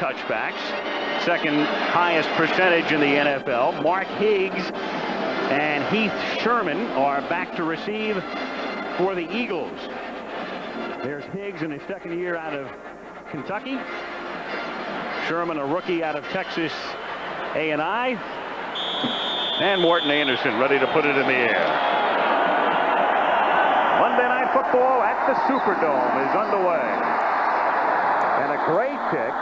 touchbacks, second highest percentage in the NFL. Mark Higgs and Heath Sherman are back to receive for the Eagles. There's Higgs in his second year out of Kentucky. Sherman, a rookie out of Texas A&I. And Morton Anderson ready to put it in the air. Monday Night Football at the Superdome is underway. And a great kick,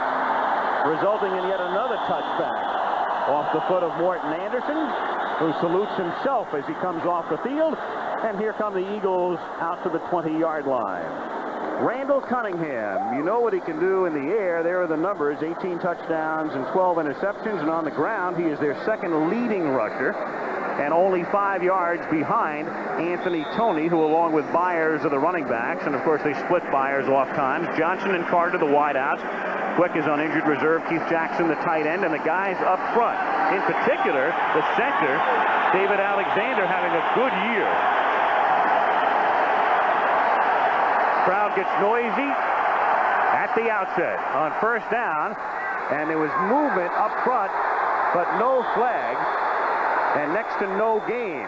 resulting in yet another touchback off the foot of Morton Anderson, who salutes himself as he comes off the field. And here come the Eagles out to the 20-yard line. Randall Cunningham, you know what he can do in the air. There are the numbers, 18 touchdowns and 12 interceptions. And on the ground, he is their second leading rusher and only 5 yards behind Anthony Toney, who along with Byers are the running backs. And, of course, they split Byers off times. Johnson and Carter, the wideouts. Quick is on injured reserve. Keith Jackson, the tight end. And the guys up front, in particular, the center, David Alexander, having a good year. Crowd gets noisy at the outset on first down, and there was movement up front, but no flags and next to no gain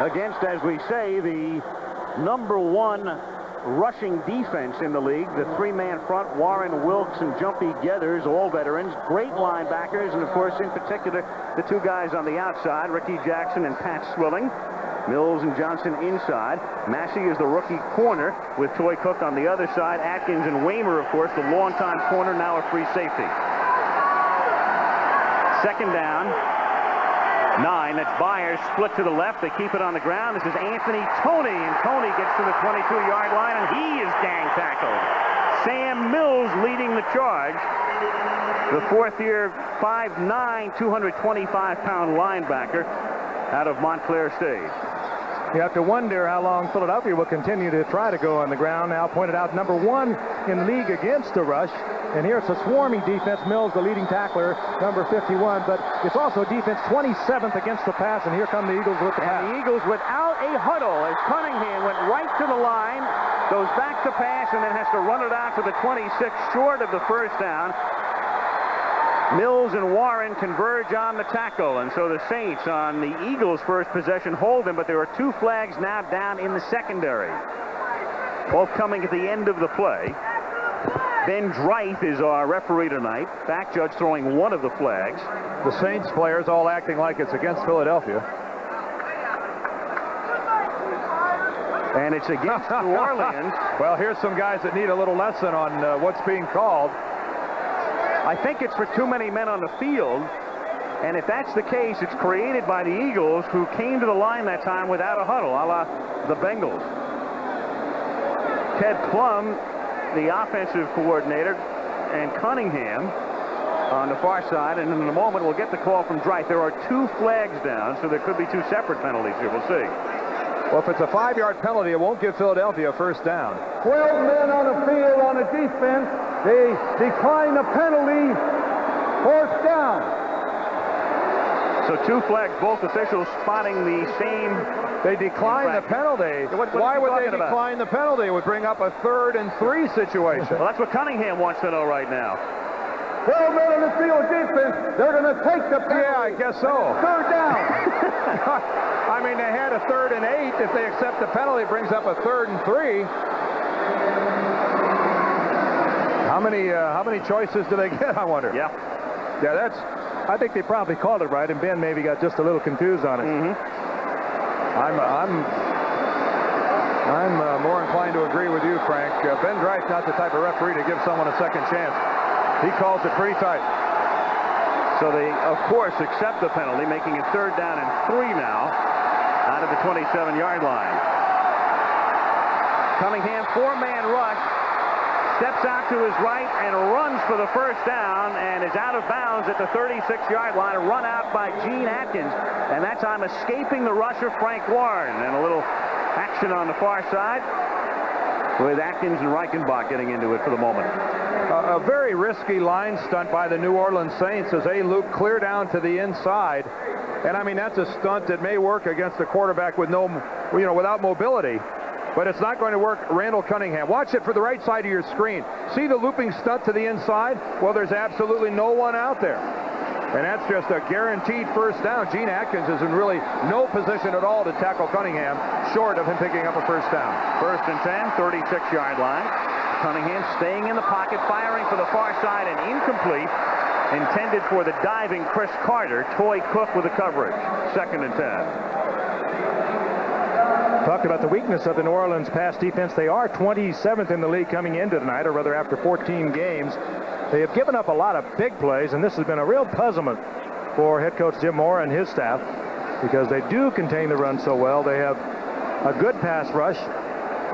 against, as we say, the #1 rushing defense in the league. The three-man front, Warren Wilkes and Jumpy Geathers, all veterans, great linebackers, and of course in particular the two guys on the outside, Ricky Jackson and Pat Swilling. Mills and Johnson inside. Massey is the rookie corner with Toy Cook on the other side. Atkins and Waymer, of course, the longtime corner, now a free safety. Second down, 9. That's Byers split to the left. They keep it on the ground. This is Anthony Toney, and Toney gets to the 22-yard line, and he is gang tackled. Sam Mills leading the charge. The fourth-year, 5'9", 225-pound linebacker out of Montclair State. You have to wonder how long Philadelphia will continue to try to go on the ground. Now pointed out #1 in the league against the rush. And here it's a swarming defense. Mills, the leading tackler, number 51. But it's also defense 27th against the pass. And here come the Eagles with the pass. And the Eagles without a huddle as Cunningham went right to the line, goes back to pass, and then has to run it out to the 26, short of the first down. Mills and Warren converge on the tackle, and so the Saints on the Eagles' first possession hold them, but there are 2 flags now down in the secondary, both coming at the end of the play. Ben Dreith is our referee tonight. Back judge throwing one of the flags. The Saints players all acting like it's against Philadelphia. And it's against New Orleans. Well, here's some guys that need a little lesson on what's being called. I think it's for too many men on the field, and if that's the case, it's created by the Eagles, who came to the line that time without a huddle, a la the Bengals. Ted Plum, the offensive coordinator, and Cunningham on the far side, and in a moment we'll get the call from Dreith. There are 2 flags down, so there could be 2 separate penalties here. We'll see. Well, if it's a 5-yard penalty, it won't give Philadelphia a first down. 12 men on the field on the defense. They decline the penalty. Fourth down. So 2 flags, both officials spotting the same. They decline the penalty. Why would they decline the penalty? It would bring up a 3rd and 3 situation. Well, that's what Cunningham wants to know right now. 12 men on the field defense. They're going to take the penalty. Yeah, I guess so. Third down. I mean, they had a 3rd and 8. If they accept the penalty, it brings up a 3rd and 3. How many choices do they get, I wonder? Yeah. Yeah, I think they probably called it right, and Ben maybe got just a little confused on it. Mm-hmm. I'm more inclined to agree with you, Frank. Ben Dreith's not the type of referee to give someone a second chance. He calls it pretty tight. So they, of course, accept the penalty, making it 3rd down and 3 now out of the 27-yard line. Cunningham, 4-man rush, steps out to his right and runs for the first down and is out of bounds at the 36-yard line, run out by Gene Atkins. And that time escaping the rusher, Frank Warren. And a little action on the far side with Atkins and Reichenbach getting into it for the moment. A very risky line stunt by the New Orleans Saints as they loop clear down to the inside. And I mean, that's a stunt that may work against a quarterback with without mobility. but it's not going to work. Randall Cunningham. Watch it for the right side of your screen. See the looping stunt to the inside? Well, there's absolutely no one out there. And that's just a guaranteed first down. Gene Atkins is in really no position at all to tackle Cunningham, short of him picking up a first down. First and 10, 36-yard line. Cunningham staying in the pocket, firing for the far side, and incomplete. Intended for the diving Chris Carter. Toy Cook with the coverage. Second and 10. Talked about the weakness of the New Orleans pass defense. They are 27th in the league coming into tonight, or rather after 14 games. They have given up a lot of big plays, and this has been a real puzzlement for head coach Jim Mora and his staff, because they do contain the run so well. They have a good pass rush.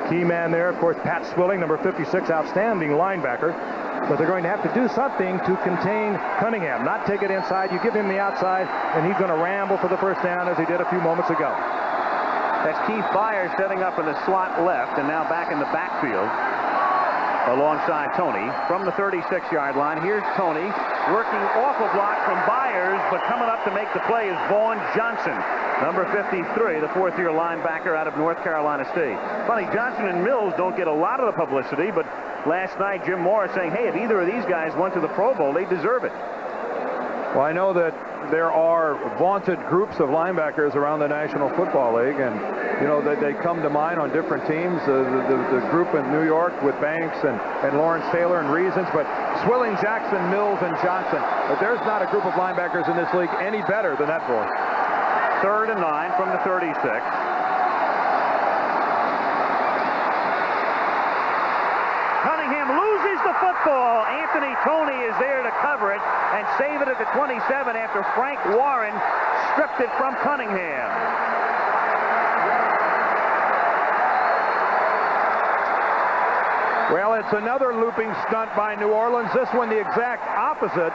Key man there, of course, Pat Swilling, number 56, outstanding linebacker. But they're going to have to do something to contain Cunningham, not take it inside. You give him the outside, and he's going to ramble for the first down as he did a few moments ago. That's Keith Byers setting up in the slot left, and now back in the backfield alongside Tony from the 36-yard line. Here's Tony working off a block from Byers, but coming up to make the play is Vaughn Johnson, number 53, the fourth-year linebacker out of North Carolina State. Funny, Johnson and Mills don't get a lot of the publicity, but last night Jim Mora saying, hey, if either of these guys went to the Pro Bowl, they deserve it. Well, I know that there are vaunted groups of linebackers around the National Football League, and you know that they come to mind on different teams. The group in New York with Banks and Lawrence Taylor and Reasons, but Swilling, Jackson, Mills, and Johnson. But there's not a group of linebackers in this league any better than that four. Third and 9 from the 36. Cunningham loses the football. Anthony Tony is there to cover it and save it at the 27 after Frank Warren stripped it from Cunningham. Well, it's another looping stunt by New Orleans. This one the exact opposite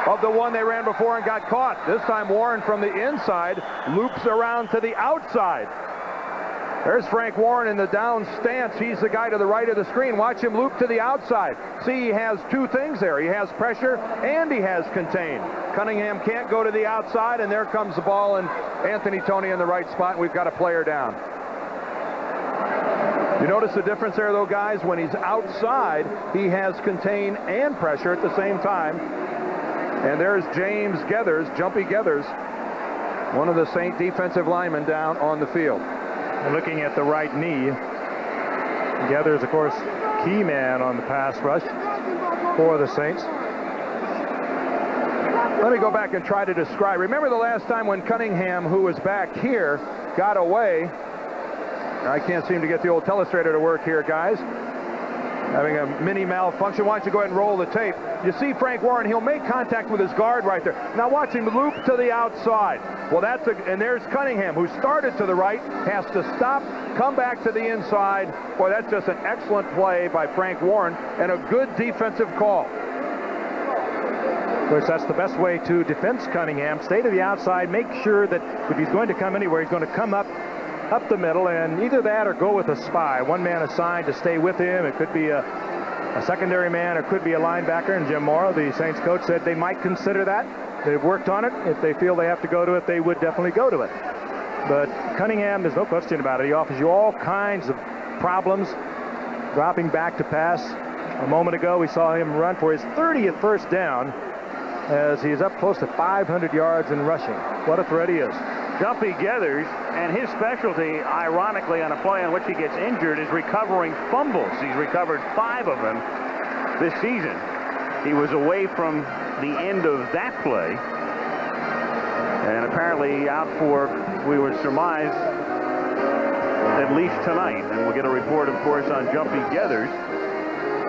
of the one they ran before and got caught. This time Warren from the inside loops around to the outside. There's Frank Warren in the down stance. He's the guy to the right of the screen. Watch him loop to the outside. See, he has two things there. He has pressure and he has contain. Cunningham can't go to the outside, and there comes the ball, and Anthony Tony in the right spot, and we've got a player down. You notice the difference there, though, guys? When he's outside, he has contain and pressure at the same time. And there's James Geathers, Jumpy Geathers, one of the Saint defensive linemen down on the field. And looking at the right knee, Geathers, of course, key man on the pass rush for the Saints. Let me go back and try to describe. Remember the last time when Cunningham, who was back here, got away? I can't seem to get the old telestrator to work here, guys. Having a mini malfunction. Why don't you go ahead and roll the tape? You see Frank Warren, he'll make contact with his guard right there. Now watch him loop to the outside. Well, and there's Cunningham, who started to the right, has to stop, come back to the inside. Boy, that's just an excellent play by Frank Warren and a good defensive call. Of course, that's the best way to defend Cunningham. Stay to the outside, make sure that if he's going to come anywhere, he's going to come up the middle, and either that or go with a spy. One man assigned to stay with him. It could be a secondary man, or could be a linebacker, and Jim Mora, the Saints coach, said they might consider that. They've worked on it. If they feel they have to go to it, they would definitely go to it. But Cunningham, there's no question about it. He offers you all kinds of problems, dropping back to pass. A moment ago, we saw him run for his 30th first down as he's up close to 500 yards in rushing. What a threat he is. Jumpy Geathers, and his specialty, ironically, on a play on which he gets injured, is recovering fumbles. He's recovered 5 of them this season. He was away from the end of that play, and apparently out for, we would surmise, at least tonight. And we'll get a report, of course, on Jumpy Geathers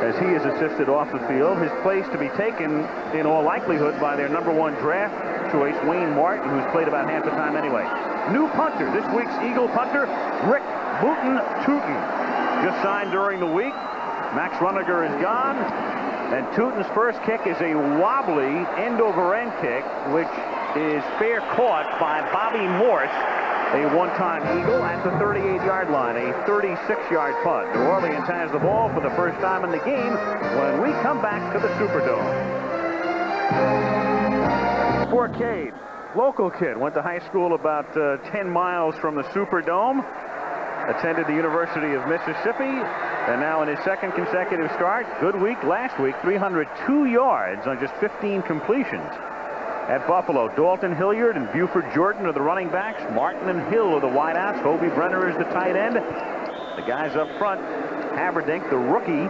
as he is assisted off the field. His place to be taken, in all likelihood, by their #1 draft choice, Wayne Martin, who's played about half the time anyway. New punter, this week's Eagle punter, Rick Booten Tootin, just signed during the week. Max Runniger is gone, and Tootin's first kick is a wobbly end-over-end kick, which is fair caught by Bobby Morse, a one-time Eagle at the 38-yard line, a 36-yard punt. New Orleans has the ball for the first time in the game when we come back to the Superdome. Cade, local kid, went to high school about 10 miles from the Superdome. attended the University of Mississippi, and now in his second consecutive start. Good week last week, 302 yards on just 15 completions. At Buffalo, Dalton Hilliard and Buford Jordan are the running backs. Martin and Hill are the wideouts. Hobie Brenner is the tight end. The guys up front, Haverdink, the rookie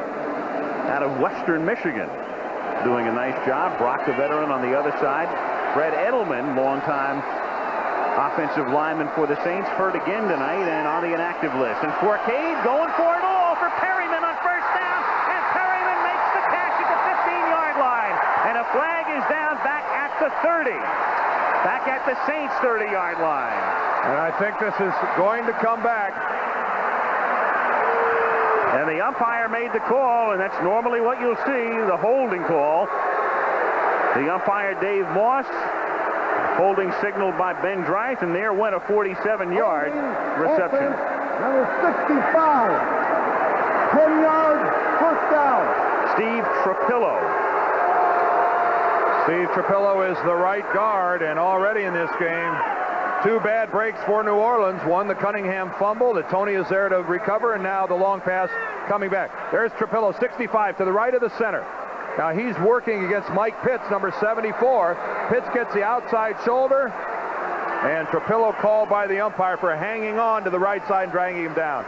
out of Western Michigan, doing a nice job. Brock, the veteran, on the other side. Fred Edelman, longtime offensive lineman for the Saints, hurt again tonight and on the inactive list. And Forcade going for it all for Perryman on first down, and Perryman makes the catch at the 15-yard line. And a flag is down back at the 30. Back at the Saints' 30-yard line. And I think this is going to come back. And the umpire made the call, and that's normally what you'll see, the holding call. The umpire, Dave Moss, holding signaled by Ben Dreith, and there went a 47-yard reception. Number 65. 10 yards, first down. Steve Trapillo. Steve Trapillo is the right guard, and already in this game, two bad breaks for New Orleans. One, the Cunningham fumble that Tony is there to recover, and now the long pass coming back. There's Trapillo, 65, to the right of the center. Now he's working against Mike Pitts, number 74. Pitts gets the outside shoulder, and Trapillo called by the umpire for hanging on to the right side and dragging him down.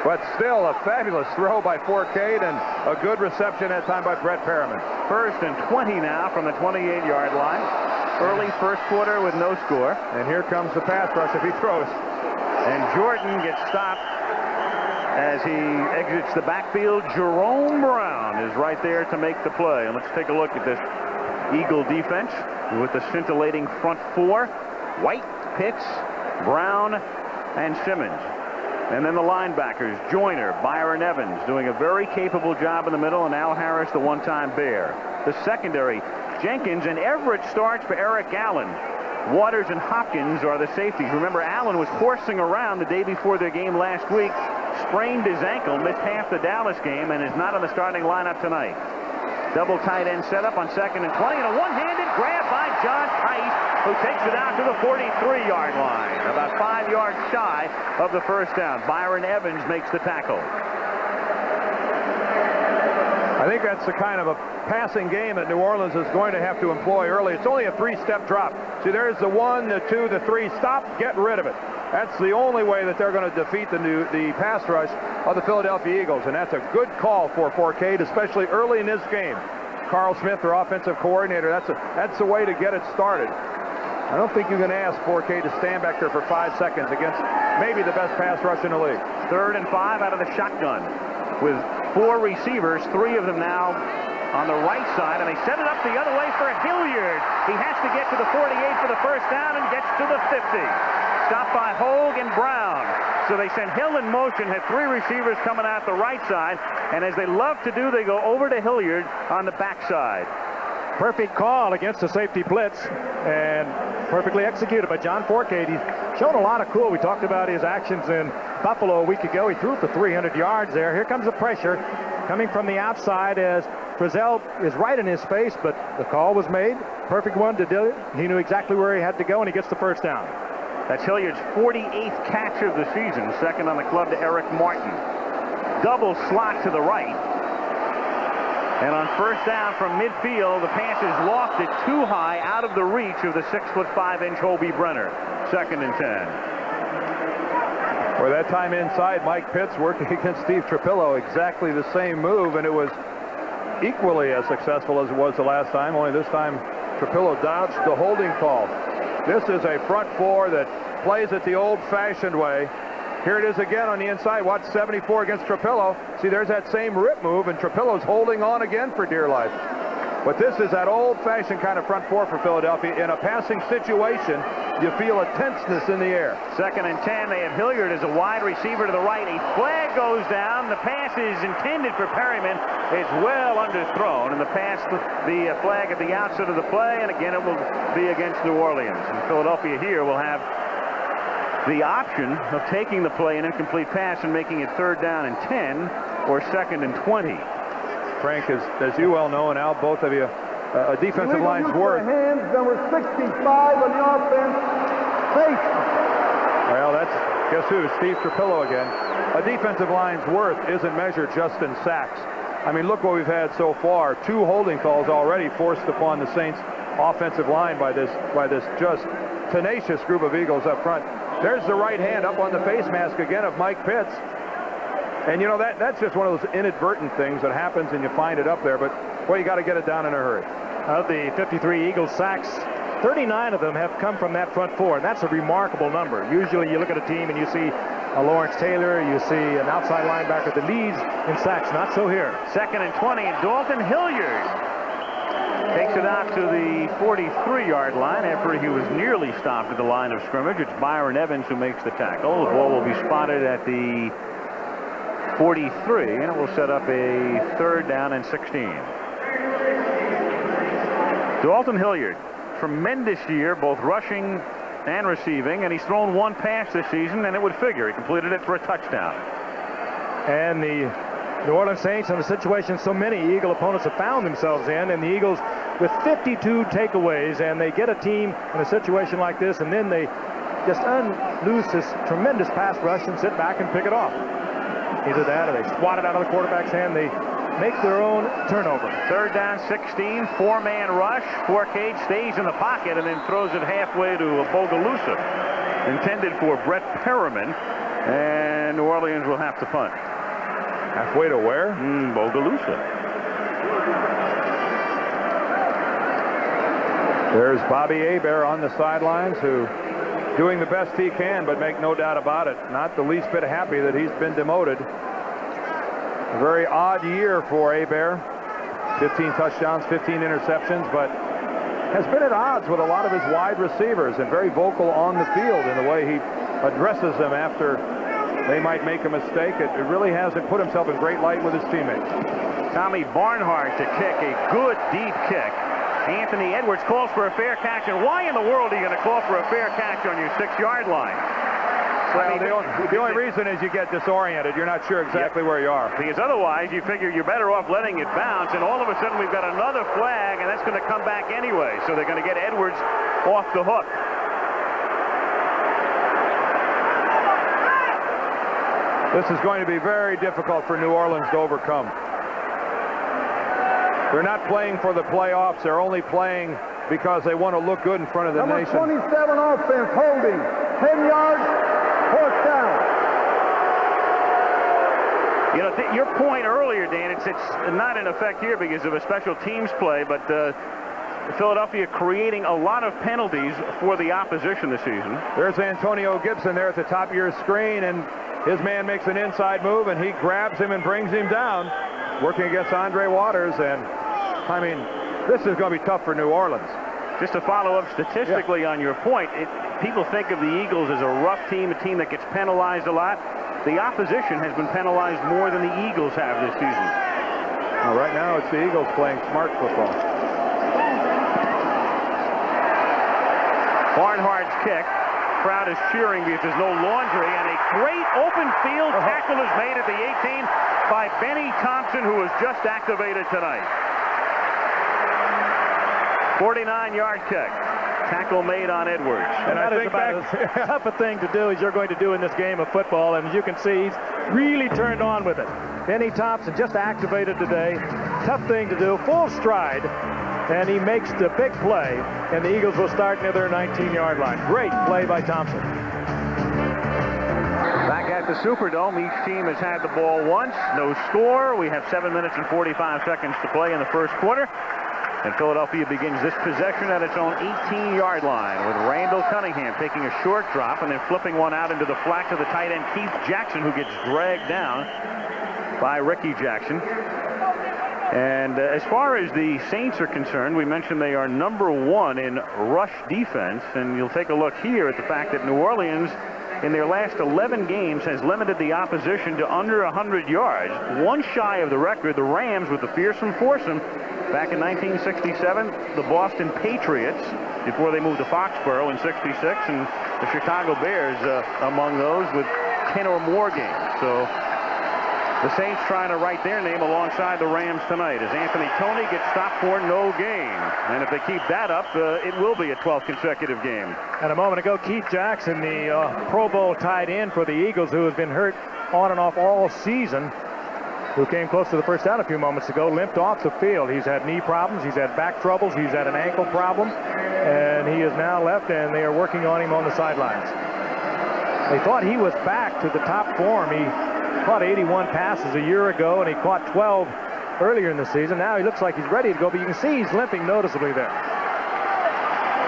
But still a fabulous throw by Forcade and a good reception that time by Brett Perriman. First and 20 now from the 28-yard line. Early first quarter with no score. And here comes the pass rush if he throws. And Jordan gets stopped as he exits the backfield. Jerome Brown is right there to make the play. And let's take a look at this Eagle defense with the scintillating front four. White, Pitts, Brown, and Simmons. And then the linebackers, Joyner, Byron Evans, doing a very capable job in the middle, and Al Harris, the one-time Bear. The secondary, Jenkins, and Everett starts for Eric Allen. Waters and Hopkins are the safeties. Remember, Allen was horsing around the day before their game last week, sprained his ankle, missed half the Dallas game, and is not on the starting lineup tonight. Double tight end setup on 2nd and 20, and a one-handed grab by John Tice, who takes it out to the 43-yard line, about 5 yards shy of the first down. Byron Evans makes the tackle. I think that's the kind of a passing game that New Orleans is going to have to employ early. It's only a 3-step drop. See, there's the 1, the 2, the 3. Stop, get rid of it. That's the only way that they're going to defeat the pass rush of the Philadelphia Eagles, and that's a good call for Forcade, especially early in this game. Carl Smith, their offensive coordinator, that's the way to get it started. I don't think you can ask Forcade to stand back there for 5 seconds against maybe the best pass rush in the league. 3rd and 5 out of the shotgun with 4 receivers, 3 of them now on the right side, and they set it up the other way for Hilliard. He has to get to the 48 for the first down and gets to the 50. Stopped by Hogue and Brown. So they send Hill in motion, had 3 receivers coming out the right side, and as they love to do, they go over to Hilliard on the backside. Perfect call against the safety blitz, and perfectly executed by John Forcade. He's shown a lot of cool. We talked about his actions in Buffalo a week ago. He threw for 300 yards there. Here comes the pressure coming from the outside as Frizzell is right in his face, but the call was made. Perfect one to do it. He knew exactly where he had to go, and he gets the first down. That's Hilliard's 48th catch of the season, second on the club to Eric Martin. Double slot to the right. And on first down from midfield, the pass is lofted too high out of the reach of the 6'5" Hobie Brenner. 2nd and 10. For that time inside, Mike Pitts working against Steve Trapillo, exactly the same move, and it was equally as successful as it was the last time, only this time Trapillo dodged the holding call. This is a front four that plays it the old-fashioned way. Here it is again on the inside. Watch 74 against Trapillo. See, there's that same rip move, and Trapillo's holding on again for dear life. But this is that old-fashioned kind of front four for Philadelphia. In a passing situation, you feel a tenseness in the air. 2nd and 10. They have Hilliard as a wide receiver to the right. A flag goes down. The pass is intended for Perryman. It's well underthrown, and the flag at the outset of the play, and again it will be against New Orleans. And Philadelphia here will have the option of taking the play, an incomplete pass, and making it 3rd down and 10 or 2nd and 20. Frank, as you well know, and Al, both of you, a defensive line's worth. Hands, number 65 on the offense. Safety. Well, Guess who? Steve Trapillo again. A defensive line's worth isn't measured just in sacks. I mean, look what we've had so far. 2 holding calls already forced upon the Saints offensive line by this just tenacious group of Eagles up front. There's the right hand up on the face mask again of Mike Pitts. And you know, that's just one of those inadvertent things that happens and you find it up there, but boy, you got to get it down in a hurry. Of the 53 Eagles sacks, 39 of them have come from that front 4, and that's a remarkable number. Usually you look at a team and you see a Lawrence Taylor, you see an outside linebacker that leads in sacks. Not so here. 2nd and 20, and Dalton Hilliard takes it out to the 43-yard line after he was nearly stopped at the line of scrimmage. It's Byron Evans who makes the tackle. The ball will be spotted at the 43, and it will set up a 3rd down and 16. Dalton Hilliard, tremendous year, both rushing and receiving, and he's thrown 1 pass this season, and it would figure he completed it for a touchdown. And the New Orleans Saints in a situation so many Eagle opponents have found themselves in, and the Eagles with 52 takeaways, and they get a team in a situation like this, and then they just unloose this tremendous pass rush and sit back and pick it off. Either that or they swat it out of the quarterback's hand. They make their own turnover. 3rd down, 16, 4-man rush. Fourcade stays in the pocket and then throws it halfway to Bogalusa, intended for Brett Perriman, and New Orleans will have to punt. Halfway to where? Bogalusa. There's Bobby Hebert on the sidelines, who doing the best he can, but make no doubt about it, not the least bit happy that he's been demoted. A very odd year for Hebert. 15 touchdowns, 15 interceptions, but has been at odds with a lot of his wide receivers and very vocal on the field in the way he addresses them after they might make a mistake. It really hasn't put himself in great light with his teammates. Tommy Barnhart to kick a good deep kick. Anthony Edwards calls for a fair catch, and why in the world are you going to call for a fair catch on your 6-yard line? Well, the only reason is you get disoriented. You're not sure exactly where you are. Because otherwise you figure you're better off letting it bounce, and all of a sudden we've got another flag, and that's going to come back anyway. So they're going to get Edwards off the hook. This is going to be very difficult for New Orleans to overcome. They're not playing for the playoffs. They're only playing because they want to look good in front of the nation. Number 27 offense holding. 10 yards, 4th down. You know, your point earlier, Dan, it's not in effect here because of a special teams play, but Philadelphia creating a lot of penalties for the opposition this season. There's Antonio Gibson there at the top of your screen, and his man makes an inside move, and he grabs him and brings him down, working against Andre Waters. And I mean, this is going to be tough for New Orleans. Just to follow up statistically on your point, people think of the Eagles as a rough team, a team that gets penalized a lot. The opposition has been penalized more than the Eagles have this season. Well, right now it's the Eagles playing smart football. Barnhart's kick. Crowd is cheering because there's no laundry, and a great open field tackle is made at the 18 by Benny Thompson, who was just activated tonight. 49-yard kick. Tackle made on Edwards. And I think about as tough a thing to do as you're going to do in this game of football, and as you can see, he's really turned on with it. Benny Thompson just activated today. Tough thing to do, full stride, and he makes the big play, and the Eagles will start near their 19-yard line. Great play by Thompson. Back at the Superdome, each team has had the ball once. No score. We have 7 minutes and 45 seconds to play in the first quarter. And Philadelphia begins this possession at its own 18-yard line with Randall Cunningham taking a short drop and then flipping one out into the flat to the tight end Keith Jackson, who gets dragged down by Ricky Jackson. And as far as the Saints are concerned, we mentioned they are #1 in rush defense. And you'll take a look here at the fact that New Orleans, in their last 11 games, has limited the opposition to under 100 yards. One shy of the record, the Rams with the fearsome foursome back in 1967, the Boston Patriots before they moved to Foxborough in '66, and the Chicago Bears among those with 10 or more games. So The Saints trying to write their name alongside the Rams tonight as Anthony Toney gets stopped for no gain. And if they keep that up, it will be a 12th consecutive game. And a moment ago, Keith Jackson, the Pro Bowl tight end for the Eagles, who has been hurt on and off all season, who came close to the first down a few moments ago, limped off the field. He's had knee problems, he's had back troubles, he's had an ankle problem, and he is now left, and they are working on him on the sidelines. They thought he was back to the top form. He caught 81 passes a year ago, and he caught 12 earlier in the season. Now he looks like he's ready to go, but you can see he's limping noticeably there.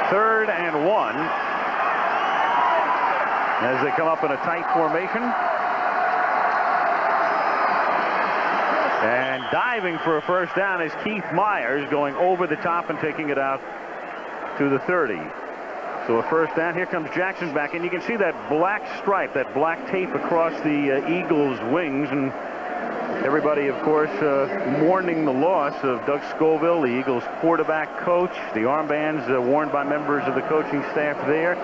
3rd and 1 as they come up in a tight formation. And diving for a first down is Keith Myers, going over the top and taking it out to the 30. So a first down. Here comes Jackson back, and you can see that black stripe, that black tape across the Eagles' wings, and everybody, of course, mourning the loss of Doug Scoville, the Eagles' quarterback coach. The armbands worn by members of the coaching staff there.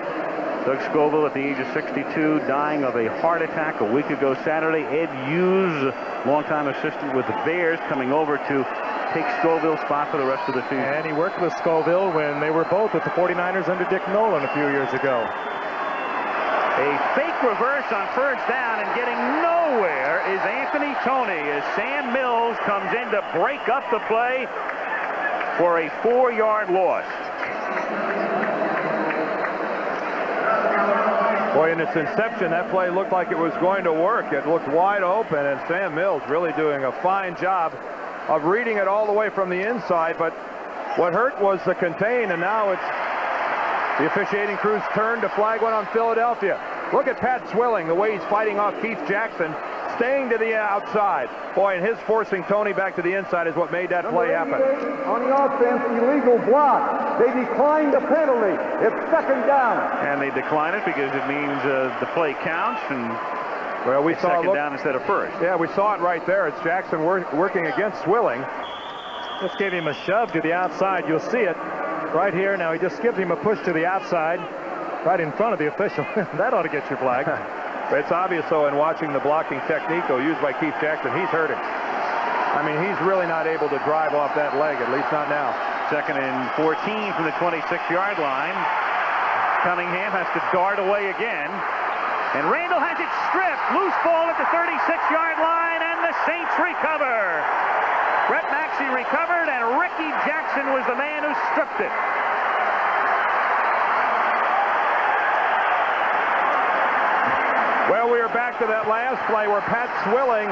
Doug Scoville, at the age of 62, dying of a heart attack a week ago Saturday. Ed Hughes, longtime assistant with the Bears, coming over to take Scoville's spot for the rest of the season. And he worked with Scoville when they were both with the 49ers under Dick Nolan a few years ago. A fake reverse on first down, and getting nowhere is Anthony Toney as Sam Mills comes in to break up the play for a 4-yard loss. Boy, in its inception, that play looked like it was going to work. It looked wide open, and Sam Mills really doing a fine job of reading it all the way from the inside. But what hurt was the contain, and now it's the officiating crew's turn to flag one on Philadelphia. Look at Pat Swilling, the way he's fighting off Keith Jackson, staying to the outside. Boy, and his forcing Toney back to the inside is what made that play happen. On the offense, illegal block. They declined the penalty. It's 2nd down. And they decline it because it means the play counts, and well, we saw 2nd down instead of 1st. Yeah, we saw it right there. It's Jackson working against Swilling. Just gave him a shove to the outside. You'll see it right here. Now he just gives him a push to the outside right in front of the official. That ought to get your flag. It's obvious, though, in watching the blocking technique, though, used by Keith Jackson, he's hurting. I mean, he's really not able to drive off that leg, at least not now. 2nd and 14 from the 26-yard line. Cunningham has to dart away again. And Randall has it stripped. Loose ball at the 36-yard line, and the Saints recover. Brett Maxey recovered, and Ricky Jackson was the man who stripped it. Well, we are back to that last play where Pat Swilling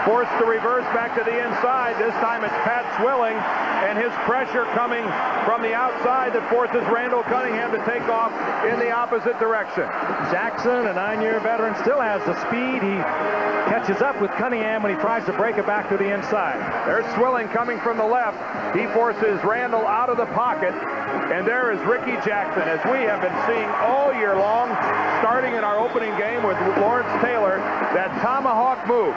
forced the reverse back to the inside. This time it's Pat Swilling and his pressure coming from the outside that forces Randall Cunningham to take off in the opposite direction. Jackson, a 9-year veteran, still has the speed. He catches up with Cunningham when he tries to break it back to the inside. There's Swilling coming from the left. He forces Randall out of the pocket. And there is Ricky Jackson, as we have been seeing all year long, starting in our opening game with Lawrence Taylor, that tomahawk move.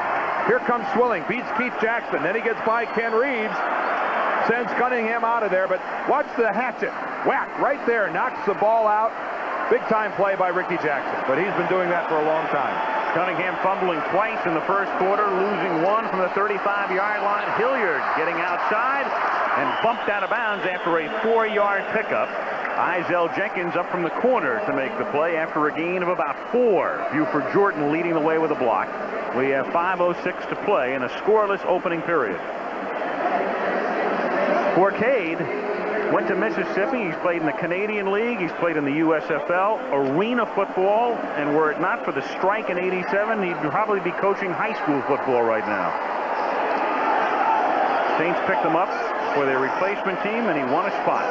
Here comes Swilling, beats Keith Jackson. Then he gets by Ken Reeves, sends Cunningham out of there. But watch the hatchet. Whack, right there, knocks the ball out. Big-time play by Ricky Jackson, but he's been doing that for a long time. Cunningham fumbling twice in the first quarter, losing one from the 35-yard line. Hilliard getting outside and bumped out of bounds after a 4-yard pickup. Izell Jenkins up from the corner to make the play after a gain of about 4. Buford Jordan leading the way with a block. We have 5:06 to play in a scoreless opening period. Forcade went to Mississippi. He's played in the Canadian League. He's played in the USFL, arena football, and were it not for the strike in '87, he'd probably be coaching high school football right now. Saints picked him up for their replacement team, and he won a spot.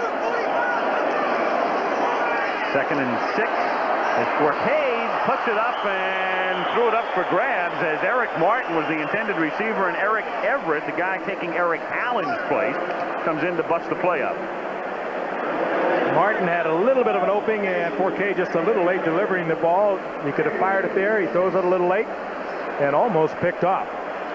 2nd and 6 as Forcade puts it up and threw it up for grabs as Eric Martin was the intended receiver, and Eric Everett, the guy taking Eric Allen's place, comes in to bust the play up. Martin had a little bit of an opening, and Forcade just a little late delivering the ball. He could have fired it there. He throws it a little late and almost picked off.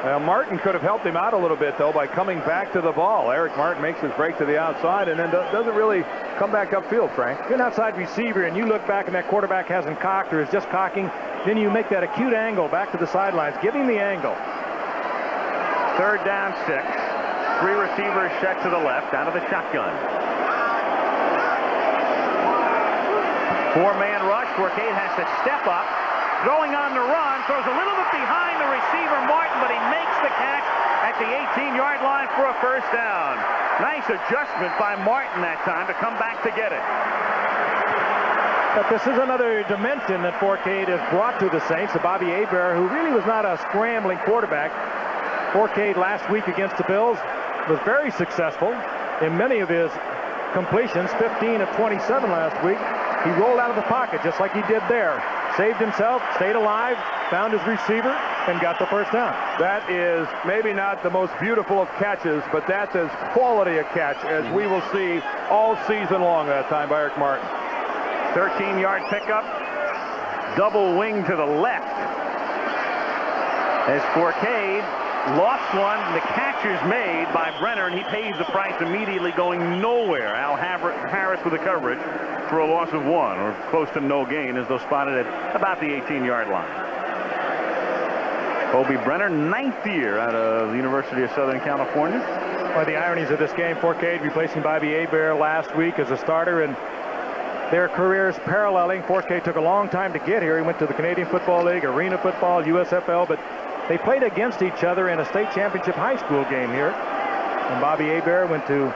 Well, Martin could have helped him out a little bit, though, by coming back to the ball. Eric Martin makes his break to the outside and then doesn't really come back upfield, Frank. You're an outside receiver, and you look back and that quarterback hasn't cocked or is just cocking. Then you make that acute angle back to the sidelines. Give him the angle. 3rd down 6. 3 receivers set to the left out of the shotgun. 4-man rush. Forcade has to step up. Throwing on the run. Throws a little bit behind the receiver, Martin, but he makes the catch at the 18-yard line for a 1st down. Nice adjustment by Martin that time to come back to get it. But this is another dimension that Forcade has brought to the Saints. Bobby Hebert, who really was not a scrambling quarterback. Forcade last week against the Bills was very successful in many of his completions, 15 of 27 last week. He rolled out of the pocket just like he did there. Saved himself, stayed alive, found his receiver, and got the 1st down. That is maybe not the most beautiful of catches, but that's as quality a catch as we will see all season long that time by Eric Martin. 13-yard pickup. Double wing to the left. As Forcade lost one, the catch is made by Brenner, and he pays the price immediately, going nowhere. Al Harris with the coverage for a loss of 1, or close to no gain, as though spotted at about the 18-yard line. Kobe Brenner, 9th year out of the University of Southern California. One of the ironies of this game, Forcade replacing Bobby Hebert last week as a starter, and their careers paralleling. Forcade took a long time to get here. He went to the Canadian Football League, Arena Football, USFL, but they played against each other in a state championship high school game here. And Bobby Hebert went to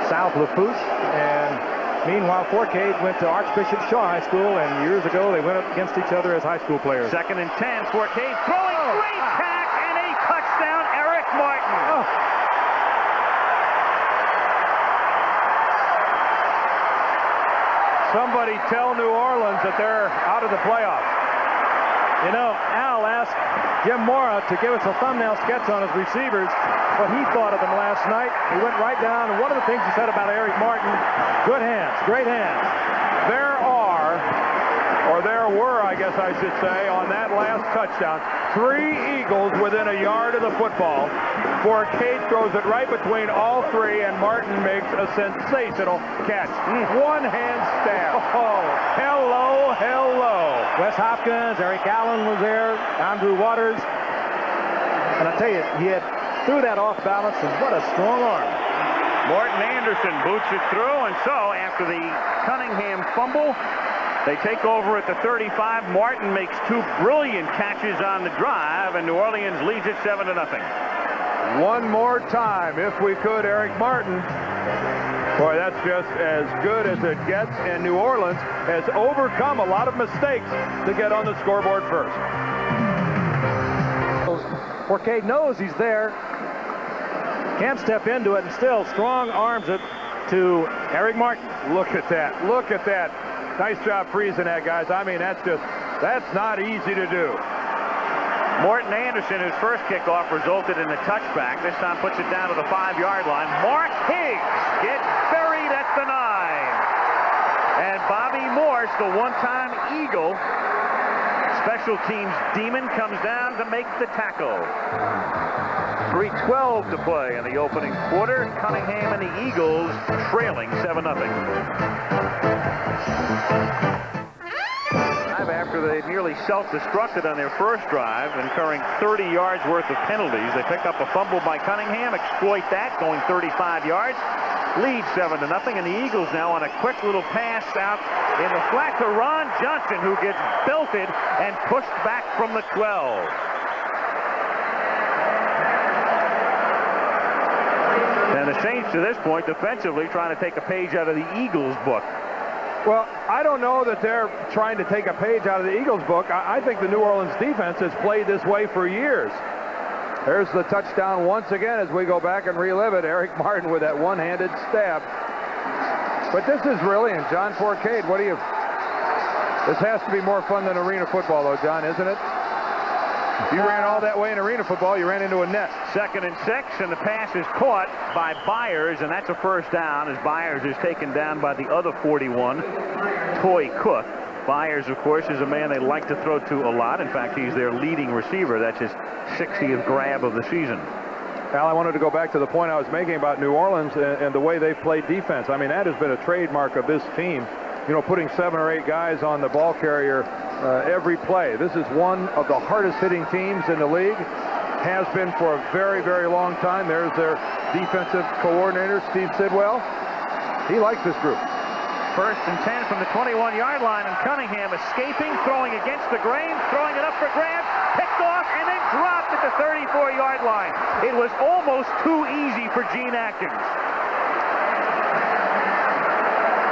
South Lafourche, and meanwhile Forcade went to Archbishop Shaw High School, and years ago they went up against each other as high school players. 2nd and 10. Forcade throwing, great pack, and a touchdown, Eric Martin. Somebody tell New Orleans that they're out of the playoffs. You know, Al asked Jim Mora to give us a thumbnail sketch on his receivers, what he thought of them last night. He went right down, and one of the things he said about Eric Martin, good hands, great hands. There were, I guess I should say, on that last touchdown, 3 Eagles within a yard of the football. Forcade throws it right between all 3, and Martin makes a sensational catch. One-hand stab. Oh, hello, hello. Wes Hopkins, Eric Allen was there, Andrew Waters. And I tell you, he threw that off balance, and what a strong arm. Morton Anderson boots it through, and so after the Cunningham fumble, they take over at the 35. Martin makes 2 brilliant catches on the drive, and New Orleans leads it 7-0. One more time, if we could, Eric Martin. Boy, that's just as good as it gets, and New Orleans has overcome a lot of mistakes to get on the scoreboard first. Forcade knows he's there, can't step into it, and still strong arms it to Eric Martin. Look at that. Look at that. Nice job freezing that, guys. I mean, that's not easy to do. Morton Anderson, whose first kickoff resulted in a touchback, this time puts it down to the 5-yard line. Mark Higgs gets buried at the 9. And Bobby Morse, the one-time Eagle, special teams demon, comes down to make the tackle. 3:12 to play in the opening quarter. Cunningham and the Eagles trailing 7-0. After they nearly self-destructed on their first drive, incurring 30 yards worth of penalties, they pick up a fumble by Cunningham, exploit that, going 35 yards, lead 7-0, and the Eagles now on a quick little pass out in the flat to Ron Johnson, who gets belted and pushed back from the 12. And the Saints, to this point, defensively trying to take a page out of the Eagles' book. Well, I don't know that they're trying to take a page out of the Eagles' book. I think the New Orleans defense has played this way for years. There's the touchdown once again as we go back and relive it. Eric Martin with that one-handed stab. But this is really, and John Forcade, what do you... This has to be more fun than arena football, though, John, isn't it? You ran all that way in arena football, you ran into a net. 2nd and 6, and the pass is caught by Byers, and that's a 1st down as Byers is taken down by the other 41, Toy Cook. Byers, of course, is a man they like to throw to a lot. In fact, he's their leading receiver. That's his 60th grab of the season. Al, I wanted to go back to the point I was making about New Orleans and the way they've played defense. I mean, that has been a trademark of this team. You know, putting 7 or 8 guys on the ball carrier every play. This is one of the hardest hitting teams in the league. has been for a very, very long time. There's their defensive coordinator, Steve Sidwell. He likes this group. 1st and 10 from the 21-yard line, and Cunningham escaping, throwing against the grain, throwing it up for grabs, picked off, and then dropped at the 34-yard line. It was almost too easy for Gene Atkins.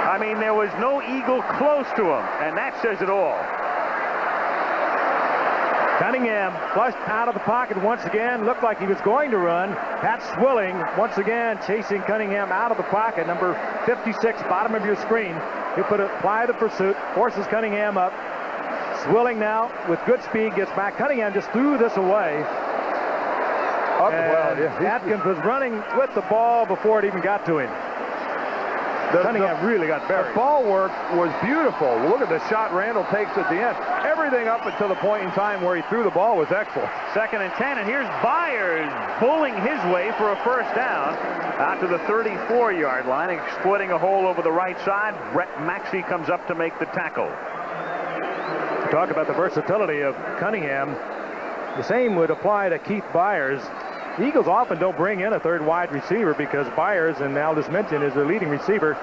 I mean, there was no Eagle close to him, and that says it all. Cunningham flushed out of the pocket once again. Looked like he was going to run. Pat Swilling once again chasing Cunningham out of the pocket. Number 56, bottom of your screen. He'll apply the pursuit, forces Cunningham up. Swilling now with good speed gets back. Cunningham just threw this away. Atkins was running with the ball before it even got to him. Cunningham really got buried. The ball work was beautiful. Look at the shot Randall takes at the end. Everything up until the point in time where he threw the ball was excellent. 2nd and 10, and here's Byers bulling his way for a 1st down out to the 34-yard line, exploiting a hole over the right side. Brett Maxey comes up to make the tackle. Talk about the versatility of Cunningham. The same would apply to Keith Byers. The Eagles often don't bring in a 3rd wide receiver because Byers, and Aldous mentioned, is their leading receiver.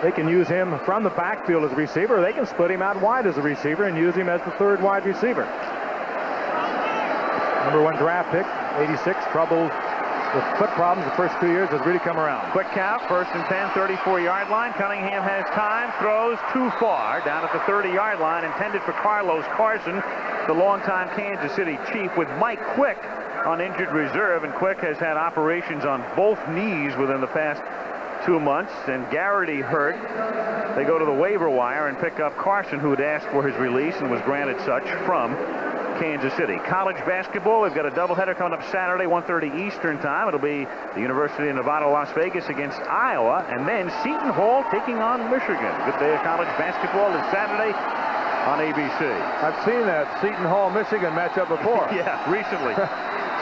They can use him from the backfield as a receiver. They can split him out wide as a receiver and use him as the 3rd wide receiver. Number 1 draft pick, 86, trouble with foot problems the first 2 years, has really come around. Quick count, 1st and 10, 34-yard line. Cunningham has time, throws too far, down at the 30-yard line, intended for Carlos Carson, the longtime Kansas City Chief, with Mike Quick on injured reserve, and Quick has had operations on both knees within the past 2 months, and Garrity hurt. They go to the waiver wire and pick up Carson, who had asked for his release and was granted such from Kansas City. College basketball, we've got a doubleheader coming up Saturday, 1:30 Eastern time. It'll be the University of Nevada, Las Vegas against Iowa, and then Seton Hall taking on Michigan. Good day of college basketball is Saturday on ABC. I've seen that Seton Hall, Michigan matchup before. Yeah, recently.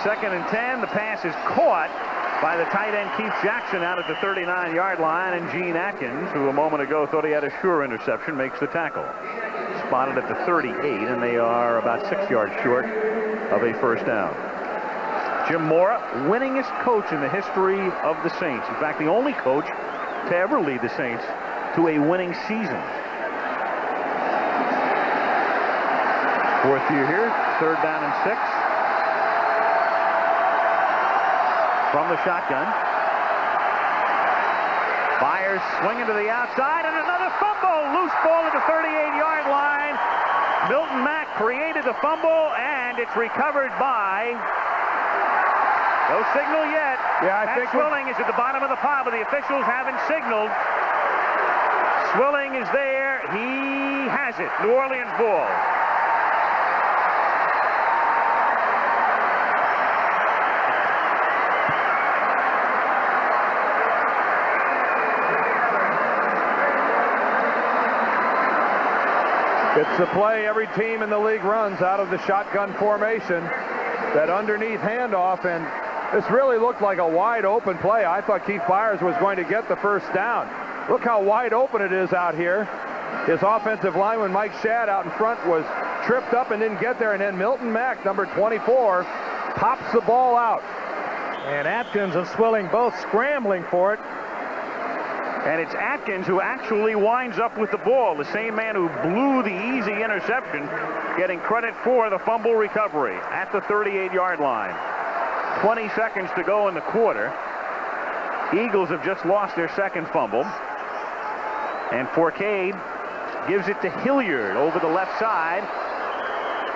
2nd and 10, the pass is caught by the tight end Keith Jackson out at the 39-yard line, and Gene Atkins, who a moment ago thought he had a sure interception, makes the tackle. Spotted at the 38, and they are about 6 yards short of a 1st down. Jim Mora, winningest coach in the history of the Saints. In fact, the only coach to ever lead the Saints to a winning season. 4th year here, 3rd down and 6. From the shotgun. Byers swinging to the outside, and another fumble. Loose ball at the 38-yard line. Milton Mack created the fumble, and it's recovered by... No signal yet. Yeah, I think Swilling is at the bottom of the pile, but the officials haven't signaled. Swilling is there. He has it. New Orleans ball. It's the play every team in the league runs out of the shotgun formation, that underneath handoff, and this really looked like a wide open play. I thought Keith Byers was going to get the 1st down. Look how wide open it is out here. His offensive lineman, Mike Shadd, out in front was tripped up and didn't get there, and then Milton Mack, number 24, pops the ball out. And Atkins and Swilling both scrambling for it. And it's Atkins who actually winds up with the ball. The same man who blew the easy interception, getting credit for the fumble recovery at the 38-yard line. 20 seconds to go in the quarter. Eagles have just lost their 2nd fumble. And Forcade gives it to Hilliard over the left side.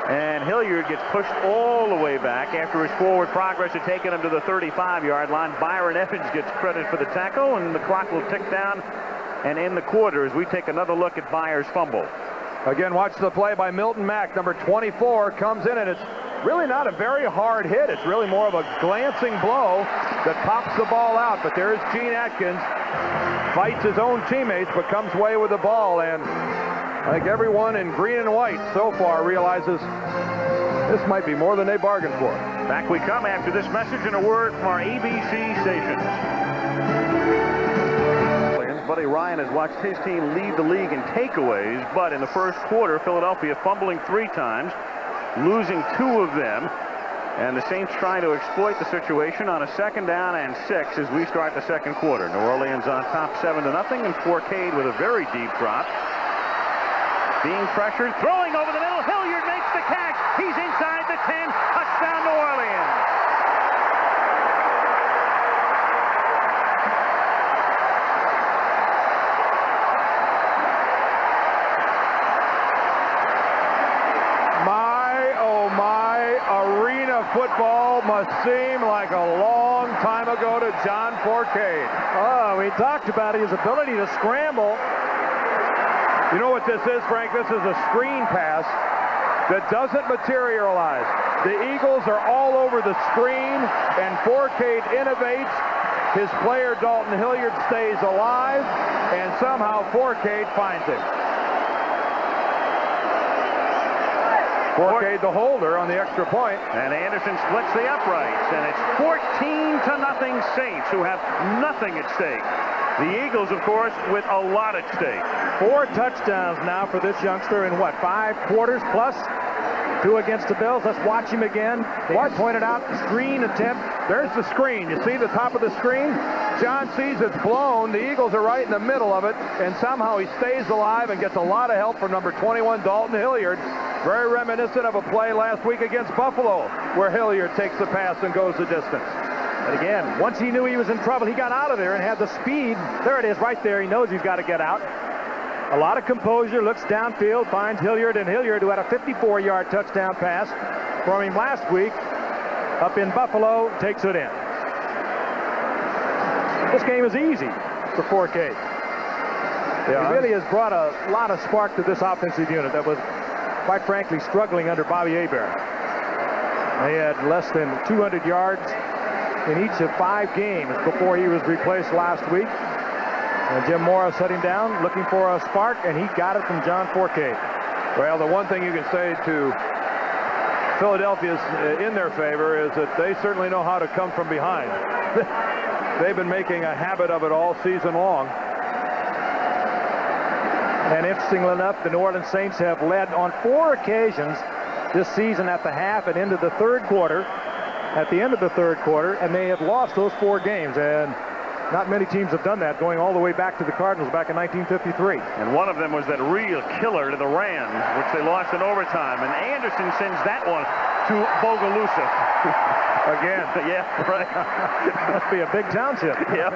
And Hilliard gets pushed all the way back after his forward progress had taken him to the 35-yard line. Byron Evans gets credit for the tackle, and the clock will tick down and end the quarter as we take another look at Byers' fumble. Again, watch the play by Milton Mack. Number 24 comes in, and it's really not a very hard hit. It's really more of a glancing blow that pops the ball out. But there's Gene Atkins, fights his own teammates, but comes away with the ball. And I think everyone in green and white so far realizes this might be more than they bargained for. Back we come after this message and a word from our ABC stations. Buddy Ryan has watched his team lead the league in takeaways, but in the 1st quarter, Philadelphia fumbling 3 times, losing 2 of them. And the Saints trying to exploit the situation on a 2nd down and 6 as we start the 2nd quarter. New Orleans on top 7-0, and Forcade with a very deep drop. Being pressured, throwing over the middle. Hilliard makes the catch. He's inside the 10. Touchdown, New Orleans. Football must seem like a long time ago to John Forcade. Oh, we talked about his ability to scramble. You know what this is, Frank? This is a screen pass that doesn't materialize. The Eagles are all over the screen, and Forcade innovates. His player, Dalton Hilliard, stays alive, and somehow Forcade finds it. Forcade the holder on the extra point. And Anderson splits the uprights, and it's 14-0 Saints, who have nothing at stake. The Eagles, of course, with a lot at stake. 4 touchdowns now for this youngster in what, 5 quarters plus? 2 against the Bills. Let's watch him again. What pointed out, screen attempt. There's the screen. You see the top of the screen? John sees it's blown. The Eagles are right in the middle of it, and somehow he stays alive and gets a lot of help from number 21, Dalton Hilliard. Very reminiscent of a play last week against Buffalo, where Hilliard takes the pass and goes the distance. But again, once he knew he was in trouble, he got out of there and had the speed. There it is right there. He knows he's got to get out. A lot of composure, looks downfield, finds Hilliard, and Hilliard, who had a 54-yard touchdown pass from him last week up in Buffalo, takes it in. This game is easy for Forcade. Yeah, He really has brought a lot of spark to this offensive unit that was, quite frankly, struggling under Bobby Hebert. They had less than 200 yards in each of 5 games before he was replaced last week. And Jim Morris set him down, looking for a spark, and he got it from John Forcade. Well, the one thing you can say to Philadelphia's in their favor is that they certainly know how to come from behind. They've been making a habit of it all season long. And interestingly enough, the New Orleans Saints have led on 4 occasions this season at the half and into the 3rd quarter, at the end of the 3rd quarter, and they have lost those 4 games. And not many teams have done that, going all the way back to the Cardinals back in 1953. And one of them was that real killer to the Rams, which they lost in overtime. And Anderson sends that one to Bogalusa. Again. Yeah, right. Must be a big township. Yep.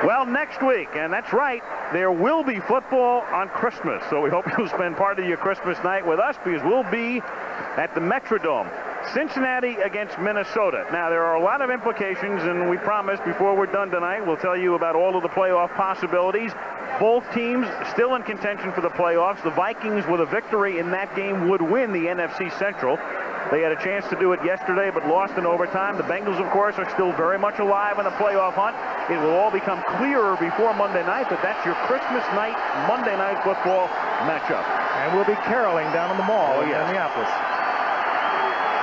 Well, next week, and that's right, there will be football on Christmas. So we hope you'll spend part of your Christmas night with us, because we'll be at the Metrodome. Cincinnati against Minnesota. Now, there are a lot of implications, and we promise before we're done tonight, we'll tell you about all of the playoff possibilities. Both teams still in contention for the playoffs. The Vikings, with a victory in that game, would win the NFC Central. They had a chance to do it yesterday, but lost in overtime. The Bengals, of course, are still very much alive in the playoff hunt. It will all become clearer before Monday night, but that's your Christmas night, Monday night football matchup. And we'll be caroling down in the mall in Minneapolis.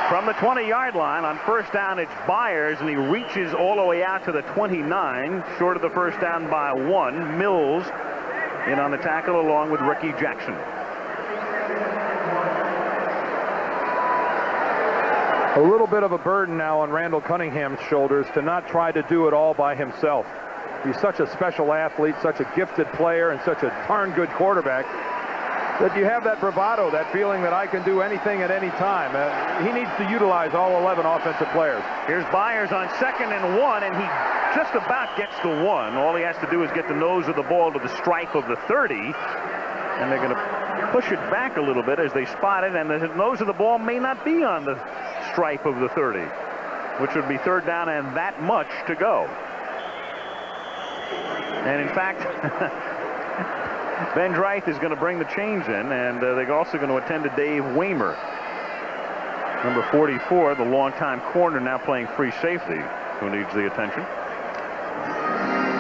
From the 20-yard line, on first down, it's Byers, and he reaches all the way out to the 29, short of the first down by 1. Mills in on the tackle along with Ricky Jackson. A little bit of a burden now on Randall Cunningham's shoulders to not try to do it all by himself. He's such a special athlete, such a gifted player, and such a darn good quarterback that you have that bravado, that feeling that I can do anything at any time. He needs to utilize all 11 offensive players. Here's Byers on 2nd and 1, and he just about gets the 1. All he has to do is get the nose of the ball to the stripe of the 30, and they're going to push it back a little bit as they spot it, and the nose of the ball may not be on the stripe of the 30, which would be 3rd down and that much to go. And in fact, Ben Dreith is going to bring the change in, and they're also going to attend to Dave Waymer. Number 44, the longtime corner, now playing free safety, who needs the attention.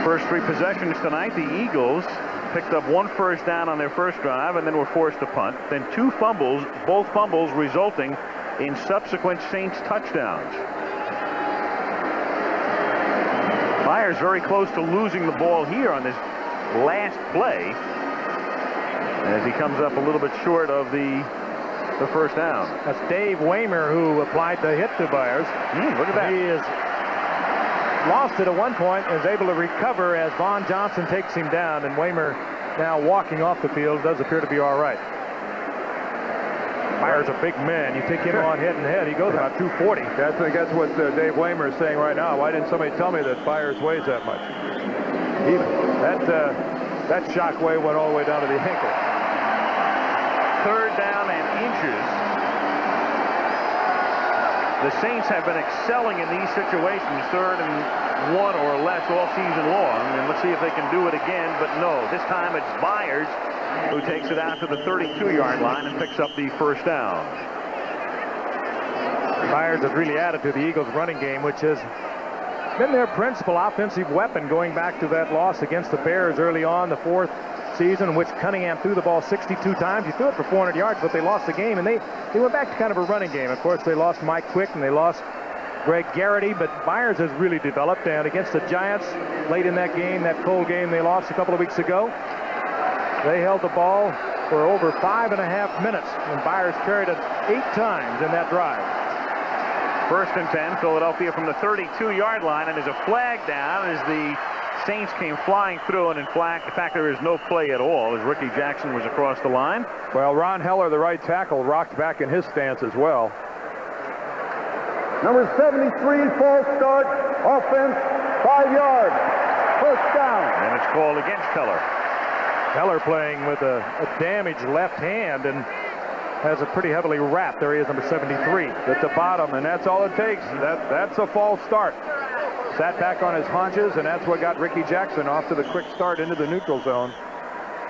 First 3 possessions tonight, the Eagles picked up 1 first down on their first drive and then were forced to punt. Then 2 fumbles, both fumbles resulting in subsequent Saints touchdowns. Byers very close to losing the ball here on this last play, as he comes up a little bit short of the the first down. That's Dave Waymer who applied the hit to Byers. Look at that. He is lost it at one point, is able to recover as Vaughn Johnson takes him down, and Waymer now walking off the field does appear to be all right. Byers a big man. You take him on head and head, he goes about 240. I guess what Dave Waymer is saying right now. Why didn't somebody tell me that Byers weighs that much? That shockwave went all the way down to the ankle. Third down and inches. The Saints have been excelling in these situations, 3rd and 1 or less all season long. And let's see if they can do it again. But no, this time it's Byers who takes it out to the 32-yard line and picks up the first down. Byers has really added to the Eagles' running game, which has been their principal offensive weapon going back to that loss against the Bears early on, the 4th season, in which Cunningham threw the ball 62 times. He threw it for 400 yards, but they lost the game, and they went back to kind of a running game. Of course, they lost Mike Quick, and they lost Greg Garrity, but Byers has really developed, and against the Giants late in that game, that cold game they lost a couple of weeks ago, they held the ball for over 5.5 minutes, and Byers carried it 8 times in that drive. 1st and 10, Philadelphia from the 32-yard line, and there's a flag down as the Saints came flying through, and in fact there is no play at all as Ricky Jackson was across the line. Well, Ron Heller, the right tackle, rocked back in his stance as well. Number 73, false start, offense, 5 yards, first down. And it's called against Heller. Heller playing with a damaged left hand and has a pretty heavily wrapped. There he is, number 73. At the bottom, and that's all it takes. That's a false start. Sat back on his haunches, and that's what got Ricky Jackson off to the quick start into the neutral zone.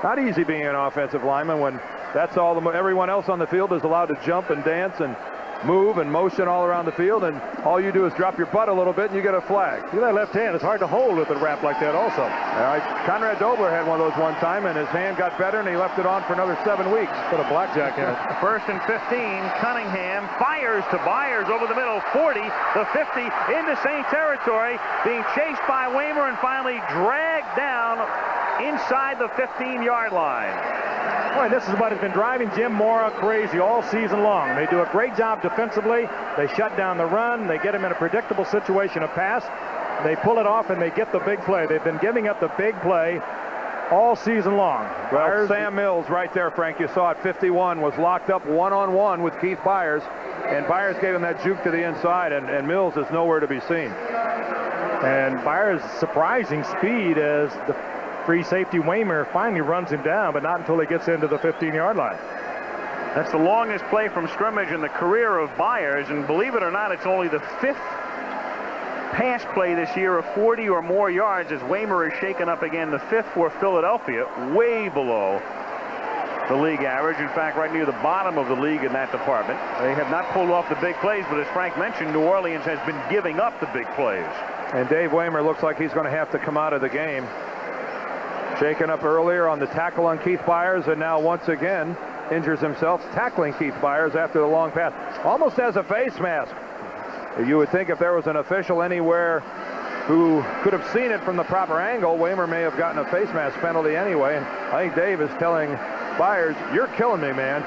Not easy being an offensive lineman when that's all everyone else on the field is allowed to jump and dance and move and motion all around the field, and all you do is drop your butt a little bit and you get a flag. See that left hand, it's hard to hold with it wrapped like that also. Conrad Dobler had one of those one time, and his hand got better, and he left it on for another 7 weeks. Put a blackjack in it. 1st and 15, Cunningham fires to Byers over the middle, 40, the 50, into Saint territory, being chased by Waymer and finally dragged down inside the 15-yard line. Boy, this is what has been driving Jim Mora crazy all season long. They do a great job defensively. They shut down the run. They get him in a predictable situation of pass. They pull it off, and they get the big play. They've been giving up the big play all season long. Well, Sam Mills right there, Frank, you saw it, 51, was locked up one-on-one with Keith Byers, and Byers gave him that juke to the inside, and Mills is nowhere to be seen. And Byers' surprising speed as the free safety Waymer finally runs him down, but not until he gets into the 15-yard line. That's the longest play from scrimmage in the career of Byers, and believe it or not, it's only the 5th pass play this year of 40 or more yards as Waymer is shaken up again, the 5th for Philadelphia, way below the league average. In fact, right near the bottom of the league in that department. They have not pulled off the big plays, but as Frank mentioned, New Orleans has been giving up the big plays. And Dave Waymer looks like he's going to have to come out of the game. Shaken up earlier on the tackle on Keith Byers, and now once again injures himself tackling Keith Byers after the long pass. Almost has a face mask. You would think if there was an official anywhere who could have seen it from the proper angle, Waymer may have gotten a face mask penalty anyway. And I think Dave is telling Byers, "You're killing me, man.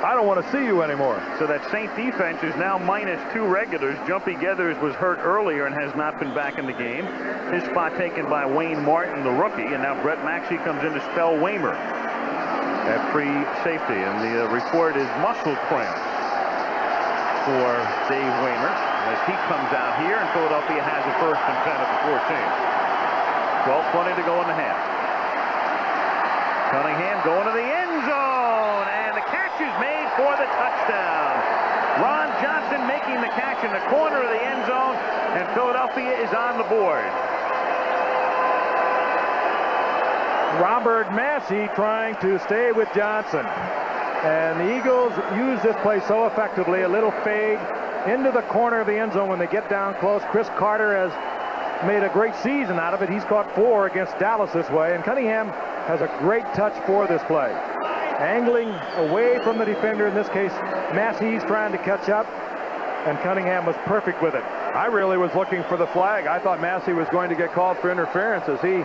I don't want to see you anymore." So that Saint defense is now -2 regulars. Jumpy Geathers was hurt earlier and has not been back in the game. His spot taken by Wayne Martin, the rookie, and now Brett Maxey comes in to spell Waymer at free safety. And the report is muscle cramp for Dave Waymer as he comes out here, and Philadelphia has a 1st and 10 at the 14. 12:20 to go in the half. Cunningham going to the end zone, and the catch is made for the touchdown. Ron Johnson making the catch in the corner of the end zone, and Philadelphia is on the board. Robert Massey trying to stay with Johnson. And the Eagles use this play so effectively, a little fade into the corner of the end zone when they get down close. Chris Carter has made a great season out of it. He's caught 4 against Dallas this way, and Cunningham has a great touch for this play. Angling away from the defender, in this case, Massey's trying to catch up, and Cunningham was perfect with it. I really was looking for the flag. I thought Massey was going to get called for interference as he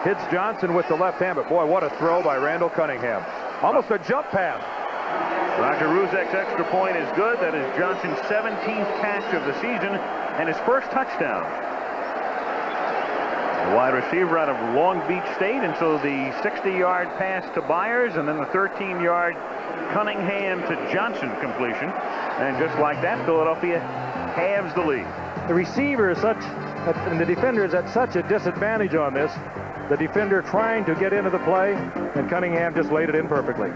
hits Johnson with the left hand, but boy, what a throw by Randall Cunningham. Almost a jump pass. Roger Ruzek's extra point is good. That is Johnson's 17th catch of the season and his first touchdown. The wide receiver out of Long Beach State, and so the 60-yard pass to Byers, and then the 13-yard Cunningham to Johnson completion. And just like that, Philadelphia halves the lead. The receiver is and the defender is at such a disadvantage on this. The defender trying to get into the play, and Cunningham just laid it in perfectly.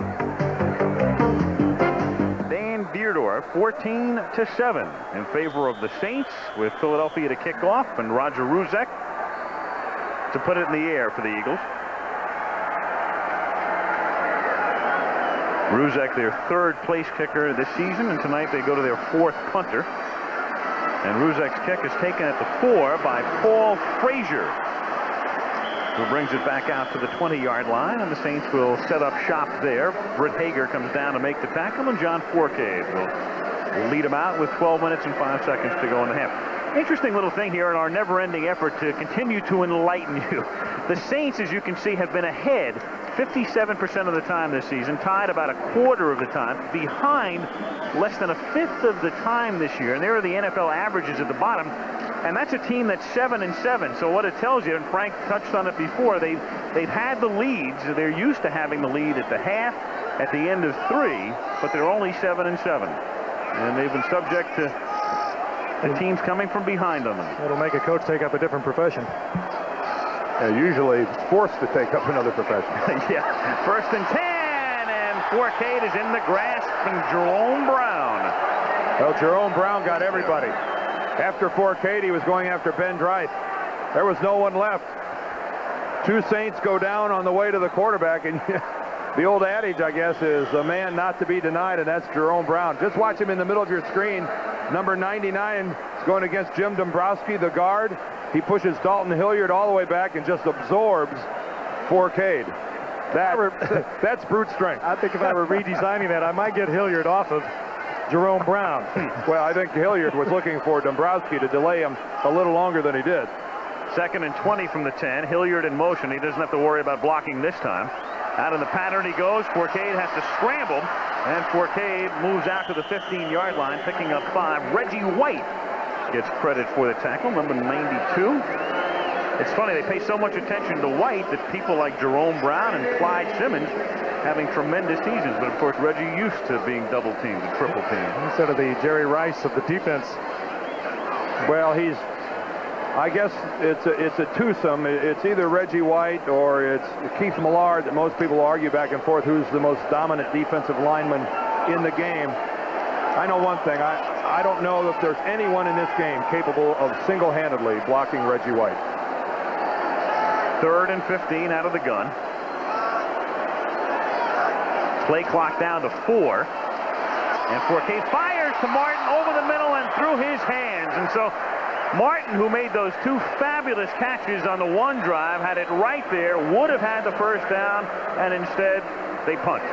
Dan Dierdorf, 14-7 in favor of the Saints, with Philadelphia to kick off, and Roger Ruzek to put it in the air for the Eagles. Ruzek, their third place kicker this season, and tonight they go to their fourth punter. And Ruzek's kick is taken at the 4 by Paul Frazier, who brings it back out to the 20-yard line, and the Saints will set up shop there. Britt Hager comes down to make the tackle, and John Forcade will lead him out with 12 minutes and 5 seconds to go in the half. Interesting little thing here in our never-ending effort to continue to enlighten you. The Saints, as you can see, have been ahead 57% of the time this season, tied about a quarter of the time, behind less than a fifth of the time this year, and there are the NFL averages at the bottom, and that's a team that's 7-7. So what it tells you, and Frank touched on it before, they've had the leads. They're used to having the lead at the half, at the end of 3, but they're only 7-7, and they've been subject to the teams coming from behind on them. It'll make a coach take up a different profession. Usually forced to take up another profession. Yeah, 1st and 10, and Forcade is in the grasp, and Jerome Brown. Well, Jerome Brown got everybody. After Forcade, he was going after Ben Dreith. There was no one left. 2 Saints go down on the way to the quarterback, and the old adage, I guess, is a man not to be denied, and that's Jerome Brown. Just watch him in the middle of your screen. Number 99 is going against Jim Dombrowski, the guard. He pushes Dalton Hilliard all the way back and just absorbs Forcade. That's brute strength. I think if I were redesigning that, I might get Hilliard off of Jerome Brown. Well, I think Hilliard was looking for Dombrowski to delay him a little longer than he did. 2nd and 20 from the 10. Hilliard in motion. He doesn't have to worry about blocking this time. Out in the pattern he goes. Forcade has to scramble, and Forcade moves out to the 15-yard line, picking up 5. Reggie White gets credit for the tackle, number 92. It's funny, they pay so much attention to White that people like Jerome Brown and Clyde Simmons having tremendous seasons, but of course Reggie used to being double teamed and triple teamed. Instead of the Jerry Rice of the defense. Well, I guess it's a twosome. It's either Reggie White or it's Keith Millard that most people argue back and forth who's the most dominant defensive lineman in the game. I know one thing. I don't know if there's anyone in this game capable of single-handedly blocking Reggie White. 3rd and 15 out of the gun. Play clock down to 4. And Forcade fires to Martin over the middle and through his hands. And so Martin, who made those 2 fabulous catches on the one drive, had it right there, would have had the first down, and instead they punt.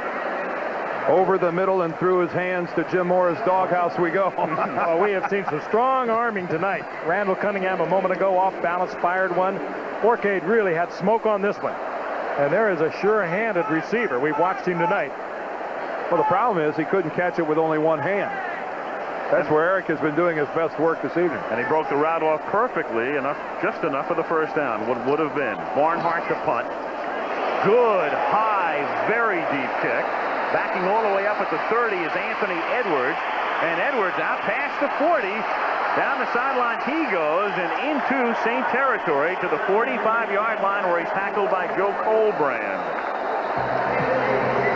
Over the middle and through his hands to Jim Moore's doghouse we go. Well, we have seen some strong arming tonight. Randall Cunningham a moment ago off balance fired one. Forcade really had smoke on this one. And there is a sure-handed receiver. We've watched him tonight. Well, the problem is he couldn't catch it with only one hand. That's where Eric has been doing his best work this evening. And he broke the route off perfectly, just enough for the first down. What would have been. Barnhart to punt. Good, high, very deep kick. Backing all the way up at the 30 is Anthony Edwards. And Edwards out past the 40. Down the sidelines he goes and into Saint territory to the 45-yard line where he's tackled by Joe Colbrand.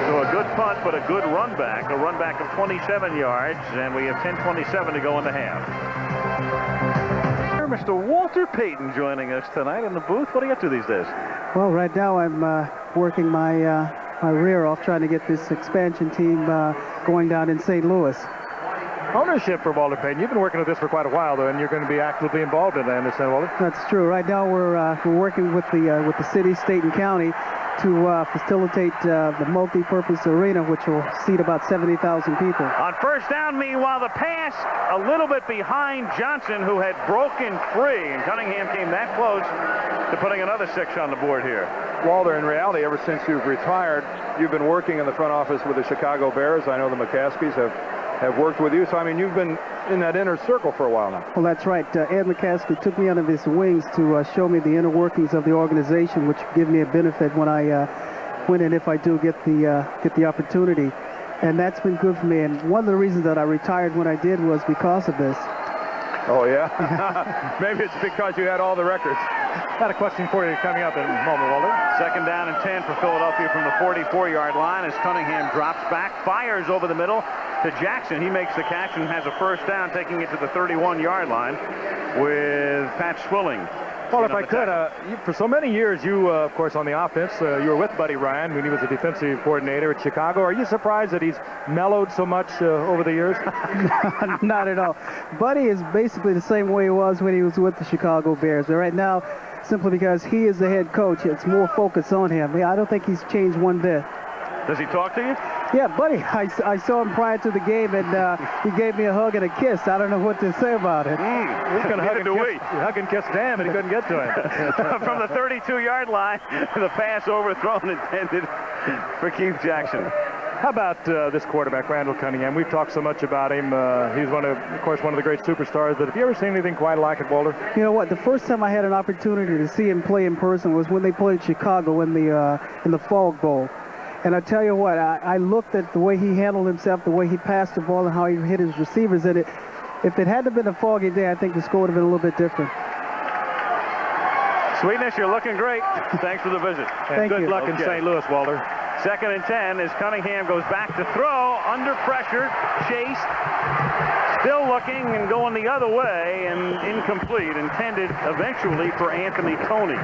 So a good punt, but a good run back. A run back of 27 yards, and we have 10:27 to go in the half. Mr. Walter Payton joining us tonight in the booth. What are you up to these days? Well, right now I'm working my rear off trying to get this expansion team going down in St. Louis. Ownership for Walter Payton. You've been working with this for quite a while, though, and you're going to be actively involved in it, I understand, Walter. That's true. Right now we're working with the city, state, and county to facilitate the multi-purpose arena, which will seat about 70,000 people. On first down, meanwhile, the pass a little bit behind Johnson, who had broken free, and Cunningham came that close to putting another 6 on the board here. Walter, in reality, ever since you've retired, you've been working in the front office with the Chicago Bears. I know the McCaskies have worked with you. So, I mean, you've been in that inner circle for a while now. Well, that's right. Ed McCaskey took me under his wings to show me the inner workings of the organization, which give me a benefit when I when and if I do get the opportunity. And that's been good for me. And one of the reasons that I retired when I did was because of this. Oh, yeah? Maybe it's because you had all the records. Got a question for you coming up in a moment, Walter. Second down and 10 for Philadelphia from the 44-yard line as Cunningham drops back, fires over the middle to Jackson. He makes the catch and has a first down, taking it to the 31-yard line with Pat Swilling. Well, if I could, for so many years, you, of course, on the offense, you were with Buddy Ryan when he was a defensive coordinator at Chicago. Are you surprised that he's mellowed so much over the years? Not at all. Buddy is basically the same way he was when he was with the Chicago Bears. But right now, simply because he is the head coach, it's more focus on him. I don't think he's changed one bit. Does he talk to you? Yeah, Buddy, I saw him prior to the game, and he gave me a hug and a kiss. I don't know what to say about it. He's going to hug and kiss Dan, and he couldn't get to him. From the 32-yard line, the pass overthrown intended for Keith Jackson. How about this quarterback, Randall Cunningham? We've talked so much about him. He's of course, one of the great superstars. But have you ever seen anything quite like it, Walter? You know what? The first time I had an opportunity to see him play in person was when they played Chicago in the Fog Bowl. And I tell you what, I looked at the way he handled himself, the way he passed the ball, and how he hit his receivers. And if it hadn't been a foggy day, I think the score would have been a little bit different. Sweetness, you're looking great. Thanks for the visit. Thank Good you. luck in St. Louis, Walter. Second and 10 as Cunningham goes back to throw, under pressure, chased, still looking and going the other way, and incomplete, intended eventually for Anthony Toney,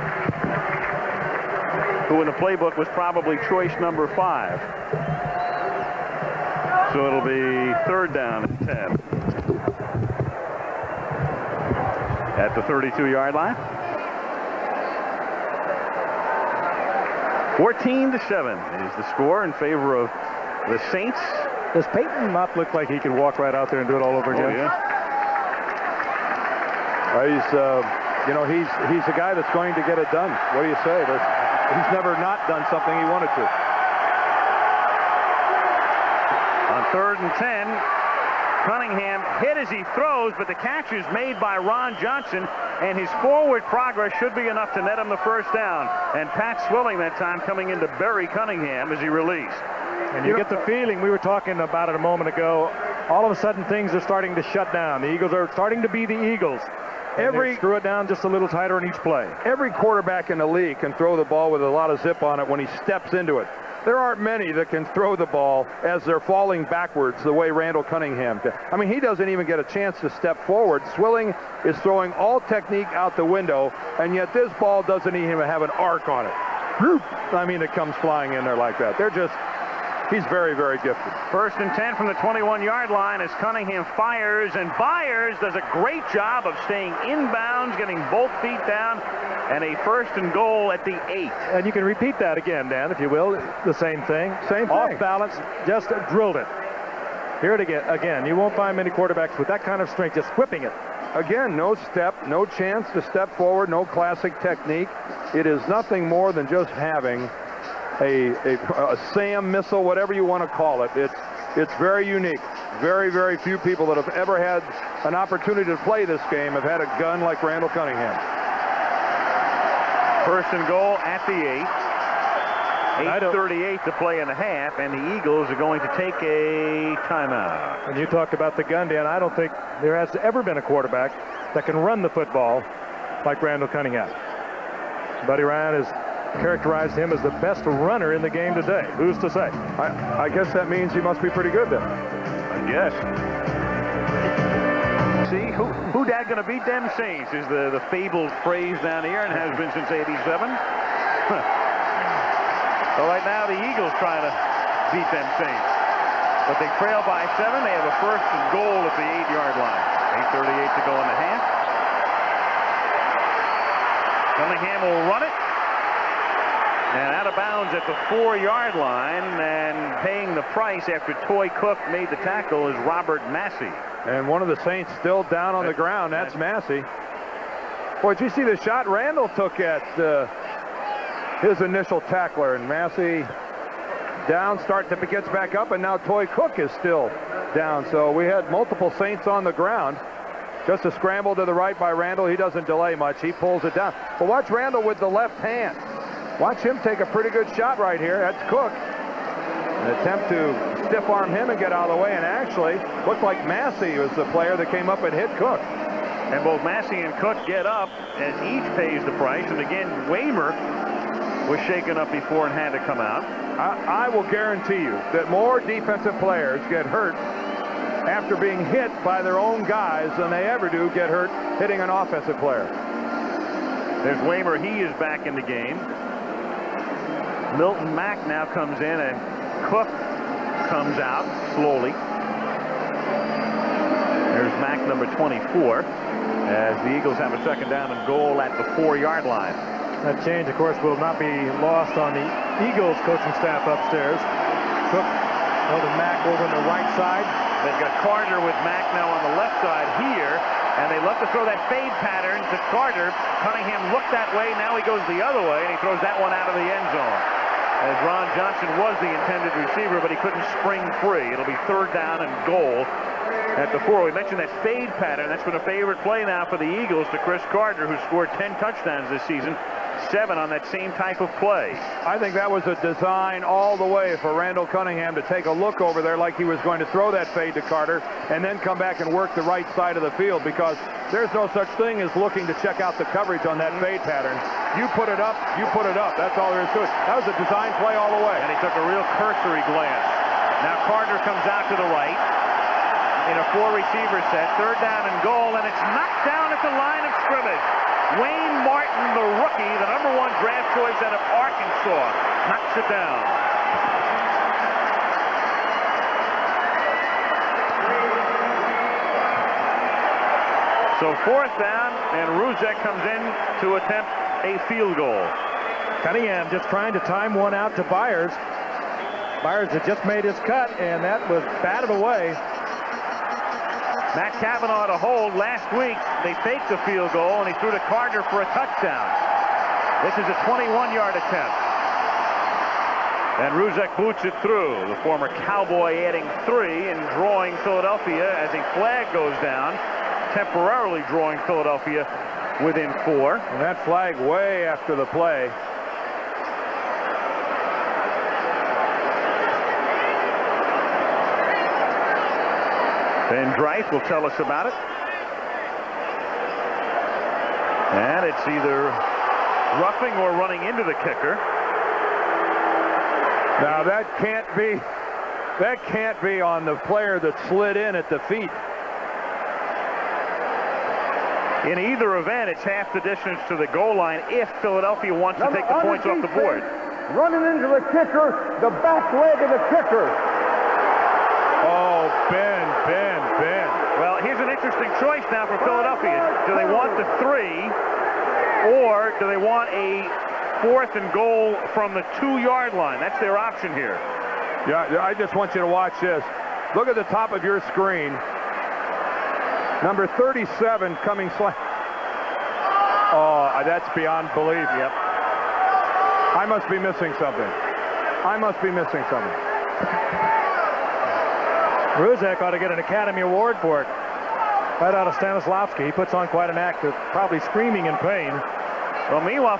who in the playbook was probably choice number 5. So it'll be third down and 10 at the 32-yard line. 14-7 is the score in favor of the Saints. Does Peyton not look like he could walk right out there and do it all over again? Oh, yeah. He's the guy that's going to get it done. What do you say? He's never not done something he wanted to. On third and 10, Cunningham hit as he throws, but the catch is made by Ron Johnson, and his forward progress should be enough to net him the first down. And Pat Swilling that time coming in to bury Cunningham as he released. And you get the feeling, we were talking about it a moment ago, all of a sudden things are starting to shut down. The Eagles are starting to be the Eagles. Screw it down just a little tighter in each play. Every quarterback in the league can throw the ball with a lot of zip on it when he steps into it. There aren't many that can throw the ball as they're falling backwards the way Randall Cunningham can. I mean, he doesn't even get a chance to step forward. Swilling is throwing all technique out the window, and yet this ball doesn't even have an arc on it. I mean, it comes flying in there like that. He's very, very gifted. First and 10 from the 21-yard line as Cunningham fires, and Byers does a great job of staying inbounds, getting both feet down, and a first and goal at the 8. And you can repeat that again, Dan, if you will. The same thing. Same thing. Off balance, just drilled it. Hear it again. You won't find many quarterbacks with that kind of strength, just whipping it. Again, no step, no chance to step forward, no classic technique. It is nothing more than just having a SAM missile, whatever you want to call it. It's very unique. Very, very few people that have ever had an opportunity to play this game have had a gun like Randall Cunningham. First and goal at the 8. 8:38 to play in the half, and the Eagles are going to take a timeout. And you talked about the gun, Dan. I don't think there has ever been a quarterback that can run the football like Randall Cunningham. Buddy Ryan has characterized him as the best runner in the game today. Who's to say? I guess that means he must be pretty good then. I guess. See, who dad gonna beat them Saints is the fabled phrase down here, and has been since '87. So right now the Eagles trying to beat them Saints, but they trail by 7. They have a first and goal at the 8-yard line. 8:38 to go in the half. Cunningham will run it. And out of bounds at the 4-yard line, and paying the price after Toy Cook made the tackle is Robert Massey. And one of the Saints still down on the ground. That's Massey. Boy, did you see the shot Randall took at his initial tackler? And Massey down, gets back up, and now Toy Cook is still down. So we had multiple Saints on the ground. Just a scramble to the right by Randall. He doesn't delay much. He pulls it down. But watch Randall with the left hand. Watch him take a pretty good shot right here. That's Cook. An attempt to stiff arm him and get out of the way, and actually looked like Massey was the player that came up and hit Cook. And both Massey and Cook get up, and each pays the price. And again, Waymer was shaken up before and had to come out. I will guarantee you that more defensive players get hurt after being hit by their own guys than they ever do get hurt hitting an offensive player. There's Waymer. He is back in the game. Milton Mack now comes in, and Cook comes out slowly. There's Mack, number 24, as the Eagles have a second down and goal at the 4-yard line. That change, of course, will not be lost on the Eagles coaching staff upstairs. Cook holding Mack over on the right side. They've got Carter with Mack now on the left side here, and they love to throw that fade pattern to Carter. Cunningham looked that way, now he goes the other way, and he throws that one out of the end zone. As Ron Johnson was the intended receiver, but he couldn't spring free. It'll be 3rd down and goal at the 4. We mentioned that fade pattern. That's been a favorite play now for the Eagles to Chris Carter, who scored 10 touchdowns this season. 7 on that same type of play. I think that was a design all the way for Randall Cunningham to take a look over there like he was going to throw that fade to Carter and then come back and work the right side of the field, because there's no such thing as looking to check out the coverage on that fade pattern. You put it up, you put it up. That's all there is to it. That was a design play all the way. And he took a real cursory glance. Now Carter comes out to the right in a 4-receiver set. 3rd down and goal, and it's knocked down at the line of scrimmage. Wayne Martin, the rookie, the number 1 draft choice out of Arkansas, knocks it down. So 4th down, and Ruzek comes in to attempt a field goal. Cunningham just trying to time one out to Byers. Byers had just made his cut, and that was batted away. Matt Cavanaugh to hold. Last week, they faked the field goal, and he threw to Carter for a touchdown. This is a 21-yard attempt. And Ruzek boots it through. The former Cowboy adding 3 and drawing Philadelphia as a flag goes down, temporarily drawing Philadelphia within 4. And that flag way after the play. Ben Dreith will tell us about it. And it's either roughing or running into the kicker. Now that can't be on the player that slid in at the feet. In either event, it's half the distance to the goal line if Philadelphia wants to take the points off the board. Running into the kicker, the back leg of the kicker. Oh, Ben. Well, here's an interesting choice now for Philadelphia. Do they want the 3, or do they want a 4th and goal from the 2-yard line? That's their option here. Yeah, I just want you to watch this. Look at the top of your screen. Number 37 coming slash. Oh, that's beyond belief. Yep. I must be missing something. Ruzek ought to get an Academy Award for it. Right out of Stanislavski. He puts on quite an act of probably screaming in pain. Well, meanwhile,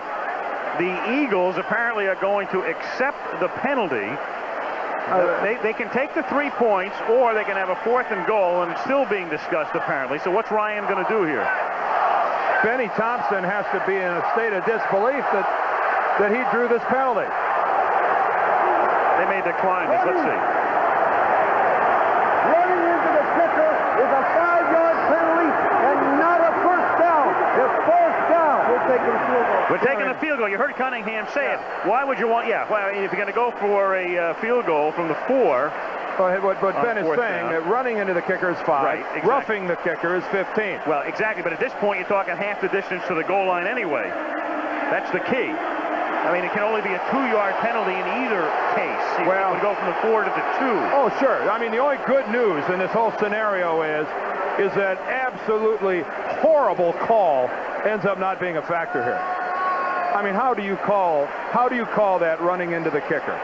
the Eagles apparently are going to accept the penalty. They can take the 3 points, or they can have a 4th and goal, and it's still being discussed apparently. So what's Ryan going to do here? Benny Thompson has to be in a state of disbelief that he drew this penalty. They may decline this. Let's see. Running into the kicker is a 5-yard penalty and not a first down. It's 4th down. We're taking a field goal. We're taking a field goal. You heard Cunningham say it. Why would you want? Yeah. Well, if you're going to go for a field goal from the 4. What Ben is saying, that running into the kicker is 5. Right, exactly. Roughing the kicker is 15. Well, exactly. But at this point, you're talking half the distance to the goal line anyway. That's the key. I mean, it can only be a 2-yard penalty in either case. It would go from the 4 to the 2. Oh, sure. I mean, the only good news in this whole scenario is that absolutely horrible call ends up not being a factor here. I mean, how do you call that running into the kicker?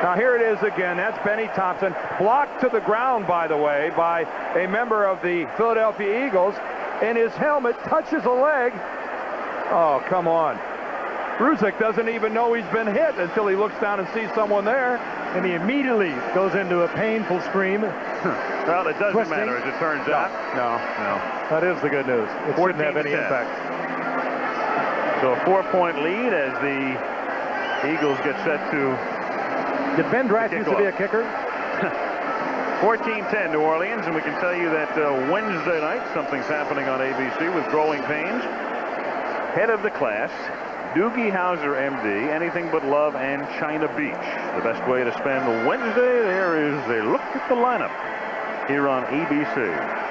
Now here it is again. That's Benny Thompson, blocked to the ground, by the way, by a member of the Philadelphia Eagles, and his helmet touches a leg. Oh, come on. Ruzek doesn't even know he's been hit until he looks down and sees someone there. And he immediately goes into a painful scream. Well, it doesn't matter, as it turns out. No. That is the good news. It wouldn't have any impact. So a 4-point lead as the Eagles get set to... Did Ben Dratt used to be a kicker? 14-10 New Orleans, and we can tell you that Wednesday night something's happening on ABC with growing pains. Head of the class, Doogie Howser, MD, Anything But Love and China Beach. The best way to spend Wednesday there is a look at the lineup here on ABC.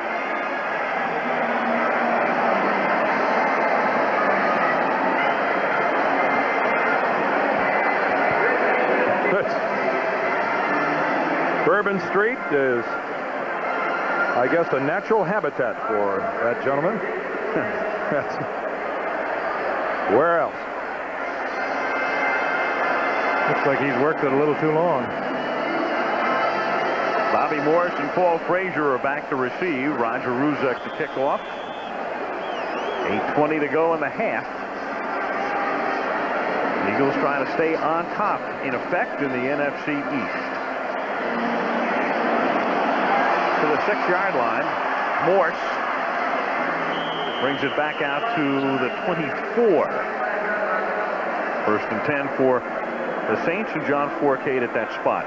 Bourbon Street is, I guess, a natural habitat for that gentleman. Where else? Looks like he's worked it a little too long. Bobby Morris and Paul Frazier are back to receive. Roger Ruzek to kick off. 8:20 to go in the half. Eagles trying to stay on top, in effect, in the NFC East. To the 6-yard line, Morse brings it back out to the 24. 1st and 10 for the Saints, and John Fourcade at that spot.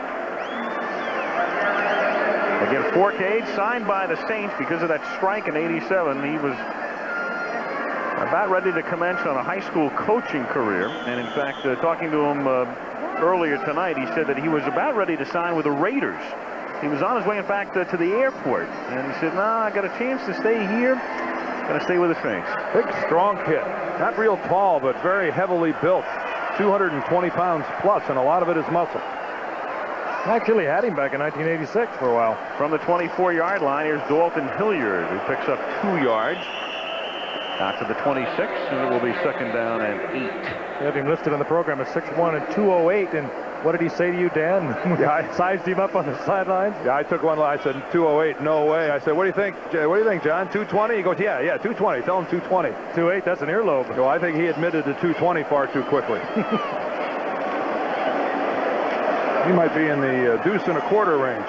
Again, Fourcade signed by the Saints because of that strike in '87. He was about ready to commence on a high school coaching career, and in fact, talking to him earlier tonight, he said that he was about ready to sign with the Raiders. He was on his way, in fact, to the airport, and he said, "No, I got a chance to stay here. Going to stay with the Saints." Big, strong kid. Not real tall, but very heavily built. 220 pounds plus, and a lot of it is muscle. Actually had him back in 1986 for a while. From the 24-yard line, here's Dalton Hilliard, who picks up 2 yards. Out to the 26, and it will be 2nd down and 8. You have him listed on the program as 6'1" and 208, and what did he say to you, Dan? Yeah, I sized him up on the sidelines. Yeah, I took one. I said 208, no way. I said, what do you think? What do you think, John? 220? He goes, yeah, 220. Tell him 220. 2.8. That's an earlobe. So I think he admitted to 220 far too quickly. He might be in the deuce and a quarter range.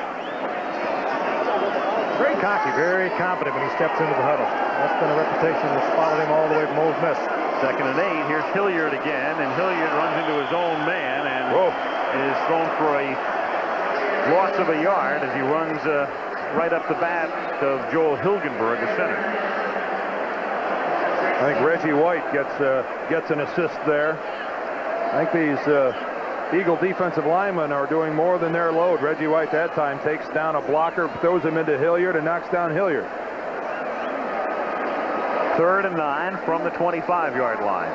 Very cocky, very confident when he steps into the huddle. That's been a reputation that's followed him all the way from Ole Miss. 2nd and 8. Here's Hilliard again, and Hilliard runs into his own man and is thrown for a loss of a yard as he runs right up the bat of Joel Hilgenberg, the center. I think Reggie White gets an assist there. I think these Eagle defensive linemen are doing more than their load. Reggie White that time takes down a blocker, throws him into Hilliard, and knocks down Hilliard. 3rd and 9 from the 25-yard line.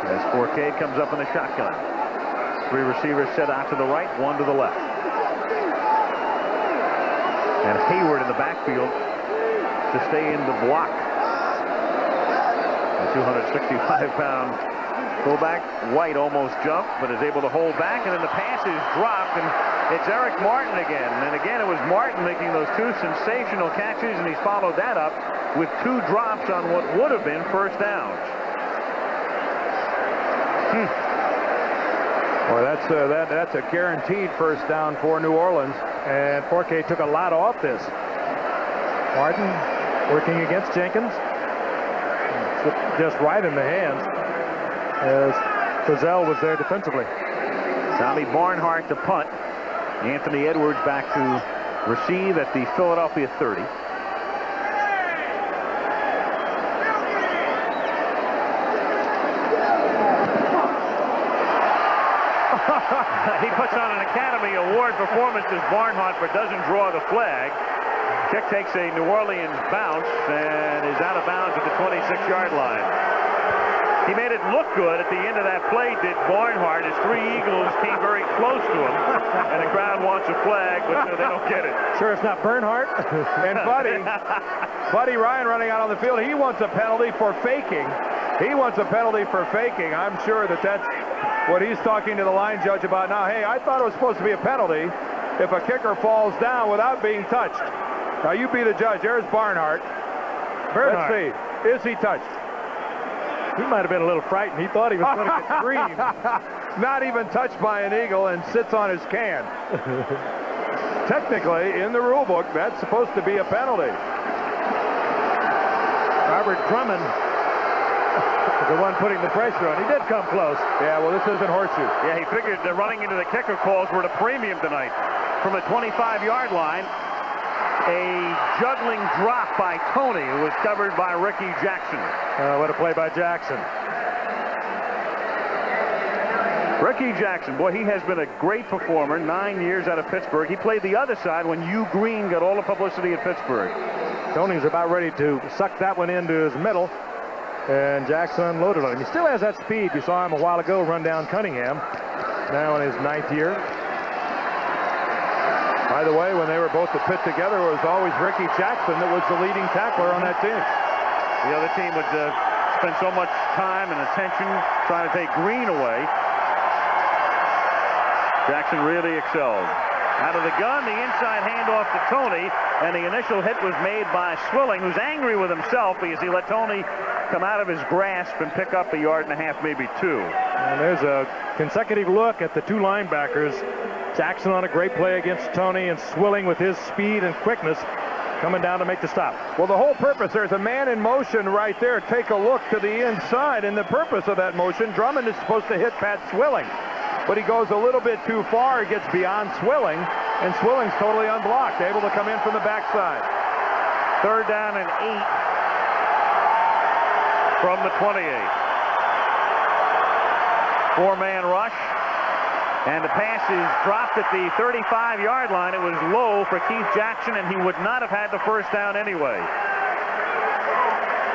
As Fourcade comes up in the shotgun. 3 receivers set out to the right, 1 to the left. And Hayward in the backfield to stay in the block. The 265-pound fullback White almost jumped, but is able to hold back, and then the pass is dropped, and it's Eric Martin again. And again, it was Martin making those 2 sensational catches, and he's followed that up with 2 drops on what would have been 1st downs. Well, that's a guaranteed 1st down for New Orleans. And Fourcade took a lot off this. Martin working against Jenkins. Just right in the hands as Frizzell was there defensively. Tommy Barnhart to punt. Anthony Edwards back to receive at the Philadelphia 30. He puts on an Academy Award performance as Barnhart, but doesn't draw the flag. Kick takes a New Orleans bounce and is out of bounds at the 26-yard line. He made it look good at the end of that play, did Barnhart, as 3 Eagles came very close to him, and the crowd wants a flag, but they don't get it. Sure it's not Bernhardt? And Buddy Ryan running out on the field, he wants a penalty for faking. He wants a penalty for faking. I'm sure that's what he's talking to the line judge about now. Hey, I thought it was supposed to be a penalty if a kicker falls down without being touched. Now you be the judge. There's Barnhart. Let's see. Is he touched? He might have been a little frightened. He thought he was going to get creamed. Not even touched by an Eagle and sits on his can. Technically, in the rule book, that's supposed to be a penalty. Robert Drummond is the one putting the pressure on. He did come close. Yeah, well, this isn't horseshoe. Yeah, he figured that running into the kicker calls were at a premium tonight. From the 25-yard line, a juggling drop by Tony, who was covered by Ricky Jackson. What a play by Jackson. Ricky Jackson, boy, he has been a great performer, 9 years out of Pittsburgh. He played the other side when Hugh Green got all the publicity at Pittsburgh. Tony's about ready to suck that one into his middle, and Jackson unloaded on him. He still has that speed. You saw him a while ago run down Cunningham, now in his 9th year. By the way, when they were both pit together, it was always Ricky Jackson that was the leading tackler on that team. The other team would spend so much time and attention trying to take Green away. Jackson really excelled. Out of the gun, the inside handoff to Tony, and the initial hit was made by Swilling, who's angry with himself because he let Tony come out of his grasp and pick up 1.5 yards, maybe 2. And there's a consecutive look at the 2 linebackers. Jackson on a great play against Tony, and Swilling with his speed and quickness coming down to make the stop. Well, the whole purpose, there's a man in motion right there. Take a look to the inside, and the purpose of that motion, Drummond is supposed to hit Pat Swilling. But he goes a little bit too far, he gets beyond Swilling, and Swilling's totally unblocked, able to come in from the backside. 3rd down and 8 from the 28. 4-man rush. And the pass is dropped at the 35-yard line. It was low for Keith Jackson, and he would not have had the first down anyway.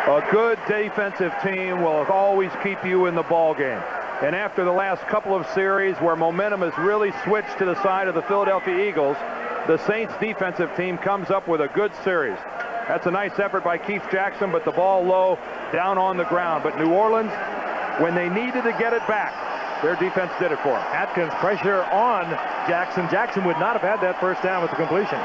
A good defensive team will always keep you in the ball game. And after the last couple of series where momentum has really switched to the side of the Philadelphia Eagles, the Saints defensive team comes up with a good series. That's a nice effort by Keith Jackson, but the ball low, down on the ground. But New Orleans, when they needed to get it back, their defense did it for him. Atkins pressure on Jackson. Jackson would not have had that first down with the completion.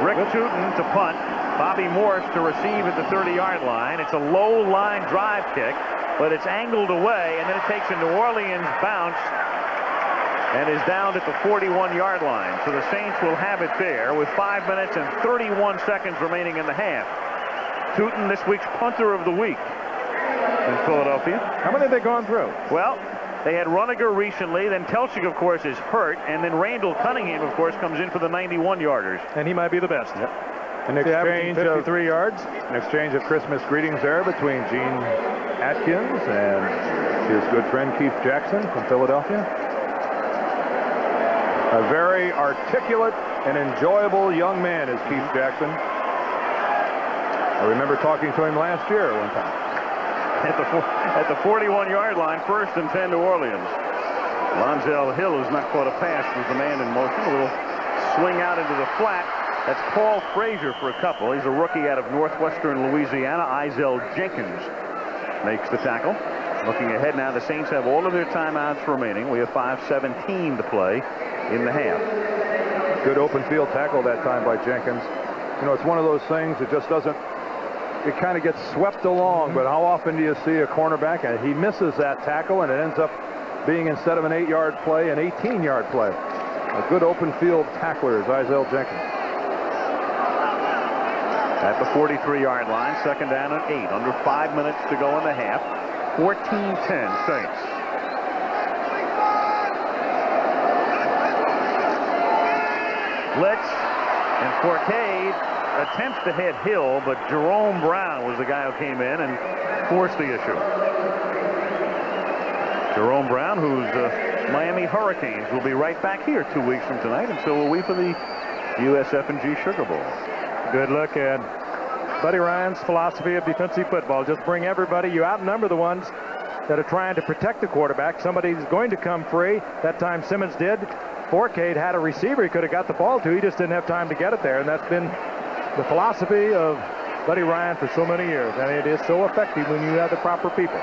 Rick Tootin to punt. Bobby Morris to receive at the 30-yard line. It's a low line drive kick, but it's angled away, and then it takes a New Orleans bounce and is down at the 41-yard line. So the Saints will have it there with 5 minutes and 31 seconds remaining in the half. Tootin, this week's punter of the week in Philadelphia. How many have they gone through? Well, they had Runiger recently, then Telchik, of course, is hurt, and then Randall Cunningham, of course, comes in for the 91-yarders. And he might be the best. Yep. An exchange of 53 yards. An exchange of Christmas greetings there between Gene Atkins and his good friend Keith Jackson from Philadelphia. A very articulate and enjoyable young man is Keith Jackson. I remember talking to him last year one time. At the 41-yard line, 1st and 10 New Orleans. Lonzel Hill has not caught a pass with the man in motion. A little swing out into the flat. That's Paul Frazier for a couple. He's a rookie out of northwestern Louisiana. Izell Jenkins makes the tackle. Looking ahead now, the Saints have all of their timeouts remaining. We have 5:17 to play in the half. Good open field tackle that time by Jenkins. You know, it's one of those things that just doesn't, it kind of gets swept along, but how often do you see a cornerback and he misses that tackle and it ends up being, instead of an 8-yard play, an 18-yard play. A good open field tackler is Izell Jenkins. At the 43-yard line, 2nd down and 8. Under 5 minutes to go in the half. 14-10 Saints. Blitz, and Forcade attempts to hit Hill, but Jerome Brown was the guy who came in and forced the issue. Jerome Brown, whose Miami Hurricanes will be right back here 2 weeks from tonight, and so will we for the USF&G Sugar Bowl. Good look at Buddy Ryan's philosophy of defensive football. Just bring everybody. You outnumber the ones that are trying to protect the quarterback. Somebody's going to come free. That time Simmons did. Forcade had a receiver he could have got the ball to. He just didn't have time to get it there. And that's been the philosophy of Buddy Ryan for so many years. And it is so effective when you have the proper people.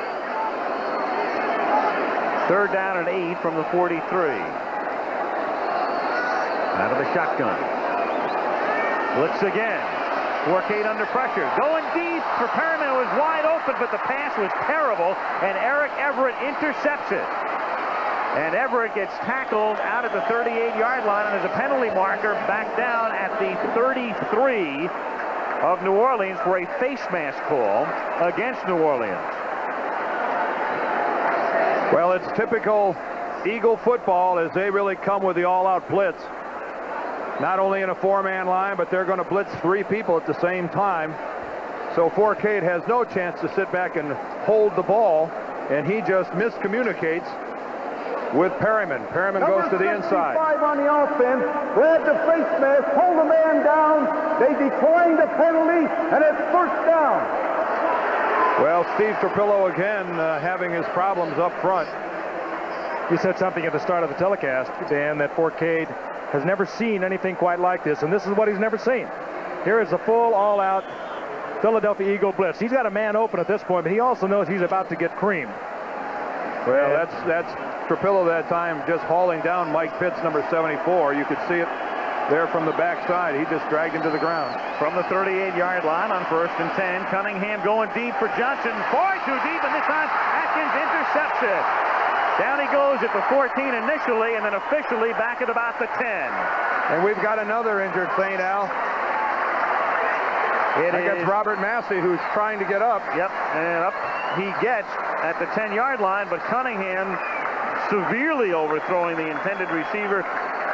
3rd down and 8 from the 43. Out of the shotgun. Blitz again. Forcade under pressure. Going deep for Perryman. Was wide open, but the pass was terrible, and Eric Everett intercepts it. And Everett gets tackled out at the 38-yard line, and there's a penalty marker back down at the 33 of New Orleans for a face mask call against New Orleans. Well, it's typical Eagle football as they really come with the all-out blitz. Not only in a 4-man line, but they're going to blitz 3 people at the same time. So Forcade has no chance to sit back and hold the ball, and he just miscommunicates with Perryman. Perryman goes to the inside. Number 65 on the offense, grab the face mask, hold the man down. They decline the penalty, and it's 1st down. Well, Steve Trapillo again having his problems up front. You said something at the start of the telecast, Dan, that Forcade has never seen anything quite like this, and this is what he's never seen. Here is a full, all-out Philadelphia Eagle blitz. He's got a man open at this point, but he also knows he's about to get creamed. Well, that's Trapillo that time just hauling down Mike Pitts, number 74. You could see it there from the backside. He just dragged him to the ground. From the 38-yard line on 1st and 10, Cunningham going deep for Johnson. Far too deep, and this time Atkins intercepts it. Down he goes at the 14 initially, and then officially back at about the 10. And we've got another injured St. Al. It's Robert Massey, who's trying to get up. Yep, and up he gets at the 10-yard line, but Cunningham severely overthrowing the intended receiver,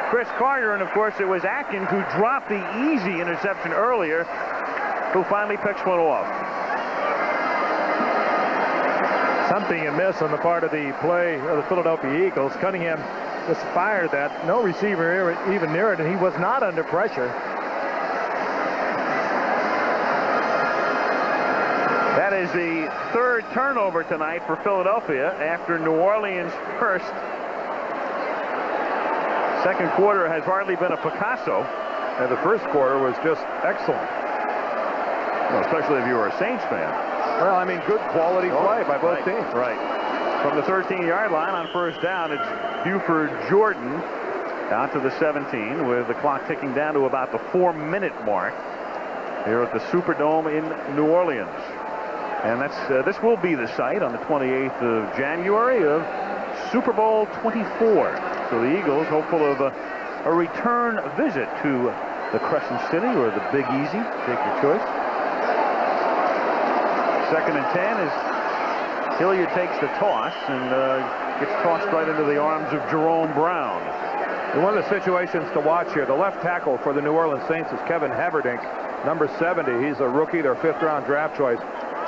Chris Carter, and of course it was Atkins who dropped the easy interception earlier, who finally picks one off. Something amiss on the part of the play of the Philadelphia Eagles. Cunningham just fired that. No receiver even near it, and he was not under pressure. That is the 3rd turnover tonight for Philadelphia after New Orleans' first. 2nd quarter has hardly been a Picasso. And the 1st quarter was just excellent. Well, especially if you were a Saints fan. Well, I mean, good quality play by both teams. Right. From the 13-yard line on 1st down, it's Buford Jordan down to the 17 with the clock ticking down to about the 4-minute mark here at the Superdome in New Orleans. And this will be the site on the 28th of January of Super Bowl 24. So the Eagles hopeful of a return visit to the Crescent City or the Big Easy. Take your choice. 2nd and 10 as Hilliard takes the toss and gets tossed right into the arms of Jerome Brown. And one of the situations to watch here, the left tackle for the New Orleans Saints is Kevin Haverdink, number 70. He's a rookie, their 5th-round draft choice.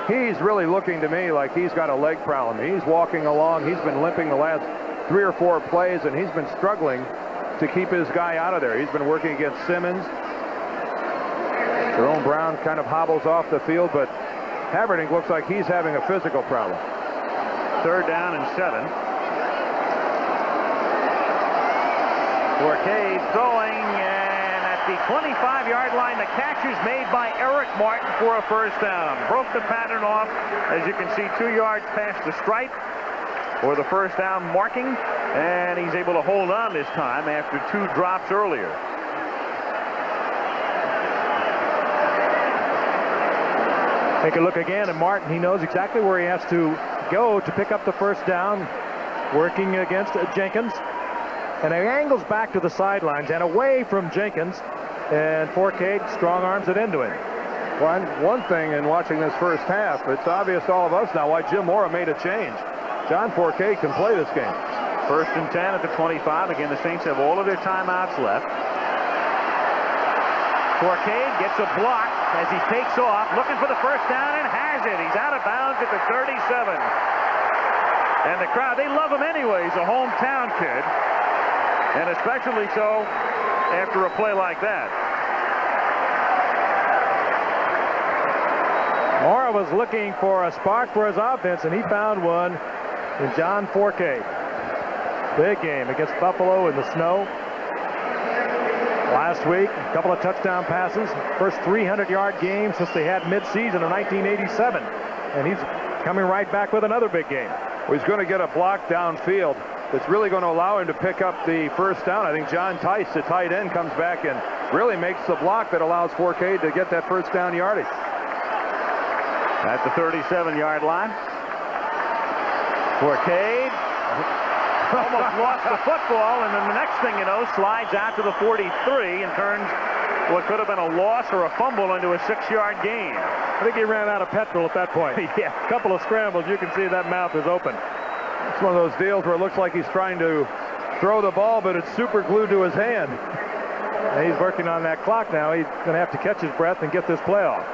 He's really looking to me like he's got a leg problem. He's walking along. He's been limping the last 3 or 4 plays, and he's been struggling to keep his guy out of there. He's been working against Simmons. Jerome Brown kind of hobbles off the field, but Haverdink looks like he's having a physical problem. 3rd down and 7. Forcade throwing, and at the 25-yard line, the catch is made by Eric Martin for a 1st down. Broke the pattern off, as you can see, 2 yards past the stripe for the 1st down marking, and he's able to hold on this time after 2 drops earlier. Take a look again at Martin. He knows exactly where he has to go to pick up the 1st down, working against Jenkins. And he angles back to the sidelines and away from Jenkins. And Forcade strong arms it into him. One thing in watching this 1st half, it's obvious to all of us now why Jim Mora made a change. John Forcade can play this game. 1st and 10 at the 25. Again, the Saints have all of their timeouts left. Forcade gets a block as he takes off, looking for the 1st down, and has it. He's out of bounds at the 37. And the crowd, they love him anyway. He's a hometown kid. And especially so after a play like that. Mora was looking for a spark for his offense, and he found one in John Forcade. Big game against Buffalo in the snow. Last week, a couple of touchdown passes. First 300-yard game since they had midseason in 1987. And he's coming right back with another big game. Well, he's going to get a block downfield that's really going to allow him to pick up the first down. I think John Tice, the tight end, comes back and really makes the block that allows Forcade to get that first down yardage. At the 37-yard line. Forcade almost lost the football, and then the next thing you know, slides out to the 43 and turns what could have been a loss or a fumble into a 6-yard gain. I think he ran out of petrol at that point. Yeah. A couple of scrambles, you can see that mouth is open. It's one of those deals where it looks like he's trying to throw the ball, but it's super glued to his hand. And he's working on that clock now. He's going to have to catch his breath and get this play off.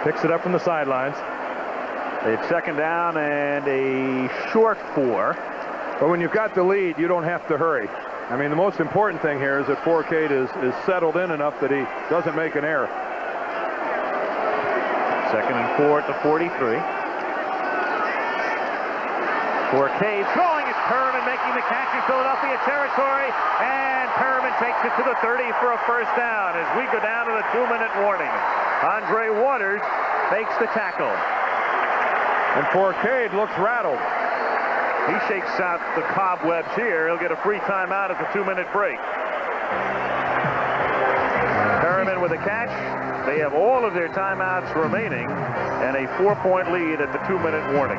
Picks it up from the sidelines. It's second down and a short 4. But when you've got the lead, you don't have to hurry. I mean, the most important thing here is that Forcade is settled in enough that he doesn't make an error. Second and 4 at the 43. Forcade throwing it. Perriman making the catch in Philadelphia territory, and Perriman takes it to the 30 for a first down as we go down to the 2-minute warning. Andre Waters makes the tackle. And Forcade looks rattled. He shakes out the cobwebs here. He'll get a free timeout at the 2-minute break. Perriman with a catch. They have all of their timeouts remaining and a 4-point lead at the 2-minute warning.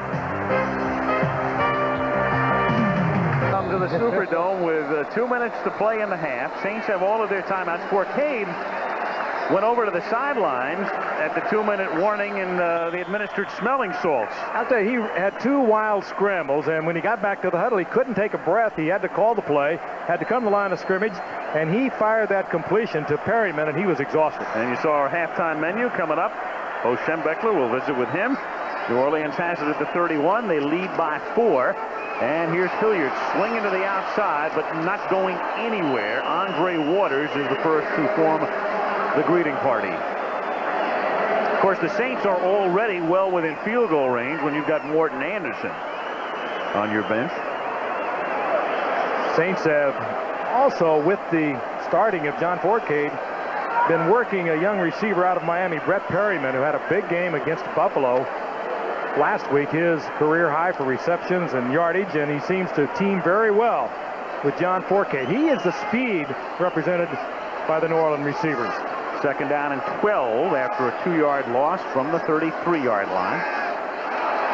Come to the Superdome with 2 minutes to play in the half. Saints have all of their timeouts. Forcade went over to the sidelines at the 2-minute warning and the administered smelling salts. I'll tell you, he had 2 wild scrambles, and when he got back to the huddle, he couldn't take a breath. He had to call the play, had to come to the line of scrimmage, and he fired that completion to Perriman, and he was exhausted. And you saw our halftime menu coming up. Bo Schembechler will visit with him. New Orleans has it at the 31. They lead by 4. And here's Hilliard swinging to the outside, but not going anywhere. Andre Waters is the first to form the greeting party. Of course, the Saints are already well within field goal range when you've got Morton Anderson on your bench. Saints have also, with the starting of John Forcade, been working a young receiver out of Miami, Brett Perriman, who had a big game against Buffalo last week, his career high for receptions and yardage, and he seems to team very well with John Forcade. He is the speed represented by the New Orleans receivers. Second down and 12 after a 2-yard loss from the 33-yard line.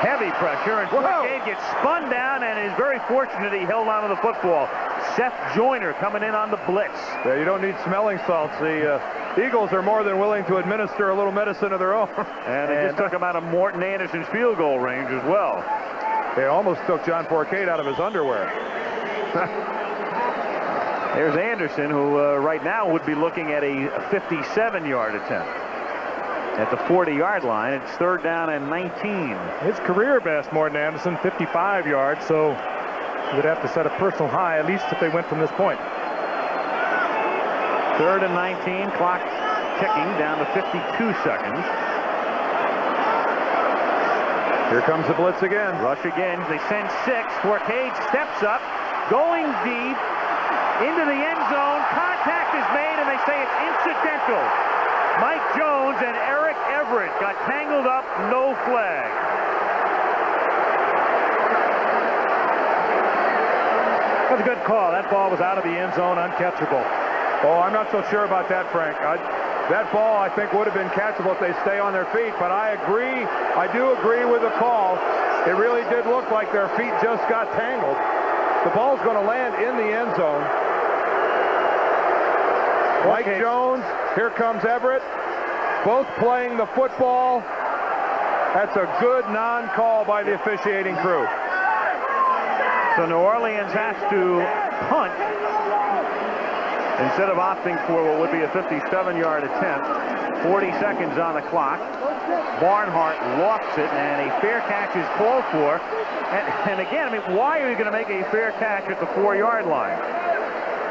Heavy pressure, and Forcade gets spun down and is very fortunate he held on to the football. Seth Joyner coming in on the blitz. Yeah, you don't need smelling salts. The Eagles are more than willing to administer a little medicine of their own. And they just took him out of Morton Anderson's field goal range as well. They almost took John Forcade out of his underwear. There's Anderson, who right now would be looking at a 57-yard attempt. At the 40-yard line, it's third down and 19. His career best, Morton Anderson, 55 yards, so he would have to set a personal high, at least if they went from this point. Third and 19, clock ticking down to 52 seconds. Here comes the blitz again. Rush again. They send 6. Forcade steps up, going deep into the end zone. Contact is made, and they say it's incidental. Mike Jones and Eric Everett got tangled up, no flag. That's a good call. That ball was out of the end zone, uncatchable. Oh, I'm not so sure about that, Frank. That ball, I think, would have been catchable if they stay on their feet, but I agree. I do agree with the call. It really did look like their feet just got tangled. The ball's going to land in the end zone. Mike Jones, here comes Everett, both playing the football. That's a good non-call by the officiating crew. So New Orleans has to punt instead of opting for what would be a 57-yard attempt. 40 seconds on the clock. Barnhart lofts it, and a fair catch is called for. And again, I mean, why are you going to make a fair catch at the 4-yard line?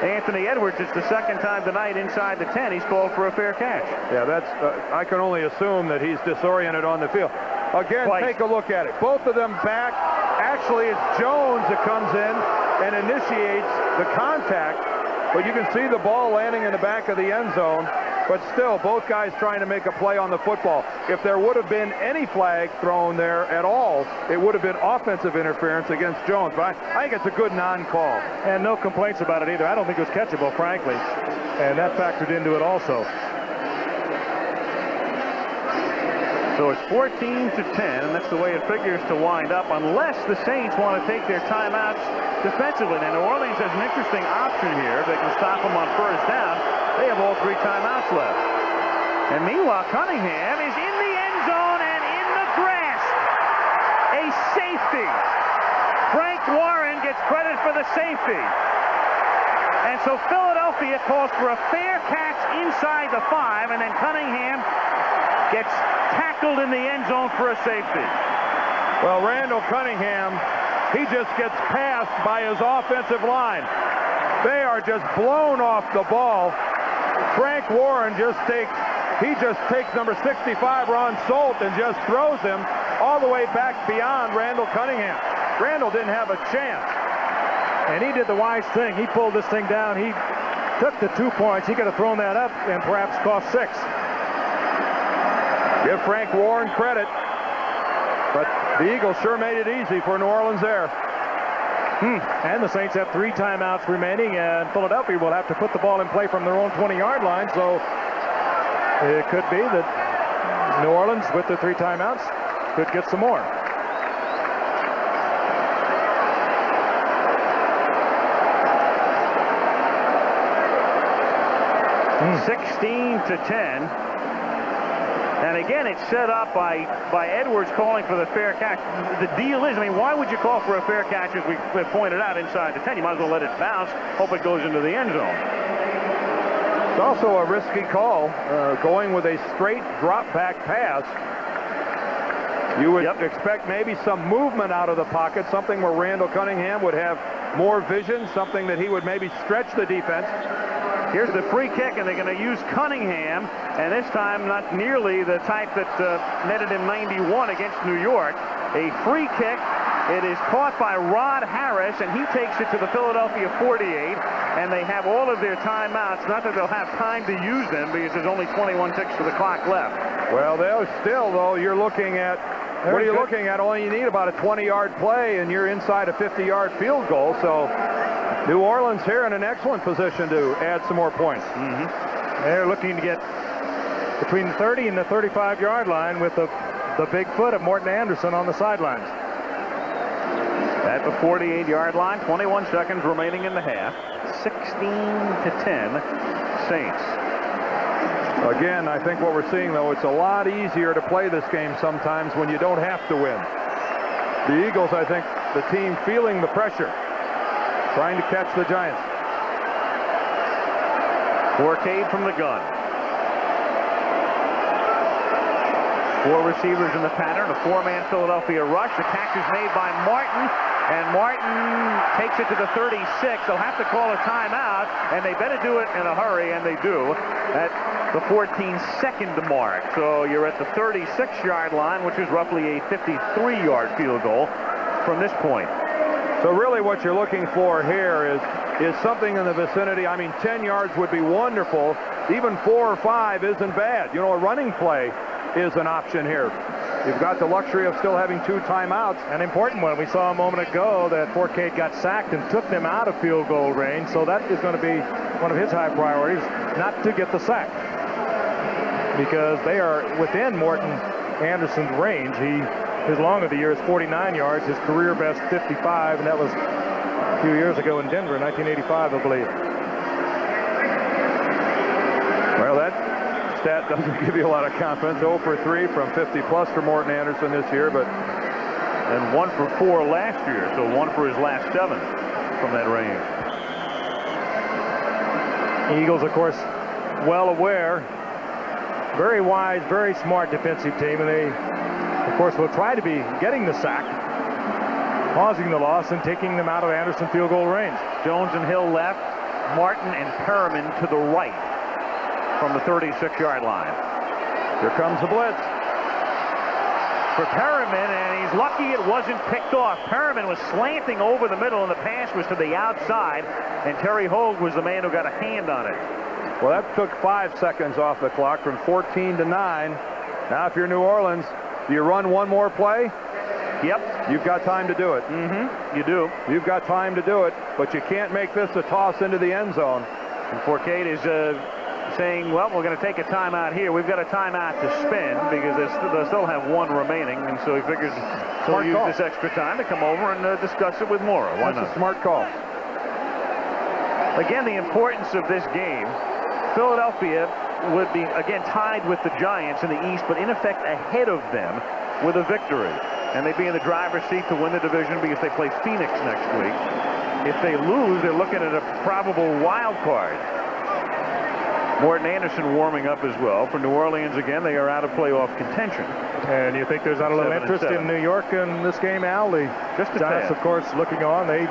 Anthony Edwards, it's the second time tonight inside the 10 he's called for a fair catch. Yeah, that's, I can only assume that he's disoriented on the field. Again, Twice. take a look at it. Both of them back. Actually, it's Jones that comes in and initiates the contact, but you can see the ball landing in the back of the end zone. But still, both guys trying to make a play on the football. If there would have been any flag thrown there at all, it would have been offensive interference against Jones. But I think it's a good non-call. And no complaints about it either. I don't think it was catchable, frankly. And that factored into it also. So it's 14-10, and that's the way it figures to wind up, unless the Saints want to take their timeouts defensively. Now, New Orleans has an interesting option here. They can stop them on first down. They have all 3 timeouts left. And meanwhile, Cunningham is in the end zone and in the grasp. A safety. Frank Warren gets credit for the safety. And so Philadelphia calls for a fair catch inside the 5, and then Cunningham gets tackled in the end zone for a safety. Well, Randall Cunningham, he just gets passed by his offensive line. They are just blown off the ball. Frank Warren just takes number 65, Ron Solt, and just throws him all the way back beyond Randall Cunningham. Randall didn't have a chance. And he did the wise thing. He pulled this thing down. He took the 2 points. He could have thrown that up and perhaps cost 6. Give Frank Warren credit. But the Eagles sure made it easy for New Orleans there. And the Saints have 3 timeouts remaining, and Philadelphia will have to put the ball in play from their own 20-yard line. So it could be that New Orleans, with the 3 timeouts, could get some more. Mm. 16-10. And again, it's set up by Edwards calling for the fair catch. The deal is, I mean, why would you call for a fair catch, as we pointed out, inside the 10? You might as well let it bounce, hope it goes into the end zone. It's also a risky call, going with a straight drop-back pass. You would expect maybe some movement out of the pocket, something where Randall Cunningham would have more vision, something that he would maybe stretch the defense. Here's the free kick, and they're going to use Cunningham, and this time not nearly the type that netted him 91 against New York. A free kick. It is caught by Rod Harris, and he takes it to the Philadelphia 48, and they have all of their timeouts. Not that they'll have time to use them because there's only 21 ticks to the clock left. Well, they'll still, though, you're looking at, what are you looking at? Only you need about a 20-yard play, and you're inside a 50-yard field goal, so New Orleans here in an excellent position to add some more points. They're looking to get between the 30 and the 35-yard line with the big foot of Morton Anderson on the sidelines. At the 48-yard line, 21 seconds remaining in the half. 16-10 Saints. Again, I think what we're seeing, though, it's a lot easier to play this game sometimes when you don't have to win. The Eagles, I think, the team feeling the pressure, trying to catch the Giants. Fourcade from the gun. 4 receivers in the pattern, a 4-man Philadelphia rush. The catch is made by Martin, and Martin takes it to the 36. They'll have to call a timeout, and they better do it in a hurry, and they do, at the 14-second mark. So you're at the 36-yard line, which is roughly a 53-yard field goal from this point. So really what you're looking for here is something in the vicinity. I mean, 10 yards would be wonderful. Even 4 or 5 isn't bad. You know, a running play is an option here. You've got the luxury of still having 2 timeouts. An important one. We saw a moment ago that Fourcade got sacked and took them out of field goal range, so that is going to be one of his high priorities, not to get the sack, because they are within Morton Anderson's range. His long of the year is 49 yards, his career best 55, and that was a few years ago in Denver, 1985, I believe. Well, that stat doesn't give you a lot of confidence. 0 for 3 from 50-plus for Morton Anderson this year, but and 1 for 4 last year, so 1 for his last 7 from that range. Eagles, of course, well aware, very wise, very smart defensive team, and they, of course, will try to be getting the sack, causing the loss, and taking them out of Anderson field goal range. Jones and Hill left. Martin and Perriman to the right from the 36-yard line. Here comes the blitz. For Perriman, and he's lucky it wasn't picked off. Perriman was slanting over the middle, and the pass was to the outside, and Terry Hogue was the man who got a hand on it. Well, that took 5 seconds off the clock from 14 to 9. Now, if you're New Orleans, do you run one more play? Yep. You've got time to do it. Mm-hmm. You do. You've got time to do it, but you can't make this a toss into the end zone. And Forcade is saying, well, we're going to take a timeout here. We've got a timeout to spend because they'll still have one remaining, and so he figures he'll use this extra time to come over and discuss it with Mora. Why not? That's a smart call. Again, the importance of this game. Philadelphia would be, again, tied with the Giants in the East, but in effect ahead of them with a victory. And they'd be in the driver's seat to win the division because they play Phoenix next week. If they lose, they're looking at a probable wild card. Morton Anderson warming up as well. For New Orleans, again, they are out of playoff contention. And you think there's not a little interest in New York in this game, Al? The Giants, of course, looking on. They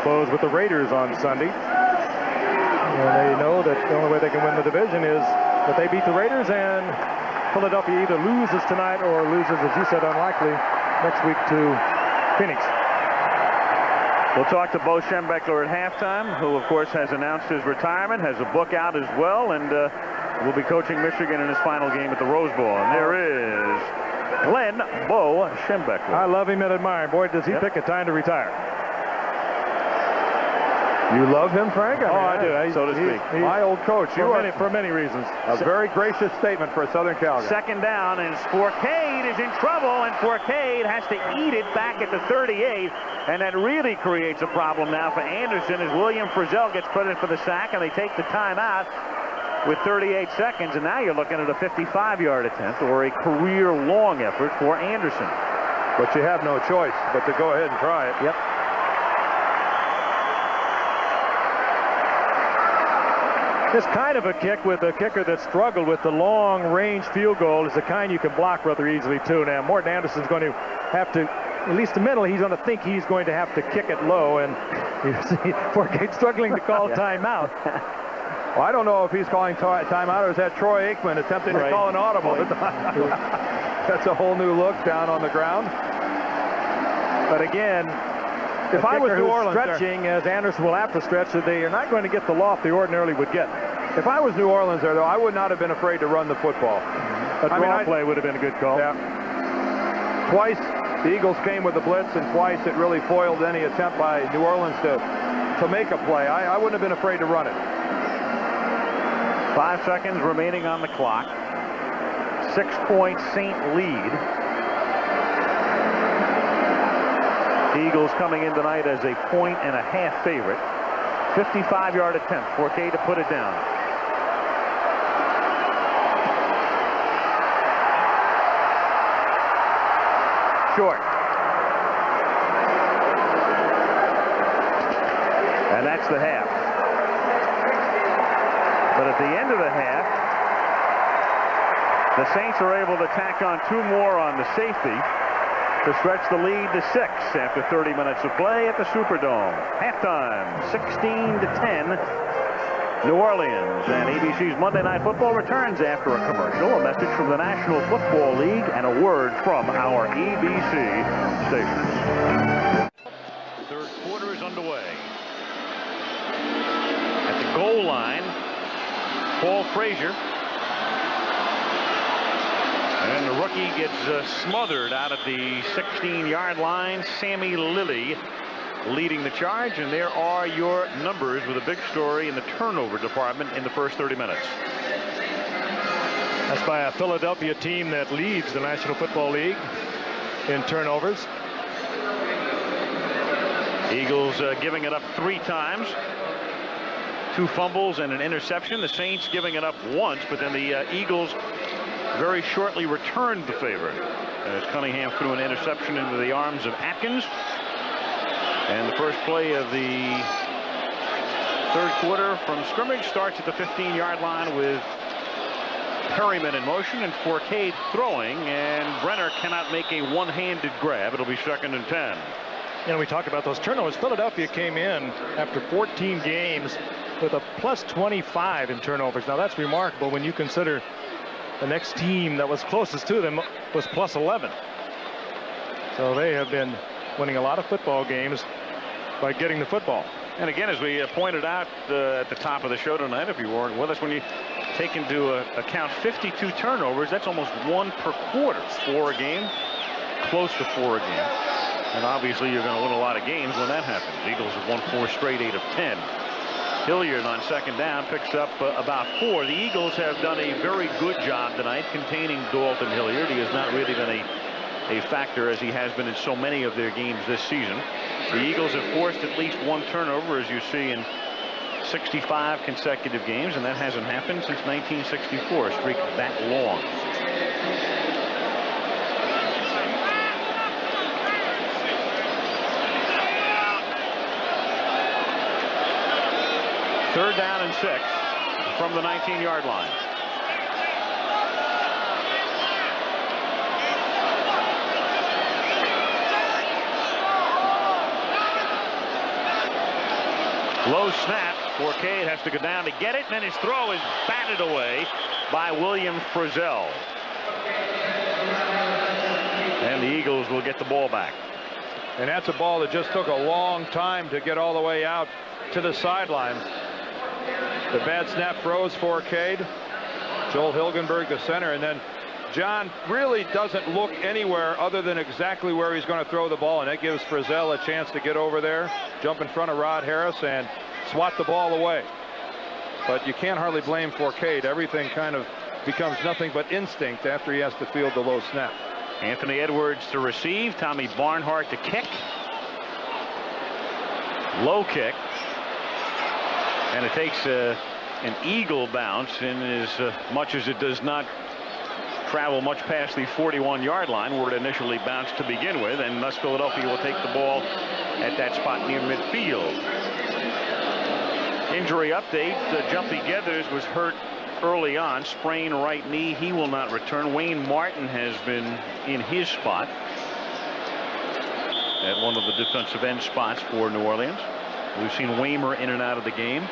close with the Raiders on Sunday. And they know that the only way they can win the division is that they beat the Raiders, and Philadelphia either loses tonight or loses, as you said, unlikely, next week to Phoenix. We'll talk to Bo Schembechler at halftime, who, of course, has announced his retirement, has a book out as well, and will be coaching Michigan in his final game at the Rose Bowl. And there is Glenn Bo Schembechler. I love him and admire him. Boy, does he pick a time to retire. You love him, Frank? I do. So to speak. My old coach. For many reasons. A very gracious statement for a Southern Calgary. Second down, and Forcade is in trouble, and Forcade has to eat it back at the 38, and that really creates a problem now for Anderson as William Frizzell gets put in for the sack, and they take the timeout with 38 seconds, and now you're looking at a 55-yard attempt or a career-long effort for Anderson. But you have no choice but to go ahead and try it. Yep. This kind of a kick with a kicker that struggled with the long-range field goal is the kind you can block rather easily, too. Now, Morton Anderson's going to have to, at least mentally, he's going to think he's going to have to kick it low, and you see Forcade struggling to call timeout. Well, I don't know if he's calling timeout or is that Troy Aikman attempting to call an audible. That's a whole new look down on the ground. But again, if I was New Orleans stretching, as Anderson will have to stretch, they are not going to get the loft they ordinarily would get. If I was New Orleans there, though, I would not have been afraid to run the football. A draw play would have been a good call. Yeah. Twice the Eagles came with the blitz, and twice it really foiled any attempt by New Orleans to make a play. I wouldn't have been afraid to run it. 5 seconds remaining on the clock. 6-point Saint lead. The Eagles coming in tonight as a 1.5-point favorite. 55-yard attempt. Forcade to put it down. Short. And that's the half. But at the end of the half, the Saints are able to tack on 2 more on the safety to stretch the lead to 6 after 30 minutes of play at the Superdome. Halftime, 16-10, New Orleans. And ABC's Monday Night Football returns after a commercial, a message from the National Football League, and a word from our ABC stations. Third quarter is underway. At the goal line, Paul Frazier. And the rookie gets smothered out at the 16-yard line. Sammy Lilly leading the charge, and there are your numbers with a big story in the turnover department in the first 30 minutes. That's by a Philadelphia team that leads the National Football League in turnovers. Eagles giving it up 3 times. 2 fumbles and an interception. The Saints giving it up once, but then the Eagles very shortly returned the favor as Cunningham threw an interception into the arms of Atkins. And the first play of the third quarter from scrimmage starts at the 15-yard line with Perriman in motion and Forcade throwing, and Brenner cannot make a one-handed grab. It'll be 2nd and 10. You know, we talked about those turnovers. Philadelphia came in after 14 games with a plus 25 in turnovers. Now that's remarkable when you consider the next team that was closest to them was plus 11. So they have been winning a lot of football games by getting the football. And again, as we pointed out at the top of the show tonight, if you weren't with us, when you take into account 52 turnovers, that's almost 1 per quarter. 4 a game, close to 4 a game. And obviously you're going to win a lot of games when that happens. Eagles have won 4 straight, 8 of 10. Hilliard on second down picks up about 4. The Eagles have done a very good job tonight containing Dalton Hilliard. He has not really been a factor as he has been in so many of their games this season. The Eagles have forced at least 1 turnover, as you see, in 65 consecutive games, and that hasn't happened since 1964, a streak that long. Third down and 6 from the 19-yard line. Low snap. Forcade has to go down to get it, and then his throw is batted away by William Frizzell. And the Eagles will get the ball back. And that's a ball that just took a long time to get all the way out to the sideline. The bad snap froze Forcade. Joel Hilgenberg, the center, and then John really doesn't look anywhere other than exactly where he's going to throw the ball, and that gives Frizzell a chance to get over there, jump in front of Rod Harris, and swat the ball away. But you can't hardly blame Forcade. Everything kind of becomes nothing but instinct after he has to field the low snap. Anthony Edwards to receive, Tommy Barnhart to kick. Low kick. And it takes an eagle bounce, and as much as it does not travel much past the 41-yard line where it initially bounced to begin with, and thus Philadelphia will take the ball at that spot near midfield. Injury update, Jumpy Gethers was hurt early on, sprained right knee. He will not return. Wayne Martin has been in his spot at one of the defensive end spots for New Orleans. We've seen Waymer in and out of the game,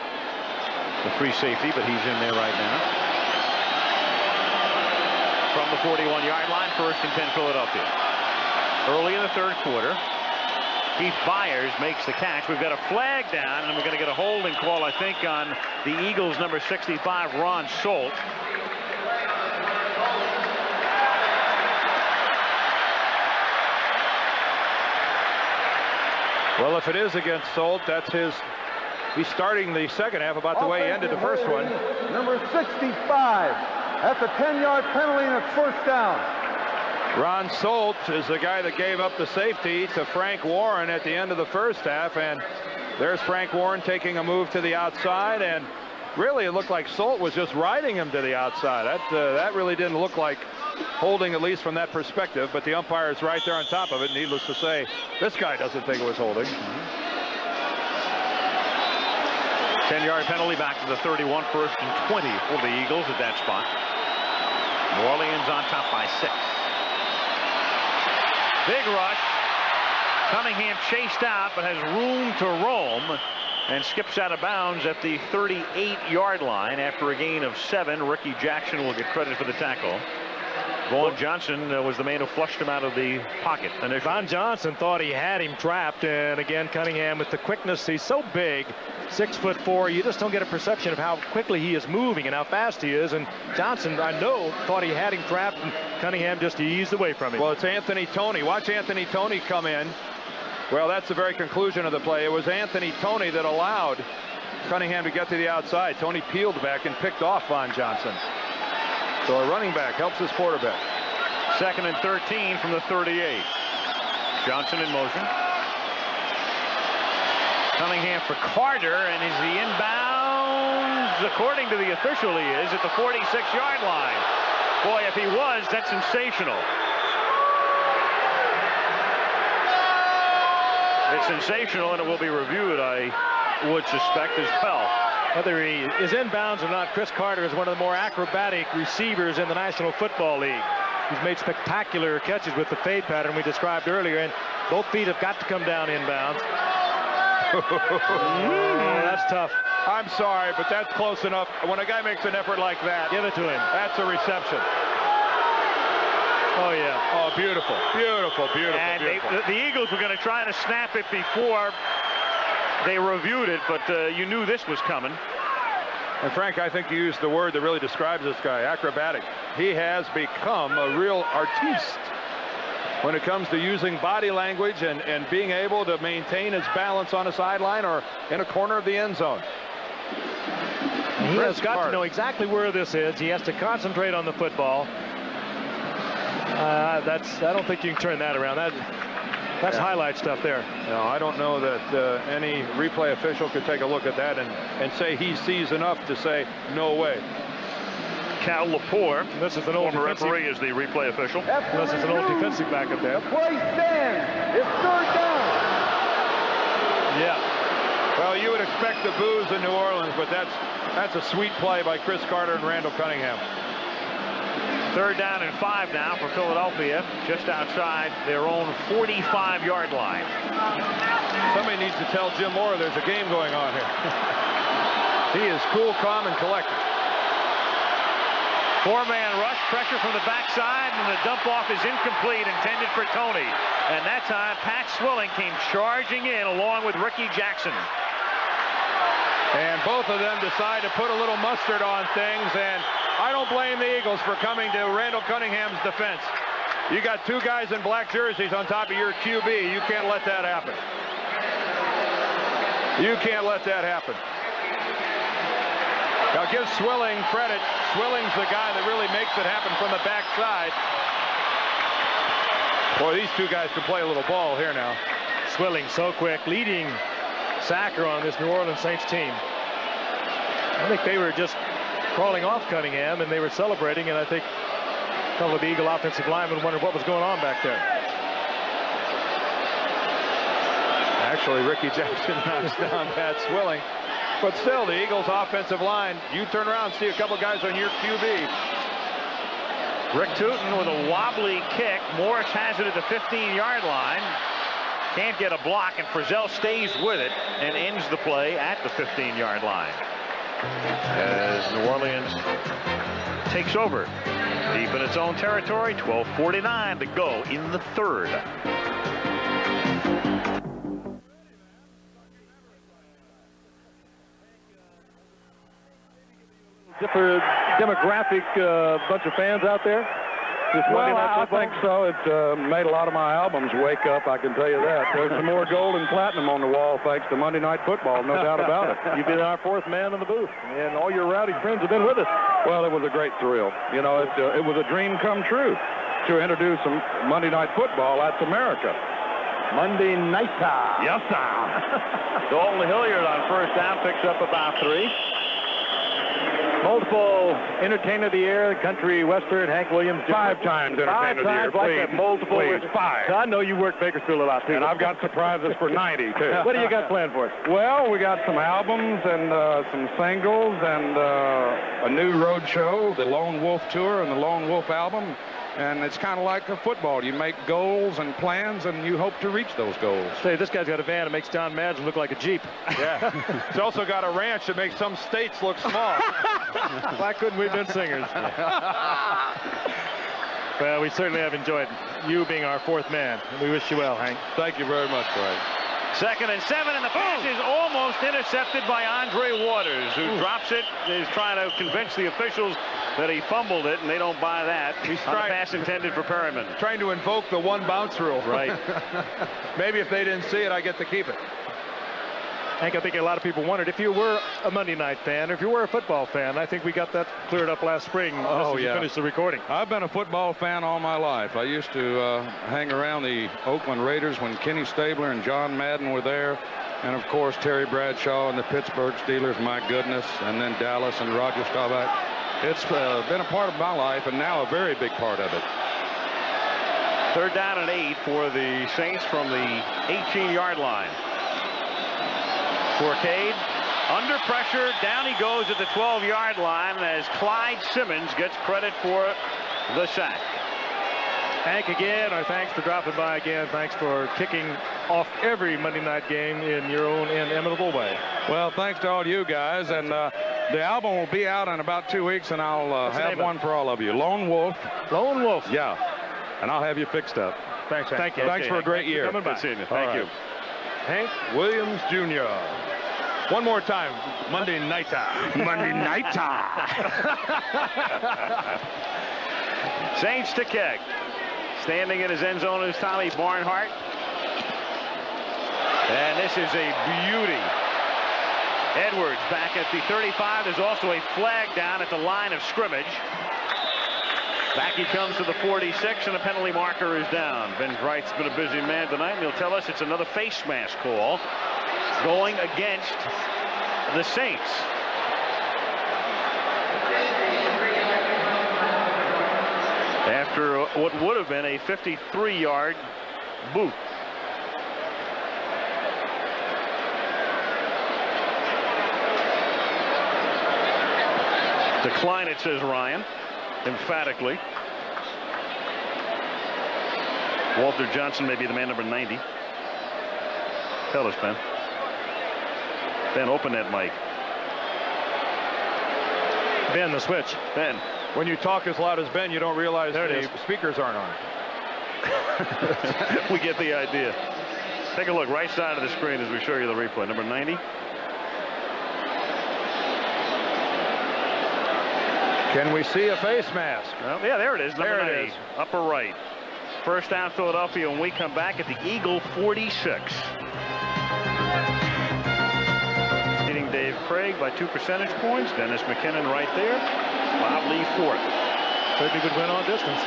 the free safety, but he's in there right now. From the 41-yard line, 1st and 10 Philadelphia. Early in the 3rd quarter, Keith Byers makes the catch. We've got a flag down, and we're going to get a holding call, I think, on the Eagles' number 65, Ron Solt. Well, if it is against Solt, that's his. He's starting the second half about the way he ended the first one. Number 65. That's a 10-yard penalty and it's 1st down. Ron Solt is the guy that gave up the safety to Frank Warren at the end of the first half, and there's Frank Warren taking a move to the outside, and really it looked like Solt was just riding him to the outside. That really didn't look like holding, at least from that perspective, but the umpire is right there on top of it. Needless to say, this guy doesn't think it was holding. 10-yard penalty back to the 31, 1st and 20 for the Eagles at that spot. New Orleans on top by 6. Big rush. Cunningham chased out, but has room to roam and skips out of bounds at the 38-yard line after a gain of 7. Ricky Jackson will get credit for the tackle. Vaughn Johnson was the man who flushed him out of the pocket initially. Vaughn Johnson thought he had him trapped, and again, Cunningham with the quickness. He's so big, 6'4", you just don't get a perception of how quickly he is moving and how fast he is. And Johnson, I know, thought he had him trapped, and Cunningham just eased away from him. Well, it's Anthony Toney. Watch Anthony Toney come in. Well, that's the very conclusion of the play. It was Anthony Toney that allowed Cunningham to get to the outside. Toney peeled back and picked off Vaughn Johnson. So a running back helps his quarterback. 2nd and 13 from the 38. Johnson in motion. Cunningham for Carter, and is he inbounds? According to the official, he is at the 46-yard line. Boy, if he was, that's sensational. It's sensational, and it will be reviewed, I would suspect, as well. Whether he is inbounds or not, Chris Carter is one of the more acrobatic receivers in the National Football League. He's made spectacular catches with the fade pattern we described earlier, and Both feet have got to come down inbounds. That's tough. I'm sorry, but that's close enough. When a guy makes an effort like that, Give it to him. that's a reception. Oh, yeah. Oh, beautiful, beautiful, beautiful, And beautiful. the Eagles were going to try to snap it before they reviewed it, but you knew this was coming. And Frank, I think you used the word that really describes this guy, acrobatic. He has become a real artiste when it comes to using body language and being able to maintain his balance on a sideline or in a corner of the end zone. He has got Carter. to know exactly where this is. He has to concentrate on the football. I don't think you can turn that around. That's highlight stuff there. No, I don't know that any replay official could take a look at that and say he sees enough to say, no way. Cal Lepore, This is an old former defensive, referee, is the replay official. this is an old defensive back up there. The play stands. It's third down. Yeah. Well, you would expect the boos in New Orleans, but that's a sweet play by Chris Carter and Randall Cunningham. 3rd down and 5 now for Philadelphia, just outside their own 45-yard line. Somebody needs to tell Jim Moore there's a game going on here. He is cool, calm, and collected. 4-man rush, pressure from the backside, and the dump off is incomplete, intended for Tony. And that time, Pat Swilling came charging in along with Ricky Jackson. And both of them decide to put a little mustard on things, and I don't blame the Eagles for coming to Randall Cunningham's defense. You got 2 guys in black jerseys on top of your QB. You can't let that happen. You can't let that happen. Now give Swilling credit. Swilling's the guy that really makes it happen from the backside. Boy, these 2 guys can play a little ball here now. Swilling so quick, leading sacker on this New Orleans Saints team. I think they were just crawling off Cunningham, and they were celebrating, and I think a couple of the Eagle offensive linemen wondered what was going on back there. Actually, Ricky Jackson knocks down Pat Swilling. But still, the Eagles offensive line, you turn around and see a couple guys on your QB. Rick Tootin with a wobbly kick. Morris has it at the 15-yard line. Can't get a block, and Frizzell stays with it and ends the play at the 15-yard line. As New Orleans takes over deep in its own territory, 12:49 to go in the 3rd. Gifford demographic bunch of fans out there. Well, I think so. It's made a lot of my albums wake up, I can tell you that. There's some more gold and platinum on the wall thanks to Monday Night Football, no doubt about it. You've been our 4th man in the booth, and all your rowdy friends have been with us. Well, it was a great thrill. You know, it was a dream come true to introduce some Monday Night Football. That's America. Monday night time. Yes, sir. Dalton Hilliard on 1st down picks up about 3. Multiple entertainer of the year, country western, Hank Williams. 5 times entertainer of the year. Like Please, that multiple. please, 5. So I know you worked Bakersfield a lot, too. And I've got surprises for 90, too. What do you got planned for us? Well, we got some albums and some singles and a new road show, the Lone Wolf Tour and the Lone Wolf album. And it's kind of like a football. You make goals and plans, and you hope to reach those goals. Say, this guy's got a van that makes Don Madden look like a Jeep. Yeah. He's also got a ranch that makes some states look small. Why couldn't we have been singers? Well, we certainly have enjoyed you being our 4th man. And we wish you well, Hank. Thank you very much, Frank. 2nd and 7, and the pass is almost intercepted by Andre Waters, who drops it, is trying to convince the officials that he fumbled it, and they don't buy that. He's on the pass intended for Perryman. Trying to invoke the 1 bounce rule. Right. Maybe if they didn't see it, I get to keep it. Hank, I think a lot of people wondered if you were a Monday night fan or if you were a football fan. I think we got that cleared up last spring. Oh, yeah. Finished the recording. I've been a football fan all my life. I used to hang around the Oakland Raiders when Kenny Stabler and John Madden were there. And, of course, Terry Bradshaw and the Pittsburgh Steelers, my goodness. And then Dallas and Roger Staubach. It's been a part of my life and now a very big part of it. 3rd down and 8 for the Saints from the 18-yard line. Fourcade under pressure, down he goes at the 12-yard line as Clyde Simmons gets credit for the sack. Hank again, our thanks for dropping by again. Thanks for kicking off every Monday night game in your own inimitable way. Well, thanks to all you guys. And the album will be out in about 2 weeks, and I'll have one for all of you. Lone Wolf. Lone Wolf. Yeah. And I'll have you fixed up. Thanks, Hank. Thank you. Thanks for a great year. Coming by. Good seeing you. Thank you. Hank Williams Jr. One more time. Monday night. Monday night. Saints to kick. Standing in his end zone is Tommy Barnhart. And this is a beauty. Edwards back at the 35. There's also a flag down at the line of scrimmage. Back he comes to the 46, and the penalty marker is down. Ben Wright's been a busy man tonight, and he'll tell us it's another face mask call going against the Saints. After what would have been a 53-yard boot. Decline it, says Ryan, emphatically. Walter Johnson may be the man number 90. Tell us, Ben. Ben, open that mic. Ben, the switch. Ben. When you talk as loud as Ben, you don't realize the speakers aren't on. We get the idea. Take a look right side of the screen as we show you the replay. Number 90. Can we see a face mask? Well, yeah, there it is. Number There 90. it is. Upper right. First down, Philadelphia, and we come back at the Eagle 46. Leading Dave Craig by 2 percentage points. Dennis McKinnon right there. Bob Lee fourth. Certainly good win on distance.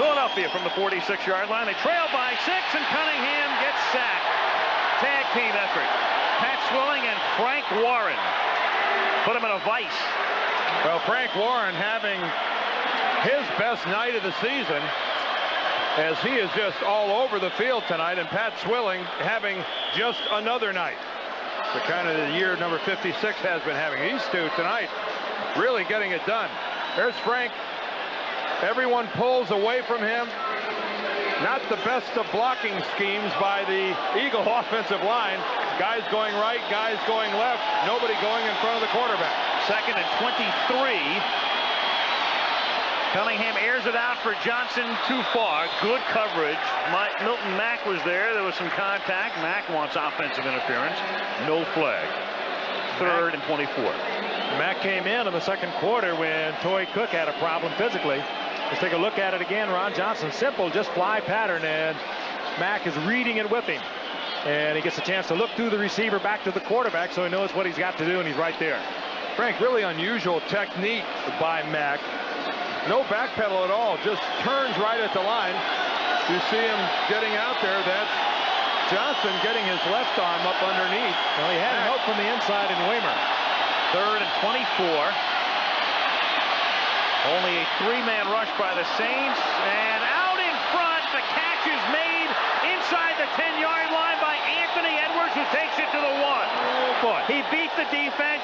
Philadelphia from the 46-yard line. They trail by 6, and Cunningham gets sacked. Tag team effort. Pat Swilling and Frank Warren put him in a vice. Well, Frank Warren having his best night of the season, as he is just all over the field tonight, and Pat Swilling having just another night. The kind of the year number 56 has been having. These two tonight really getting it done. There's Frank. Everyone pulls away from him. Not the best of blocking schemes by the Eagle offensive line. Guys going right, guys going left, nobody going in front of the quarterback. 2nd and 23. Cunningham airs it out for Johnson, too far. Good coverage. Milton Mack was there. There was some contact. Mack wants offensive interference. No flag. 3rd and 24. Mack came in the second quarter when Toy Cook had a problem physically. Let's take a look at it again. Ron Johnson, simple, just fly pattern, and Mack is reading it with him. And he gets a chance to look through the receiver back to the quarterback, so he knows what he's got to do, and he's right there. Frank, really unusual technique by Mack. No backpedal at all, just turns right at the line. You see him getting out there. That's Johnson getting his left arm up underneath. Well, he had help from the inside in Waymer. 3rd and 24. Only a 3-man rush by the Saints, and out in front, the catch is made inside the 10-yard line by Anthony Edwards, who takes it to the 1. Oh, boy. He beat the defense.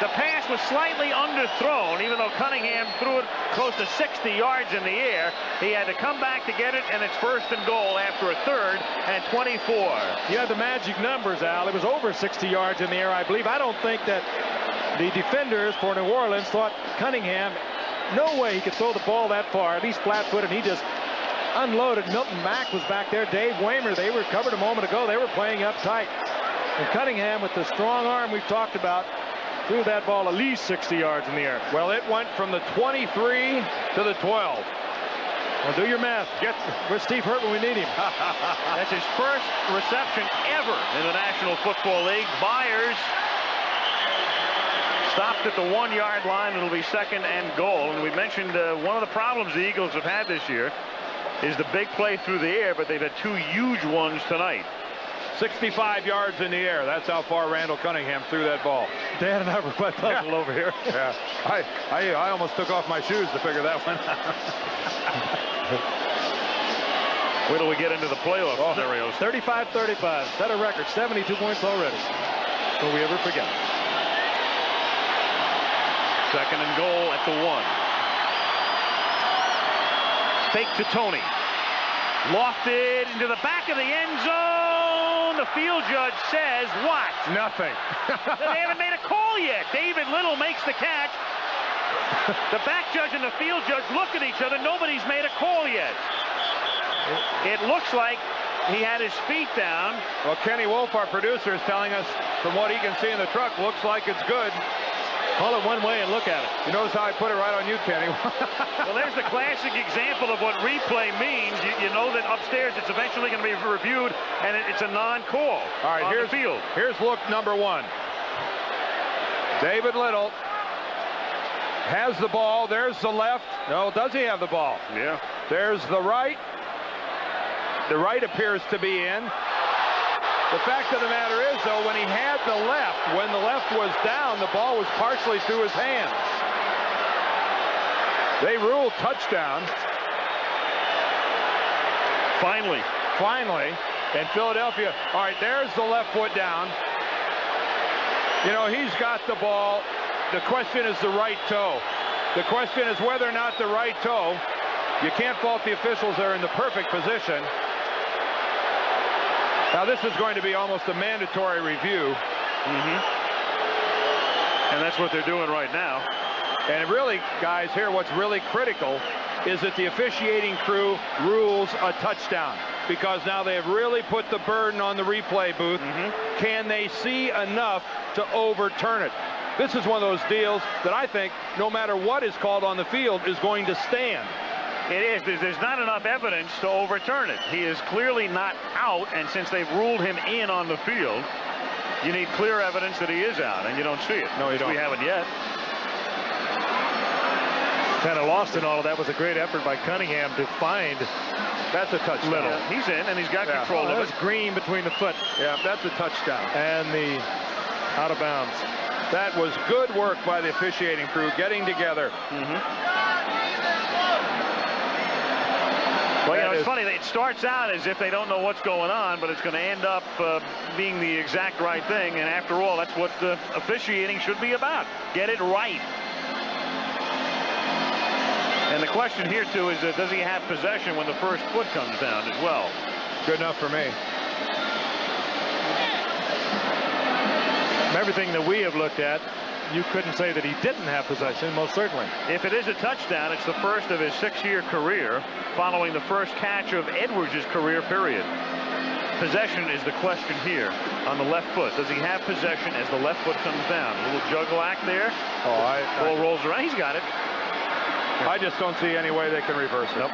The pass was slightly underthrown, even though Cunningham threw it close to 60 yards in the air. He had to come back to get it, and it's 1st and goal after a 3rd and 24. You had the magic numbers, Al. It was over 60 yards in the air, I believe. I don't think that the defenders for New Orleans thought Cunningham, no way he could throw the ball that far, at least flat-footed. He just unloaded. Milton Mack was back there. Dave Waymer, they were covered a moment ago. They were playing up tight. And Cunningham, with the strong arm we've talked about, threw that ball at least 60 yards in the air. Well, it went from the 23 to the 12. Well, do your math. Where's Steve Hurt when we need him? That's his first reception ever in the National Football League. Byers stopped at the 1-yard line. It'll be 2nd and goal. And we mentioned one of the problems the Eagles have had this year is the big play through the air, but they've had 2 huge ones tonight. 65 yards in the air. That's how far Randall Cunningham threw that ball. Dan and I were quite puzzled over here. Yeah, I almost took off my shoes to figure that one out. Wait till we get into the playoff scenarios. 35-35. Set a record. 72 points already. Will we ever forget? 2nd and goal at the 1. Fake to Tony. Lofted into the back of the end zone. The field judge says what? Nothing. They haven't made a call yet. David Little makes the catch. The back judge and the field judge look at each other. Nobody's made a call yet. It looks like he had his feet down. Well, Kenny Wolf, our producer, is telling us from what he can see in the truck, looks like it's good. Call it one way and look at it. You notice how I put it right on you, Kenny? Well, there's the classic example of what replay means. You know that upstairs it's eventually going to be reviewed, and it's a non-call. All right, here's the field. Here's look number 1. David Little has the ball. There's the left. No, does he have the ball? Yeah. There's the right. The right appears to be in. The fact of the matter is, though, when he had the left, when the left was down, the ball was partially through his hands. They ruled touchdown. Finally. And Philadelphia, all right, there's the left foot down. You know, he's got the ball. The question is the right toe. The question is whether or not the right toe, you can't fault the officials. They're in the perfect position. Now, this is going to be almost a mandatory review. And that's what they're doing right now. And really, guys, here, what's really critical is that the officiating crew rules a touchdown, because now they have really put the burden on the replay booth. Can they see enough to overturn it? This is one of those deals that I think, no matter what is called on the field, is going to stand. It is. There's not enough evidence to overturn it. He is clearly not out, and since they've ruled him in on the field, you need clear evidence that he is out, and you don't see it. No, you don't. We haven't yet. Kind of lost in all of that was a great effort by Cunningham to find That's a touchdown. Little. Yeah, he's in, and he's got control of There's it. green between the foot Yeah, that's a touchdown. and the out of bounds. That was good work by the officiating crew, getting together. Well, you know, it's funny. It starts out as if they don't know what's going on, but it's going to end up being the exact right thing. And after all, that's what officiating should be about. Get it right. And the question here, too, is does he have possession when the first foot comes down as well? Good enough for me. From everything that we have looked at, you couldn't say that he didn't have possession, most certainly. If it is a touchdown, it's the first of his 6-year career, following the first catch of Edwards' career, period. Possession is the question here on the left foot. Does he have possession as the left foot comes down? A little juggle act there. Ball rolls around. He's got it. I just don't see any way they can reverse it. Nope.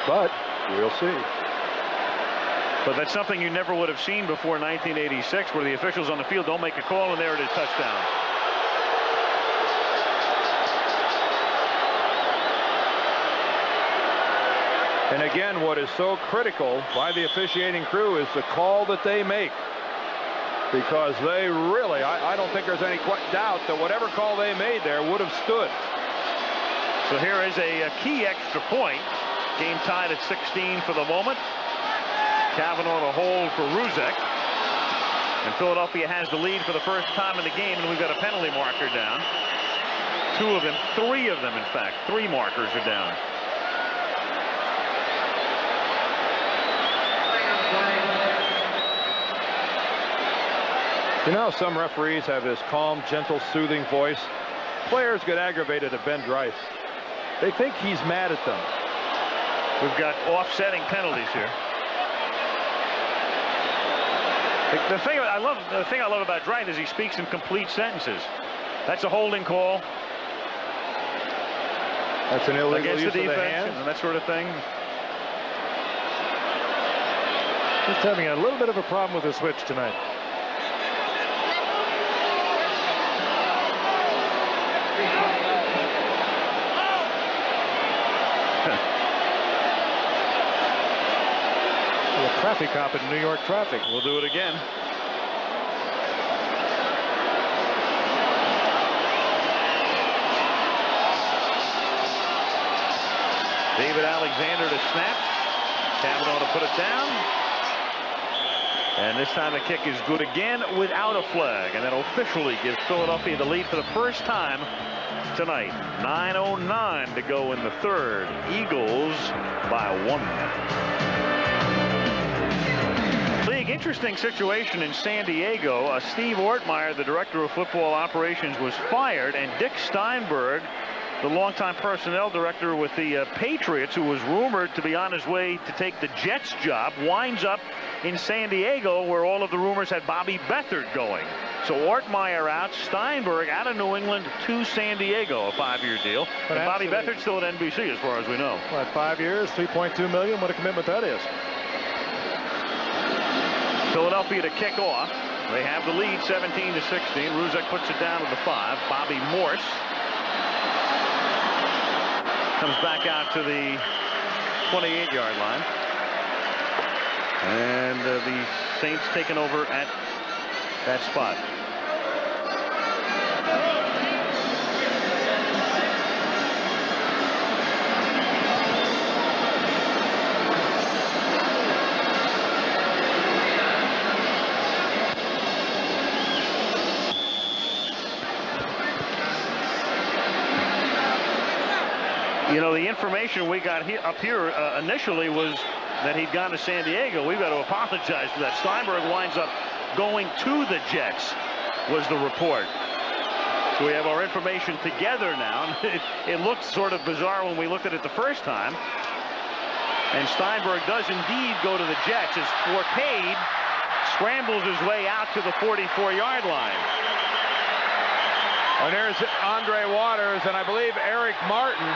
But we'll see. But that's something you never would have seen before 1986, where the officials on the field don't make a call, and there it is, touchdown. And again, what is so critical by the officiating crew is the call that they make. Because they really, I don't think there's any doubt that whatever call they made there would have stood. So here is a key extra point. Game tied at 16 for the moment. Kavanaugh to hold for Ruzek. And Philadelphia has the lead for the first time in the game, and we've got a penalty marker down. 2 of them, 3 of them, in fact. 3 markers are down. You know how some referees have this calm, gentle, soothing voice? Players get aggravated at Ben Drice. They think he's mad at them. We've got offsetting penalties here. The thing I love about Drice is he speaks in complete sentences. That's a holding call. That's an illegal Against use the of the defense hands. and that sort of thing. Just having a little bit of a problem with the switch tonight. A traffic cop in New York traffic. We'll do it again. David Alexander to snap. Kavanaugh to put it down. And this time the kick is good again without a flag. And that officially gives Philadelphia the lead for the first time tonight. 9:09 to go in the third. Eagles by 1. League, interesting situation in San Diego. Steve Ortmeyer, the director of football operations, was fired, and Dick Steinberg, the longtime personnel director with the Patriots, who was rumored to be on his way to take the Jets job, winds up in San Diego, where all of the rumors had Bobby Beathard going. So Ortmeyer out, Steinberg out of New England to San Diego, a 5-year deal. And Bobby Beathard still at NBC, as far as we know. What, 5 years, $3.2 million? What a commitment that is. Philadelphia to kick off. They have the lead, 17-16. Ruzek puts it down to the 5. Bobby Morse comes back out to the 28-yard line. And the Saints taking over at that spot. You know, the information we got up here initially was that he'd gone to San Diego. We've got to apologize for that. Steinberg winds up going to the Jets, was the report. So we have our information together now. It looked sort of bizarre when we looked at it the first time. And Steinberg does indeed go to the Jets as Forcade scrambles his way out to the 44-yard line. And there's Andre Waters and I believe Eric Martin.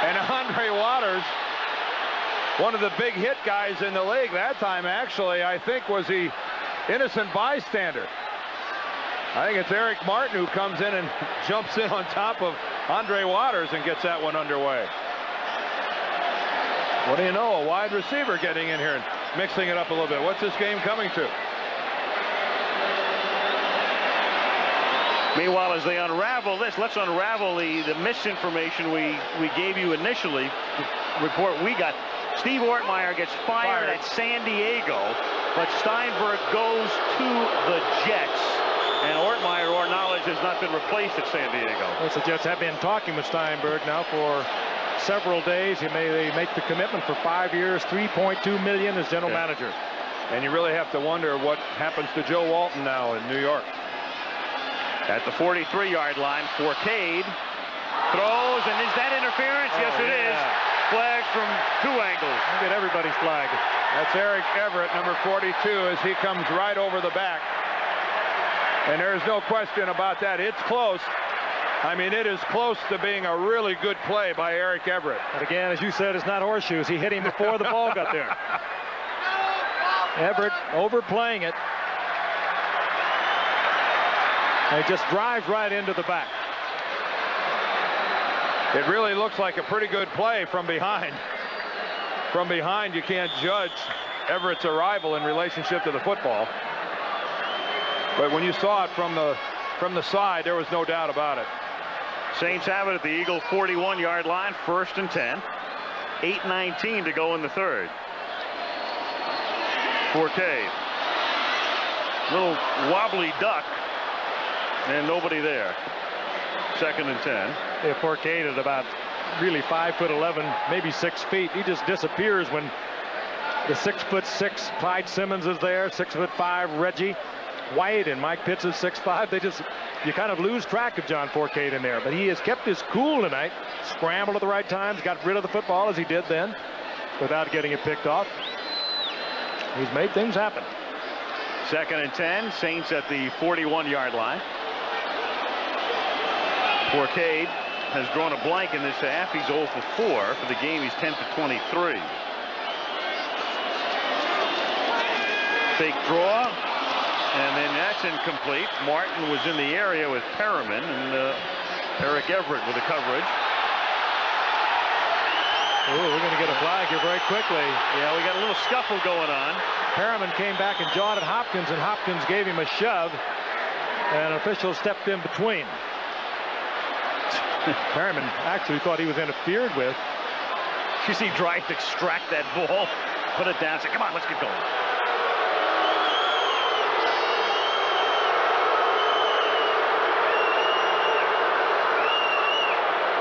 And Andre Waters, one of the big hit guys in the league that time, actually, I think was the innocent bystander. I think it's Eric Martin who comes in and jumps in on top of Andre Waters and gets that one underway. What do you know? A wide receiver getting in here and mixing it up a little bit. What's this game coming to? Meanwhile, as they unravel this, let's unravel the misinformation we gave you initially. The report we got. Steve Ortmeyer gets fired at San Diego, but Steinberg goes to the Jets. And Ortmeyer, to our knowledge, has not been replaced at San Diego. Well, the Jets have been talking with Steinberg now for several days. He may make the commitment for 5 years, $3.2 million as general manager. And you really have to wonder what happens to Joe Walton now in New York. At the 43-yard line, Forcade throws, and is that interference? Yes, it is. Flags from 2 angles. Look at everybody's flag. That's Eric Everett, number 42, as he comes right over the back. And there's no question about that. It's close. I mean, it is close to being a really good play by Eric Everett. But again, as you said, it's not horseshoes. He hit him before the ball got there. Everett overplaying it. And he just drives right into the back. It really looks like a pretty good play from behind. From behind, you can't judge Everett's arrival in relationship to the football. But when you saw it from the side, there was no doubt about it. Saints have it at the Eagle 41-yard line, 1st and 10. 8:19 to go in the third. Forcade. Little wobbly duck. And nobody there. 2nd and 10. Yeah, Forcade is about really 5'11", maybe 6 feet. He just disappears when the 6'6" Clyde Simmons is there, 6'5" Reggie White, and Mike Pitts is 6'5". You kind of lose track of John Forcade in there, but he has kept his cool tonight. Scrambled at the right times, got rid of the football as he did then, without getting it picked off. He's made things happen. 2nd and 10. Saints at the 41-yard line. Forcade has drawn a blank in this half. He's 0 for 4. For the game, he's 10 for 23. Fake draw, and then that's incomplete. Martin was in the area with Perriman, and Eric Everett with the coverage. Ooh, we're going to get a flag here very quickly. Yeah, we got a little scuffle going on. Perriman came back and jawed at Hopkins, and Hopkins gave him a shove, and an official stepped in between. Perriman actually thought he was interfered with. You see Drive extract that ball, put it down, say, come on, let's get going.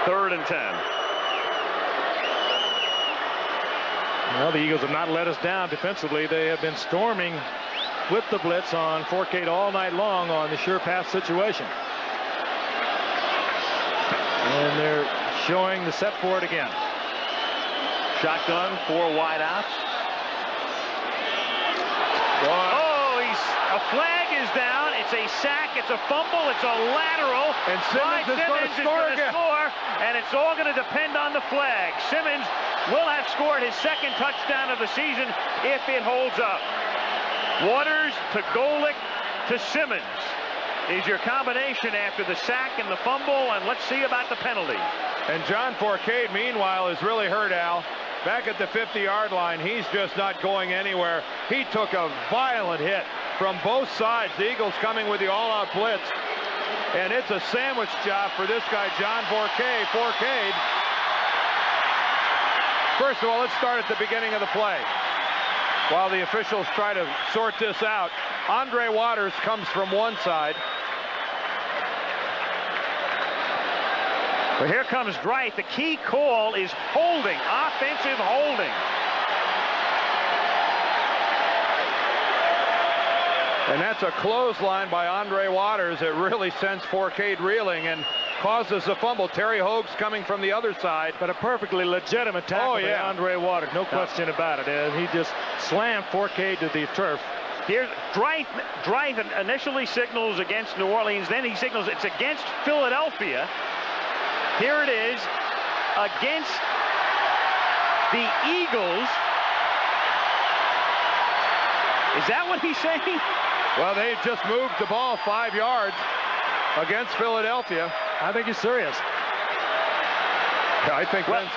3rd and 10. Well, the Eagles have not let us down defensively. They have been storming with the blitz on Forcade all night long on the sure pass situation. And they're showing the set for it again. Shotgun, 4 wide outs. A flag is down. It's a sack. It's a fumble. It's a lateral. And Simmons is going to score again. And it's all going to depend on the flag. Simmons will have scored his 2nd touchdown of the season if it holds up. Waters to Golick to Simmons is your combination after the sack and the fumble, and let's see about the penalty. And John Forcade, meanwhile, is really hurt, Al. Back at the 50-yard line, he's just not going anywhere. He took a violent hit from both sides. The Eagles coming with the all-out blitz. And it's a sandwich job for this guy, John Forcade. First of all, let's start at the beginning of the play. While the officials try to sort this out, Andre Waters comes from one side. Well, here comes Dreith. The key call is holding, offensive holding. And that's a clothesline by Andre Waters. It really sends Forcade reeling and causes a fumble. Terry Hoag's coming from the other side. But a perfectly legitimate tackle by Andre Waters. No question about it. And he just slammed Forcade to the turf. Here's Dreith initially signals against New Orleans. Then he signals it's against Philadelphia. Here it is against the Eagles. Is that what he's saying? Well, they just moved the ball 5 yards against Philadelphia. I think he's serious. Yeah, I think well,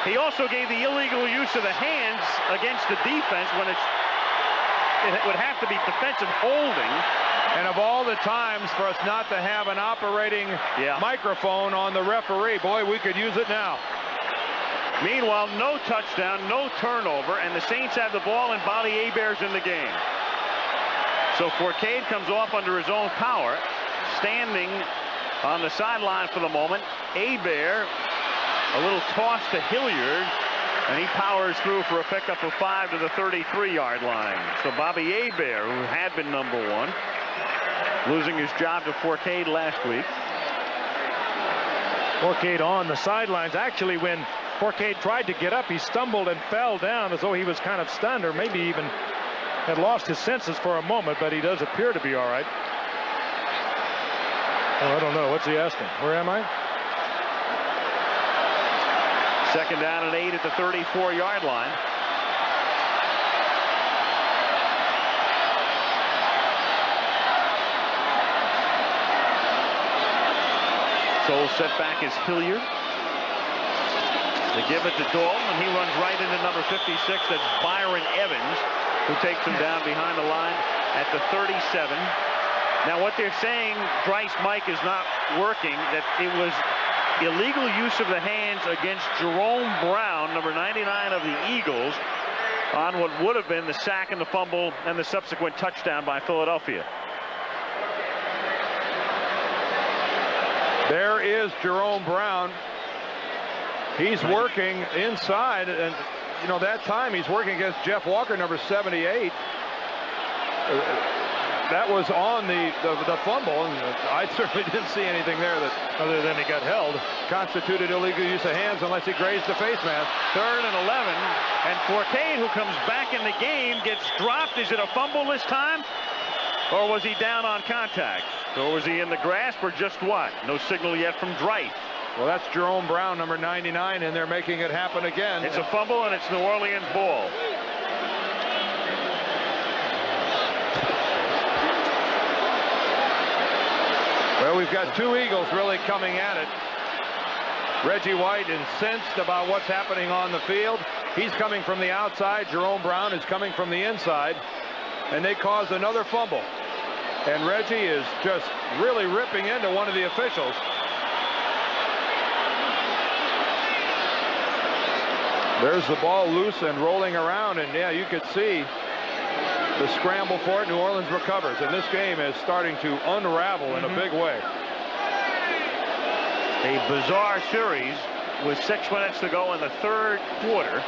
he also gave the illegal use of the hands against the defense when it would have to be defensive holding. And of all the times for us not to have an operating microphone on the referee, boy, we could use it now. Meanwhile, no touchdown, no turnover, and the Saints have the ball and Bobby Hebert's in the game. So Forcade comes off under his own power, standing on the sideline for the moment. Hebert, a little toss to Hilliard, and he powers through for a pickup of 5 to the 33-yard line. So Bobby Hebert, who had been #1, losing his job to Forcade last week. Forcade on the sidelines. Actually, when Forcade tried to get up, he stumbled and fell down as though he was kind of stunned or maybe even had lost his senses for a moment, but he does appear to be all right. Oh, I don't know. What's he asking? Where am I? 2nd down and 8 at the 34-yard line. Sole setback is Hilliard. They give it to Dalton, and he runs right into number 56. That's Byron Evans, who takes him down behind the line at the 37. Now, what they're saying, Bryce Mike is not working, that it was illegal use of the hands against Jerome Brown, number 99 of the Eagles, on what would have been the sack and the fumble and the subsequent touchdown by Philadelphia. There is Jerome Brown. He's working inside, and you know that time he's working against Jeff Walker, number 78. That was on the fumble, and I certainly didn't see anything there that, other than he got held, constituted illegal use of hands unless he grazed the face mask. 3rd and 11, and Forcade, who comes back in the game, gets dropped. Is it a fumble this time? Or was he down on contact? Or was he in the grasp, or just what? No signal yet from Dreith. Well, that's Jerome Brown, number 99, and they're making it happen again. It's a fumble, and it's New Orleans ball. Well, we've got 2 Eagles really coming at it. Reggie White incensed about what's happening on the field. He's coming from the outside. Jerome Brown is coming from the inside. And they cause another fumble. And Reggie is just really ripping into one of the officials. There's the ball loose and rolling around, and yeah, you could see the scramble for it. New Orleans recovers, and this game is starting to unravel in a big way. A bizarre series with 6 minutes to go in the third quarter.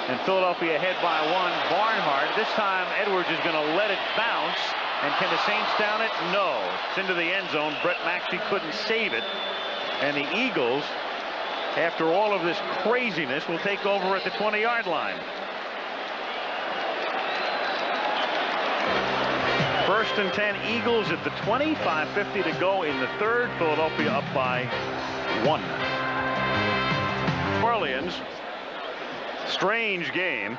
And Philadelphia ahead by 1. Barnhart. This time Edwards is going to let it bounce. And can the Saints down it? No. It's into the end zone. Brett Maxey couldn't save it. And the Eagles, after all of this craziness, will take over at the 20-yard line. First and 10, Eagles at the 20. 5:50 to go in the third. Philadelphia up by 1. New Orleans. Strange game.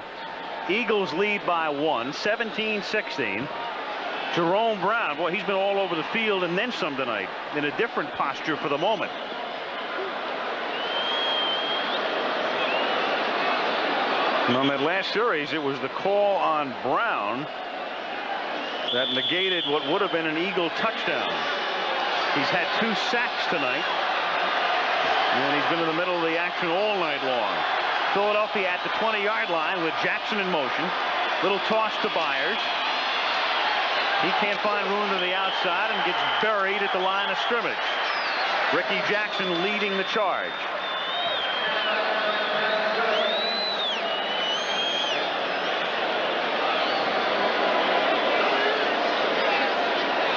Eagles lead by 1, 17-16. Jerome Brown, boy, he's been all over the field and then some tonight in a different posture for the moment. And on that last series, it was the call on Brown that negated what would have been an Eagle touchdown. He's had 2 sacks tonight, and he's been in the middle of the action all night long. Philadelphia at the 20-yard line with Jackson in motion. Little toss to Byers. He can't find room to the outside and gets buried at the line of scrimmage. Ricky Jackson leading the charge.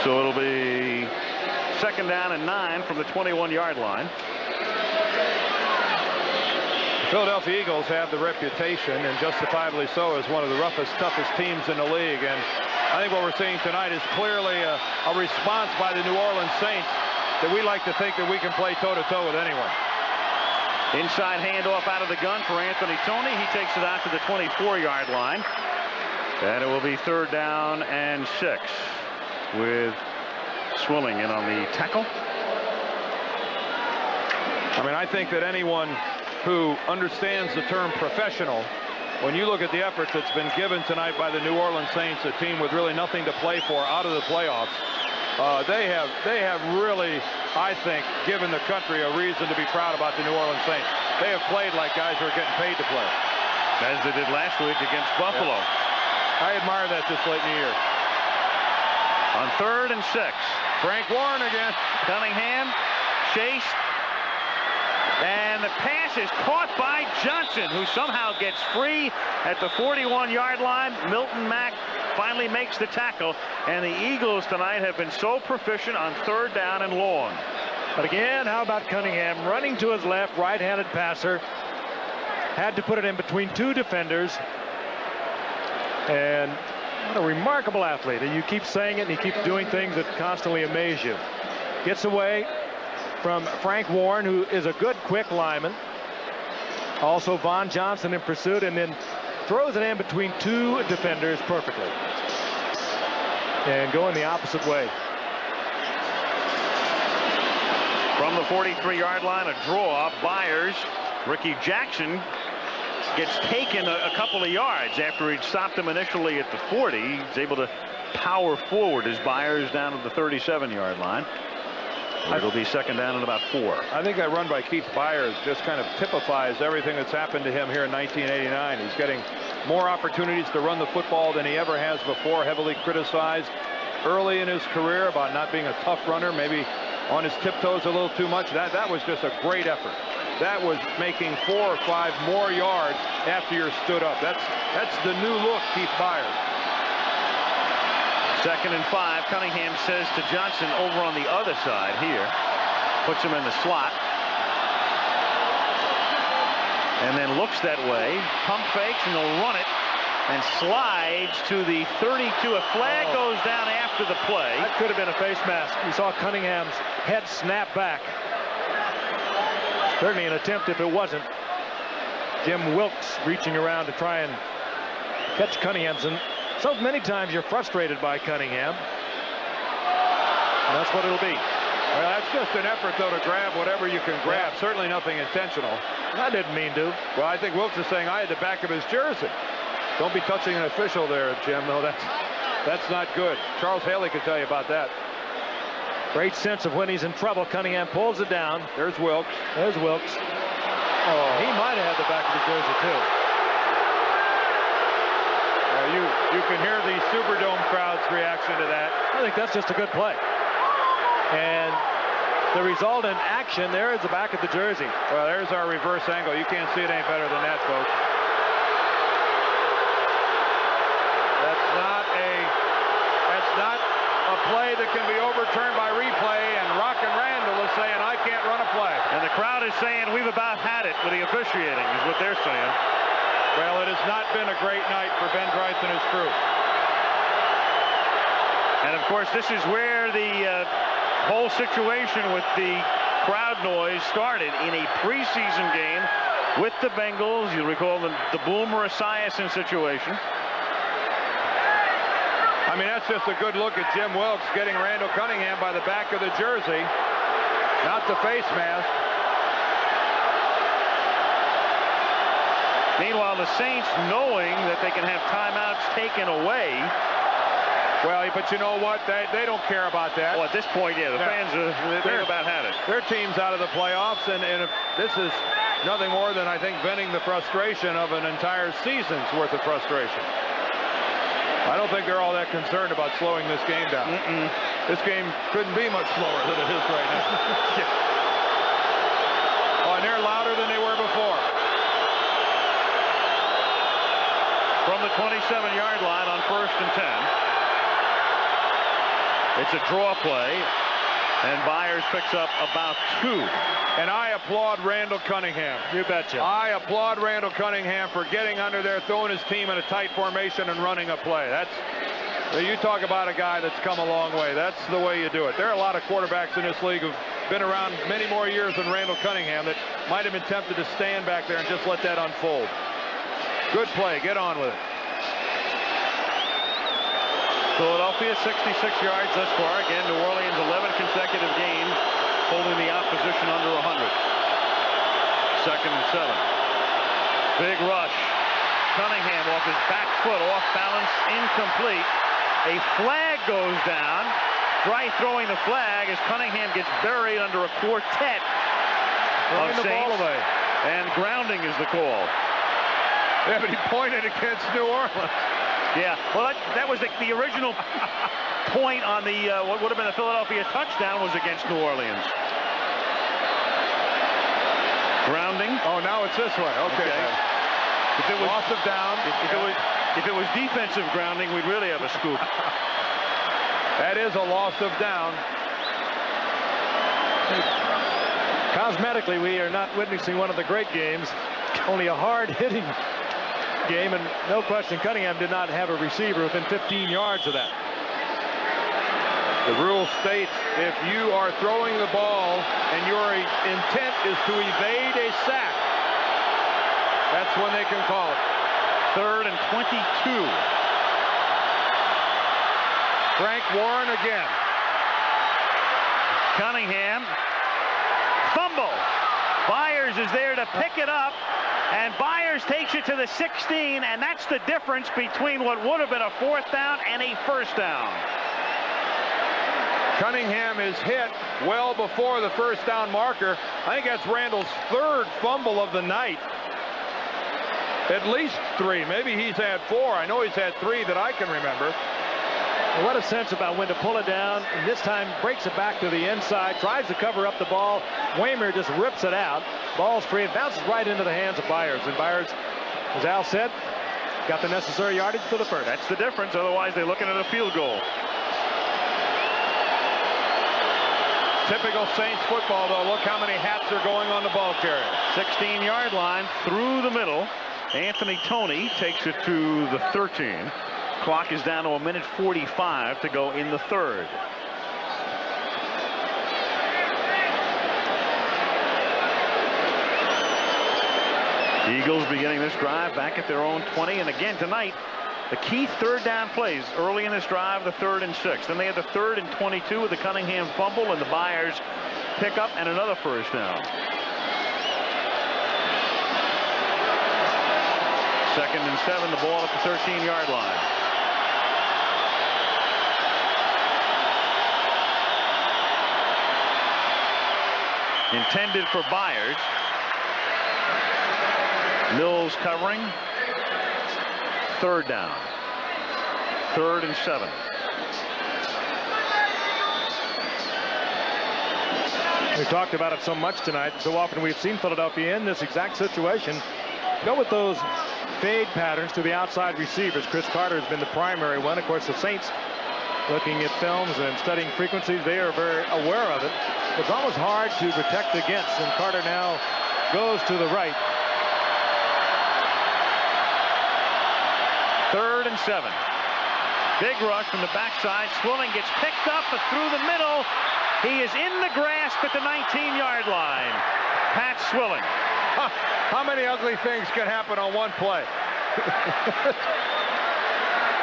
So it'll be 2nd down and 9 from the 21-yard line. Philadelphia Eagles have the reputation, and justifiably so, as one of the roughest, toughest teams in the league. And I think what we're seeing tonight is clearly a response by the New Orleans Saints that we like to think that we can play toe-to-toe with anyone. Inside handoff out of the gun for Anthony Toney. He takes it out to the 24-yard line. And it will be 3rd down and 6 with Swilling in on the tackle. I mean, I think that anyone who understands the term professional, when you look at the efforts that's been given tonight by the New Orleans Saints, a team with really nothing to play for out of the playoffs, they have really, I think, given the country a reason to be proud about the New Orleans Saints. They have played like guys who are getting paid to play. As they did last week against Buffalo. Yeah. I admire that this late in the year. On 3rd and 6. Frank Warren again. Cunningham chased. And the pass is caught by Johnson, who somehow gets free at the 41-yard line. Milton Mack finally makes the tackle. And the Eagles tonight have been so proficient on 3rd down and long. But again, how about Cunningham running to his left, right-handed passer. Had to put it in between 2 defenders. And what a remarkable athlete. And you keep saying it, and he keeps doing things that constantly amaze you. Gets away from Frank Warren, who is a good, quick lineman. Also Von Johnson in pursuit, and then throws it in between 2 defenders perfectly. And going the opposite way. From the 43-yard line, a draw. Byers. Ricky Jackson gets taken a couple of yards after he'd stopped him initially at the 40. He's able to power forward as Byers down to the 37-yard line. It'll be 2nd down and about 4. I think that run by Keith Byers just kind of typifies everything that's happened to him here in 1989. He's getting more opportunities to run the football than he ever has before. Heavily criticized early in his career about not being a tough runner, maybe on his tiptoes a little too much. That was just a great effort. That was making 4 or 5 more yards after you're stood up. That's the new look, Keith Byers. 2nd and 5. Cunningham says to Johnson over on the other side here. Puts him in the slot. And then looks that way. Pump fakes, and they'll run it. And slides to the 32. A flag goes down after the play. That could have been a face mask. You saw Cunningham's head snap back. Certainly an attempt if it wasn't. Jim Wilkes reaching around to try and catch Cunningham's. And so many times you're frustrated by Cunningham. And that's what it'll be. Well, that's just an effort, though, to grab whatever you can grab. Yeah. Certainly nothing intentional. I didn't mean to. Well, I think Wilkes is saying I had the back of his jersey. Don't be touching an official there, Jim. No, that's not good. Charles Haley can tell you about that. Great sense of when he's in trouble. Cunningham pulls it down. There's Wilkes. There's Wilkes. Oh, he might have had the back of the jersey, too. You can hear the Superdome crowd's reaction to that. I think that's just a good play. And the resultant action. There is the back of the jersey. Well, there's our reverse angle. You can't see it any better than that, folks. That's not a play that can be overturned by replay, and Rockin' Randall is saying, I can't run a play. And the crowd is saying, we've about had it with the officiating, is what they're saying. Well, it has not been a great night for Ben Dryce and his crew. And of course, this is where the whole situation with the crowd noise started in a preseason game with the Bengals. You recall the Boomer Esiason situation. I mean, that's just a good look at Jim Wilkes getting Randall Cunningham by the back of the jersey, not the face mask. Meanwhile, the Saints, knowing that they can have timeouts taken away. Well, but you know what? They don't care about that. Well, at this point, yeah, the fans they're about had it. Their team's out of the playoffs, and if this is nothing more than, I think, venting the frustration of an entire season's worth of frustration. I don't think they're all that concerned about slowing this game down. This game couldn't be much slower than it is right now. Oh, and they're louder than they were before. From the 27-yard line on 1st and 10. It's a draw play, and Byers picks up about 2. And I applaud Randall Cunningham. You betcha. I applaud Randall Cunningham for getting under there, throwing his team in a tight formation and running a play. You talk about a guy that's come a long way. That's the way you do it. There are a lot of quarterbacks in this league who've been around many more years than Randall Cunningham that might have been tempted to stand back there and just let that unfold. Good play. Get on with it. Philadelphia 66 yards thus far. Again, New Orleans 11 consecutive games holding the opposition under 100. 2nd and 7. Big rush. Cunningham off his back foot, off balance, incomplete. A flag goes down. Dry throwing the flag as Cunningham gets buried under a quartet of the ball Saints. away. And grounding is the call. Yeah, but he pointed against New Orleans. Yeah, well, that was the original point on the what would have been a Philadelphia touchdown was against New Orleans. Grounding. Oh, now it's this way. Okay. If it was loss of down. If it was defensive grounding, we'd really have a scoop. That is a loss of down. Cosmetically, we are not witnessing one of the great games. Only a hard-hitting game, and no question Cunningham did not have a receiver within 15 yards of that. The rule states if you are throwing the ball and your intent is to evade a sack, that's when they can call it. 3rd and 22. Frank Warren again. Cunningham. Fumble. Byers is there to pick it up. And Byers takes it to the 16, and that's the difference between what would have been a 4th down and a 1st down. Cunningham is hit well before the 1st down marker. I think that's Randall's 3rd fumble of the night. At least 3. Maybe he's had 4. I know he's had 3 that I can remember. What a sense about when to pull it down, and this time breaks it back to the inside, tries to cover up the ball. Waymer just rips it out. Ball's free. It bounces right into the hands of Byers. And Byers, as Al said, got the necessary yardage for the 1st. That's the difference. Otherwise, they're looking at a field goal. Typical Saints football, though. Look how many hats are going on the ball carrier. 16-yard line through the middle. Anthony Toney takes it to the 13. Clock is down to 1:45 to go in the 3rd. Eagles beginning this drive back at their own 20. And again tonight, the key 3rd down plays early in this drive, the 3rd and 6. Then they had the 3rd and 22 with the Cunningham fumble and the Byers pickup and another 1st down. 2nd and 7, the ball at the 13-yard line. Intended for Byers. Mills covering. 3rd down. 3rd and 7. We talked about it so much tonight. So often we've seen Philadelphia in this exact situation. Go with those fade patterns to the outside receivers. Chris Carter has been the primary one. Of course, the Saints, looking at films and studying frequencies, they are very aware of it. It's almost hard to protect against, and Carter now goes to the right. 3rd and 7. Big rush from the backside. Swilling gets picked up through the middle. He is in the grasp at the 19-yard line. Pat Swilling. How many ugly things can happen on one play?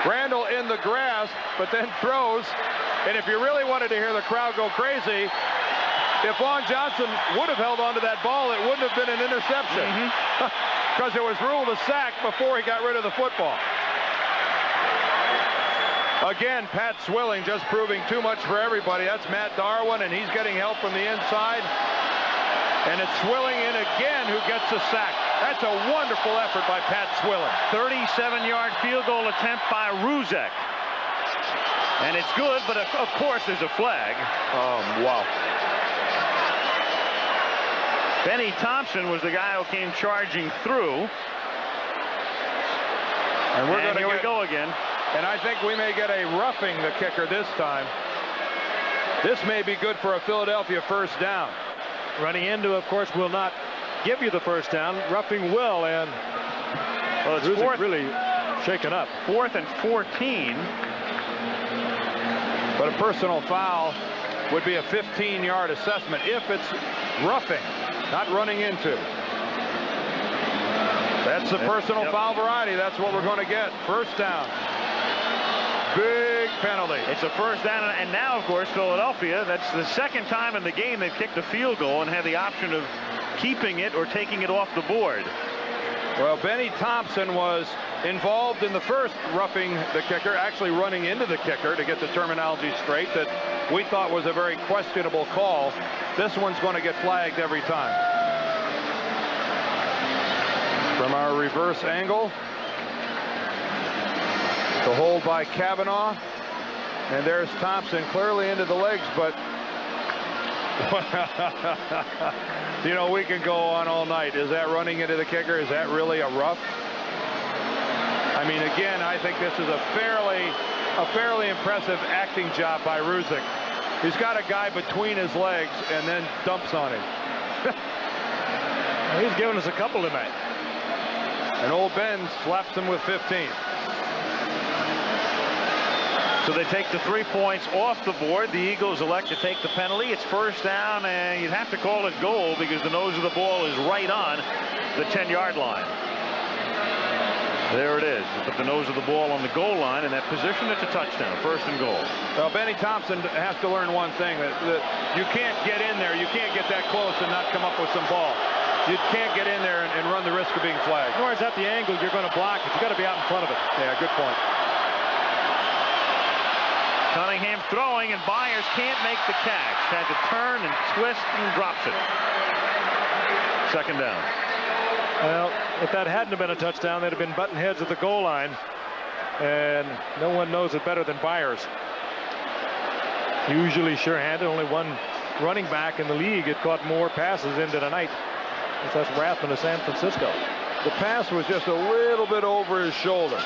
Randall in the grass, but then throws. And if you really wanted to hear the crowd go crazy, if Long Johnson would have held on to that ball, it wouldn't have been an interception. Because it was ruled a sack before he got rid of the football. Again, Pat Swilling just proving too much for everybody. That's Matt Darwin, and he's getting help from the inside. And it's Swilling in again who gets a sack. That's a wonderful effort by Pat Swilling. 37-yard field goal attempt by Ruzek. And it's good, but of course there's a flag. Wow. Benny Thompson was the guy who came charging through. And we're going to here we go again. And I think we may get a roughing the kicker this time. This may be good for a Philadelphia first down. Running into, of course, will not give you the first down. Roughing will, and well, it's fourth, really shaken up. 4th and 14. But a personal foul would be a 15-yard assessment if it's roughing, not running into. That's the personal foul variety. That's what we're going to get. First down. Big penalty. It's a first down, and now, of course, Philadelphia, that's the second time in the game they've kicked a field goal and had the option of keeping it or taking it off the board. Well, Benny Thompson was involved in the first roughing the kicker, actually running into the kicker, to get the terminology straight, that we thought was a very questionable call. This one's going to get flagged every time. From our reverse angle, the hold by Kavanaugh, and there's Thompson clearly into the legs, but you know, we can go on all night. Is that running into the kicker? Is that really a rough? I mean, again, I think this is a fairly impressive acting job by Ruzek. He's got a guy between his legs and then dumps on him. He's given us a couple tonight. And old Ben slaps him with 15. So they take the 3 points off the board. The Eagles elect to take the penalty. It's first down, and you'd have to call it goal because the nose of the ball is right on the 10-yard line. There it is. You put the nose of the ball on the goal line in that position. It's a touchdown, first and goal. Well, Benny Thompson has to learn one thing, that you can't get in there. You can't get that close and not come up with some ball. You can't get in there and run the risk of being flagged. Nor is that the angle you're going to block it. You've got to be out in front of it. Yeah, good point. Cunningham throwing, and Byers can't make the catch. Had to turn and twist and drops it. Second down. Well, if that hadn't been a touchdown, they'd have been button heads at the goal line. And no one knows it better than Byers. Usually sure-handed. Only one running back in the league had caught more passes into the night. That's Rathman of San Francisco. The pass was just a little bit over his shoulder.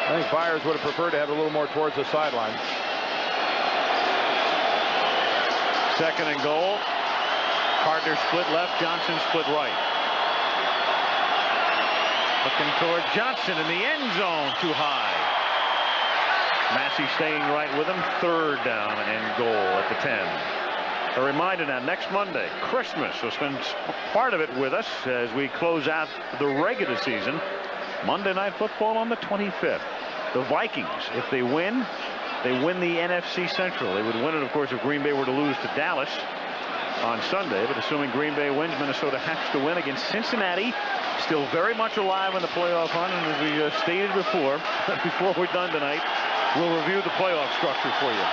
I think Byers would have preferred to have a little more towards the sideline. Second and goal. Carter split left, Johnson split right. Looking toward Johnson in the end zone, too high. Massey staying right with him. Third down and goal at the 10. A reminder now, next Monday, Christmas. So spend part of it with us as we close out the regular season. Monday Night Football on the 25th. The Vikings, if they win the NFC Central. They would win it, of course, if Green Bay were to lose to Dallas on Sunday. But assuming Green Bay wins, Minnesota has to win against Cincinnati. Still very much alive in the playoff hunt. And as we stated before we're done tonight, we'll review the playoff structure for you.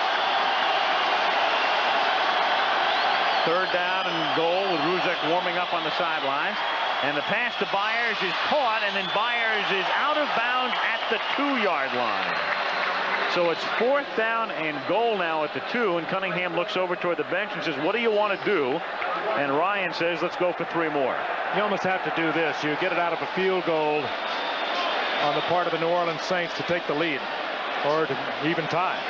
Third down and goal with Ruzek warming up on the sidelines. And the pass to Byers is caught, and then Byers is out of bounds at the 2-yard line. So it's 4th down and goal now at the 2, and Cunningham looks over toward the bench and says, what do you want to do? And Ryan says, let's go for 3 more. You almost have to do this. You get it out of a field goal on the part of the New Orleans Saints to take the lead or to even tie.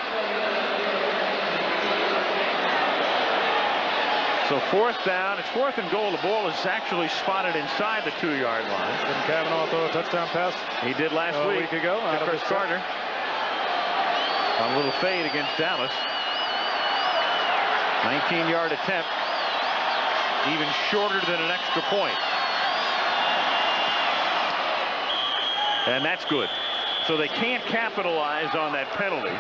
So 4th down. It's 4th and goal. The ball is actually spotted inside the 2-yard line. Didn't Kavanaugh throw a touchdown pass? He did last A week. week ago. Out of Chris Carter. On a little fade against Dallas. 19-yard attempt. Even shorter than an extra point. And that's good. So they can't capitalize on that penalty.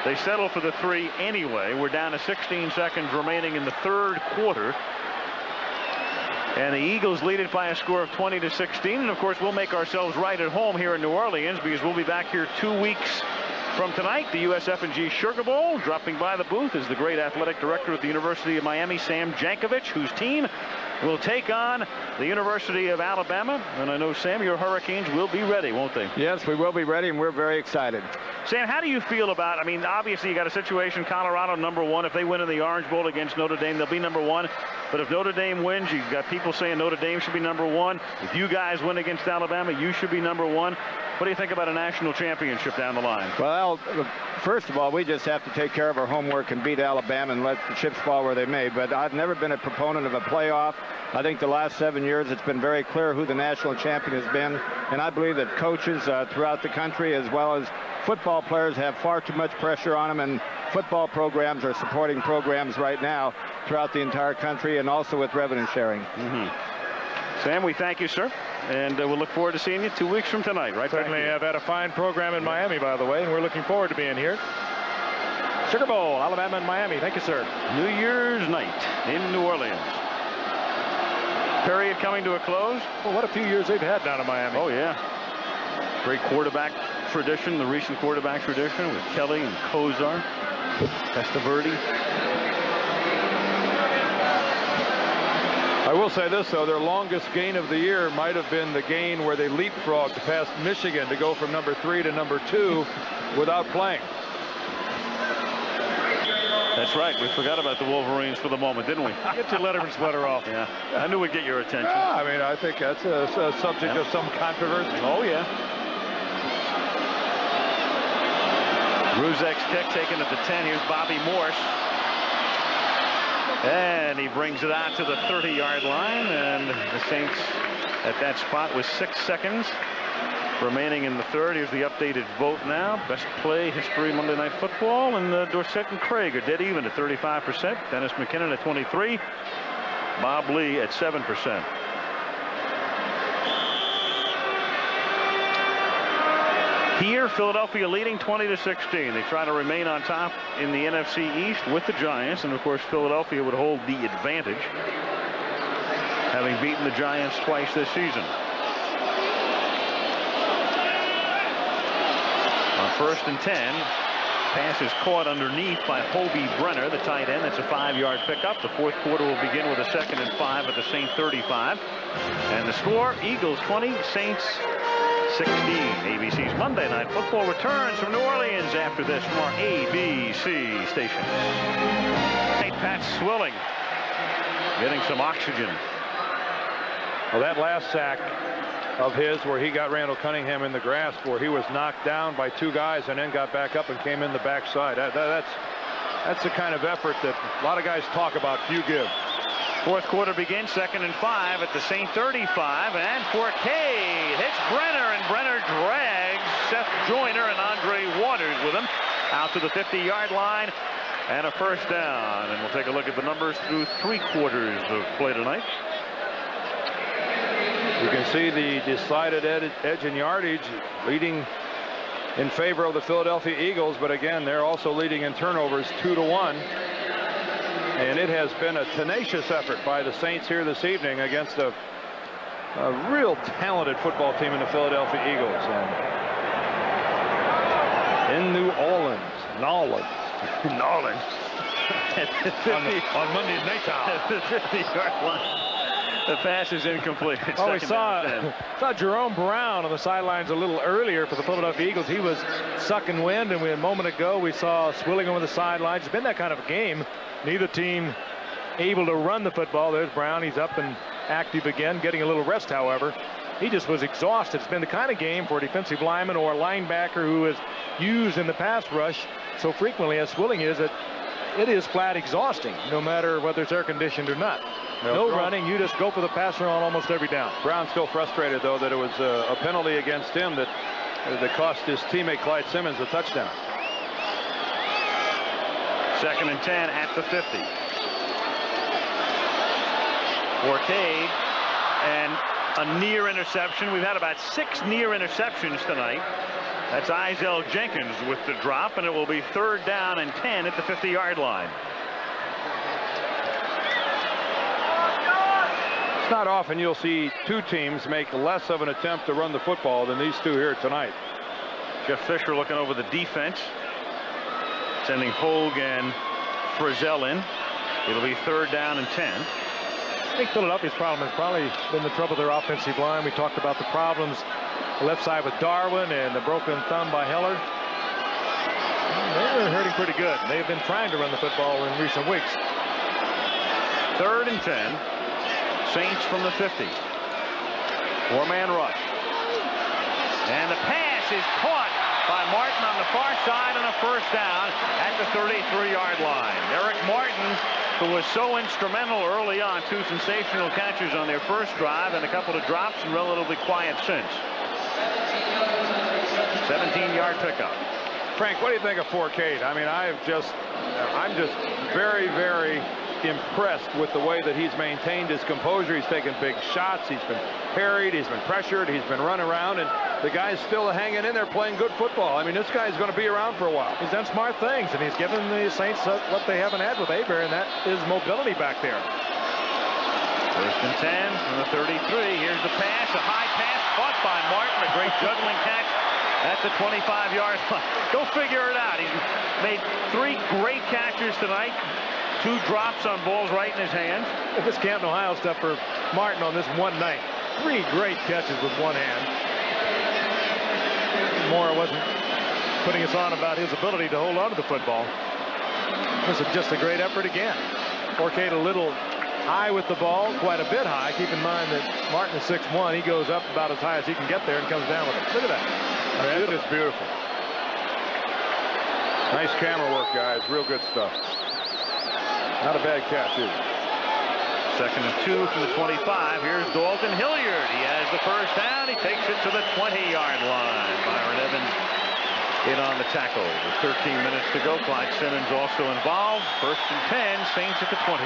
They settle for the 3 anyway. We're down to 16 seconds remaining in the 3rd quarter. And the Eagles lead it by a score of 20-16. And of course, we'll make ourselves right at home here in New Orleans because we'll be back here 2 weeks from tonight. The USF&G Sugar Bowl. Dropping by the booth is the great athletic director at the University of Miami, Sam Jankovic, whose team will take on the University of Alabama. And I know, Sam, your Hurricanes will be ready, won't they? Yes, we will be ready, and we're very excited. Sam, how do you feel about, I mean, obviously you got a situation, Colorado #1. If they win in the Orange Bowl against Notre Dame, they'll be #1. But if Notre Dame wins, you've got people saying Notre Dame should be #1. If you guys win against Alabama, you should be #1. What do you think about a national championship down the line? Well, first of all, we just have to take care of our homework and beat Alabama and let the chips fall where they may. But I've never been a proponent of a playoff. I think the last 7 years it's been very clear who the national champion has been. And I believe that coaches throughout the country, as well as football players, have far too much pressure on them. And football programs are supporting programs right now throughout the entire country, and also with revenue sharing. Sam, we thank you, sir. And we'll look forward to seeing you 2 weeks from tonight, right? Certainly have had a fine program in Miami, by the way, and we're looking forward to being here. Sugar Bowl, Alabama and Miami. Thank you, sir. New Year's night in New Orleans. Period coming to a close. Well, what a few years they've had down in Miami. Oh, yeah. Great quarterback tradition, the recent quarterback tradition with Kelly and Kozar, Testaverde. I will say this, though, their longest gain of the year might have been the gain where they leapfrogged past Michigan to go from #3 to #2 without playing. That's right. We forgot about the Wolverines for the moment, didn't we? Get your Letterman sweater off. Yeah. I knew we'd get your attention. Yeah, I mean, I think that's a subject of some controversy. Oh, yeah. Ruzek's kick taken at the 10. Here's Bobby Morse. And he brings it out to the 30-yard line. And the Saints at that spot with 6 seconds remaining in the 3rd. Here's the updated vote now. Best play history Monday Night Football. And Dorsett and Craig are dead even at 35%. Dennis McKinnon at 23%. Bob Lee at 7%. Here, Philadelphia leading 20-16. They try to remain on top in the NFC East with the Giants. And, of course, Philadelphia would hold the advantage, having beaten the Giants twice this season. On 1st and 10, pass is caught underneath by Hobie Brenner, the tight end. That's a 5-yard pickup. The 4th quarter will begin with a 2nd and 5 at the Saint 35. And the score, Eagles 20, Saints 16. ABC's Monday Night Football returns from New Orleans after this from our ABC station. St. Pat Swilling getting some oxygen. Well, that last sack of his where he got Randall Cunningham in the grasp, where he was knocked down by 2 guys and then got back up and came in the backside. That's the kind of effort that a lot of guys talk about, few give. 4th quarter begins, 2nd and 5 at the Saint 35, and Forcade hits Brenner, and Brenner drags Seth Joyner and Andre Waters with him out to the 50-yard line, and a 1st down. And we'll take a look at the numbers through 3 quarters of play tonight. You can see the decided edge in yardage leading in favor of the Philadelphia Eagles, but again, they're also leading in turnovers 2-1. And it has been a tenacious effort by the Saints here this evening against a real talented football team in the Philadelphia Eagles. And in New Orleans, on Monday night on at the 50-yard line. The pass is incomplete. Oh, we saw Jerome Brown on the sidelines a little earlier for the Philadelphia Eagles. He was sucking wind, and a moment ago we saw Swilling over the sidelines. It's been that kind of a game. Neither team able to run the football. There's Brown. He's up and active again, getting a little rest, however. He just was exhausted. It's been the kind of game for a defensive lineman or a linebacker who is used in the pass rush so frequently as Swilling is, that it is flat exhausting, no matter whether it's air conditioned or not. No running, you just go for the passer on almost every down. Brown's still frustrated, though, that it was a penalty against him that cost his teammate Clyde Simmons a touchdown. 2nd and 10 at the 50. Forcade and a near interception. We've had about 6 near interceptions tonight. That's Izell Jenkins with the drop, and it will be 3rd down and 10 at the 50-yard line. It's not often you'll see 2 teams make less of an attempt to run the football than these 2 here tonight. Jeff Fisher looking over the defense, sending Hogue and Frizzell in. It'll be 3rd down and 10. I think Philadelphia's problem has probably been the trouble with their offensive line. We talked about the problems the left side with Darwin and the broken thumb by Heller. They're hurting pretty good. They've been trying to run the football in recent weeks. 3rd and 10. Saints from the 50. 4-man rush. And the pass is caught by Martin on the far side on a 1st down at the 33-yard line. Eric Martin, who was so instrumental early on, 2 sensational catches on their first drive and a couple of drops, and relatively quiet since. 17-yard pickup. Frank, what do you think of Forcade? I mean, I'm just very, very impressed with the way that he's maintained his composure. He's taken big shots. He's been parried. He's been pressured. He's been run around, and the guy's still hanging in there playing good football. I mean, this guy's going to be around for a while. He's done smart things, and he's given the Saints what they haven't had with Aber, and that is mobility back there. 1st and 10 from the 33. Here's the pass, a high pass caught by Martin, a great juggling catch at the 25-yard line. Go figure it out. He's made 3 great catches tonight. 2 drops on balls right in his hands. This Canton, Ohio stuff for Martin on this one night. 3 great catches with one hand. Moore wasn't putting us on about his ability to hold on to the football. This is just a great effort again. Forcade a little high with the ball, quite a bit high. Keep in mind that Martin is 6'1". He goes up about as high as he can get there and comes down with it. Look at that. That's just beautiful. Nice camera work, guys. Real good stuff. Not a bad catch, either. 2nd and 2 from the 25. Here's Dalton Hilliard. He has the 1st down. He takes it to the 20-yard line. Byron Evans in on the tackle. With 13 minutes to go, Clyde Simmons also involved. 1st and 10, Saints at the 20.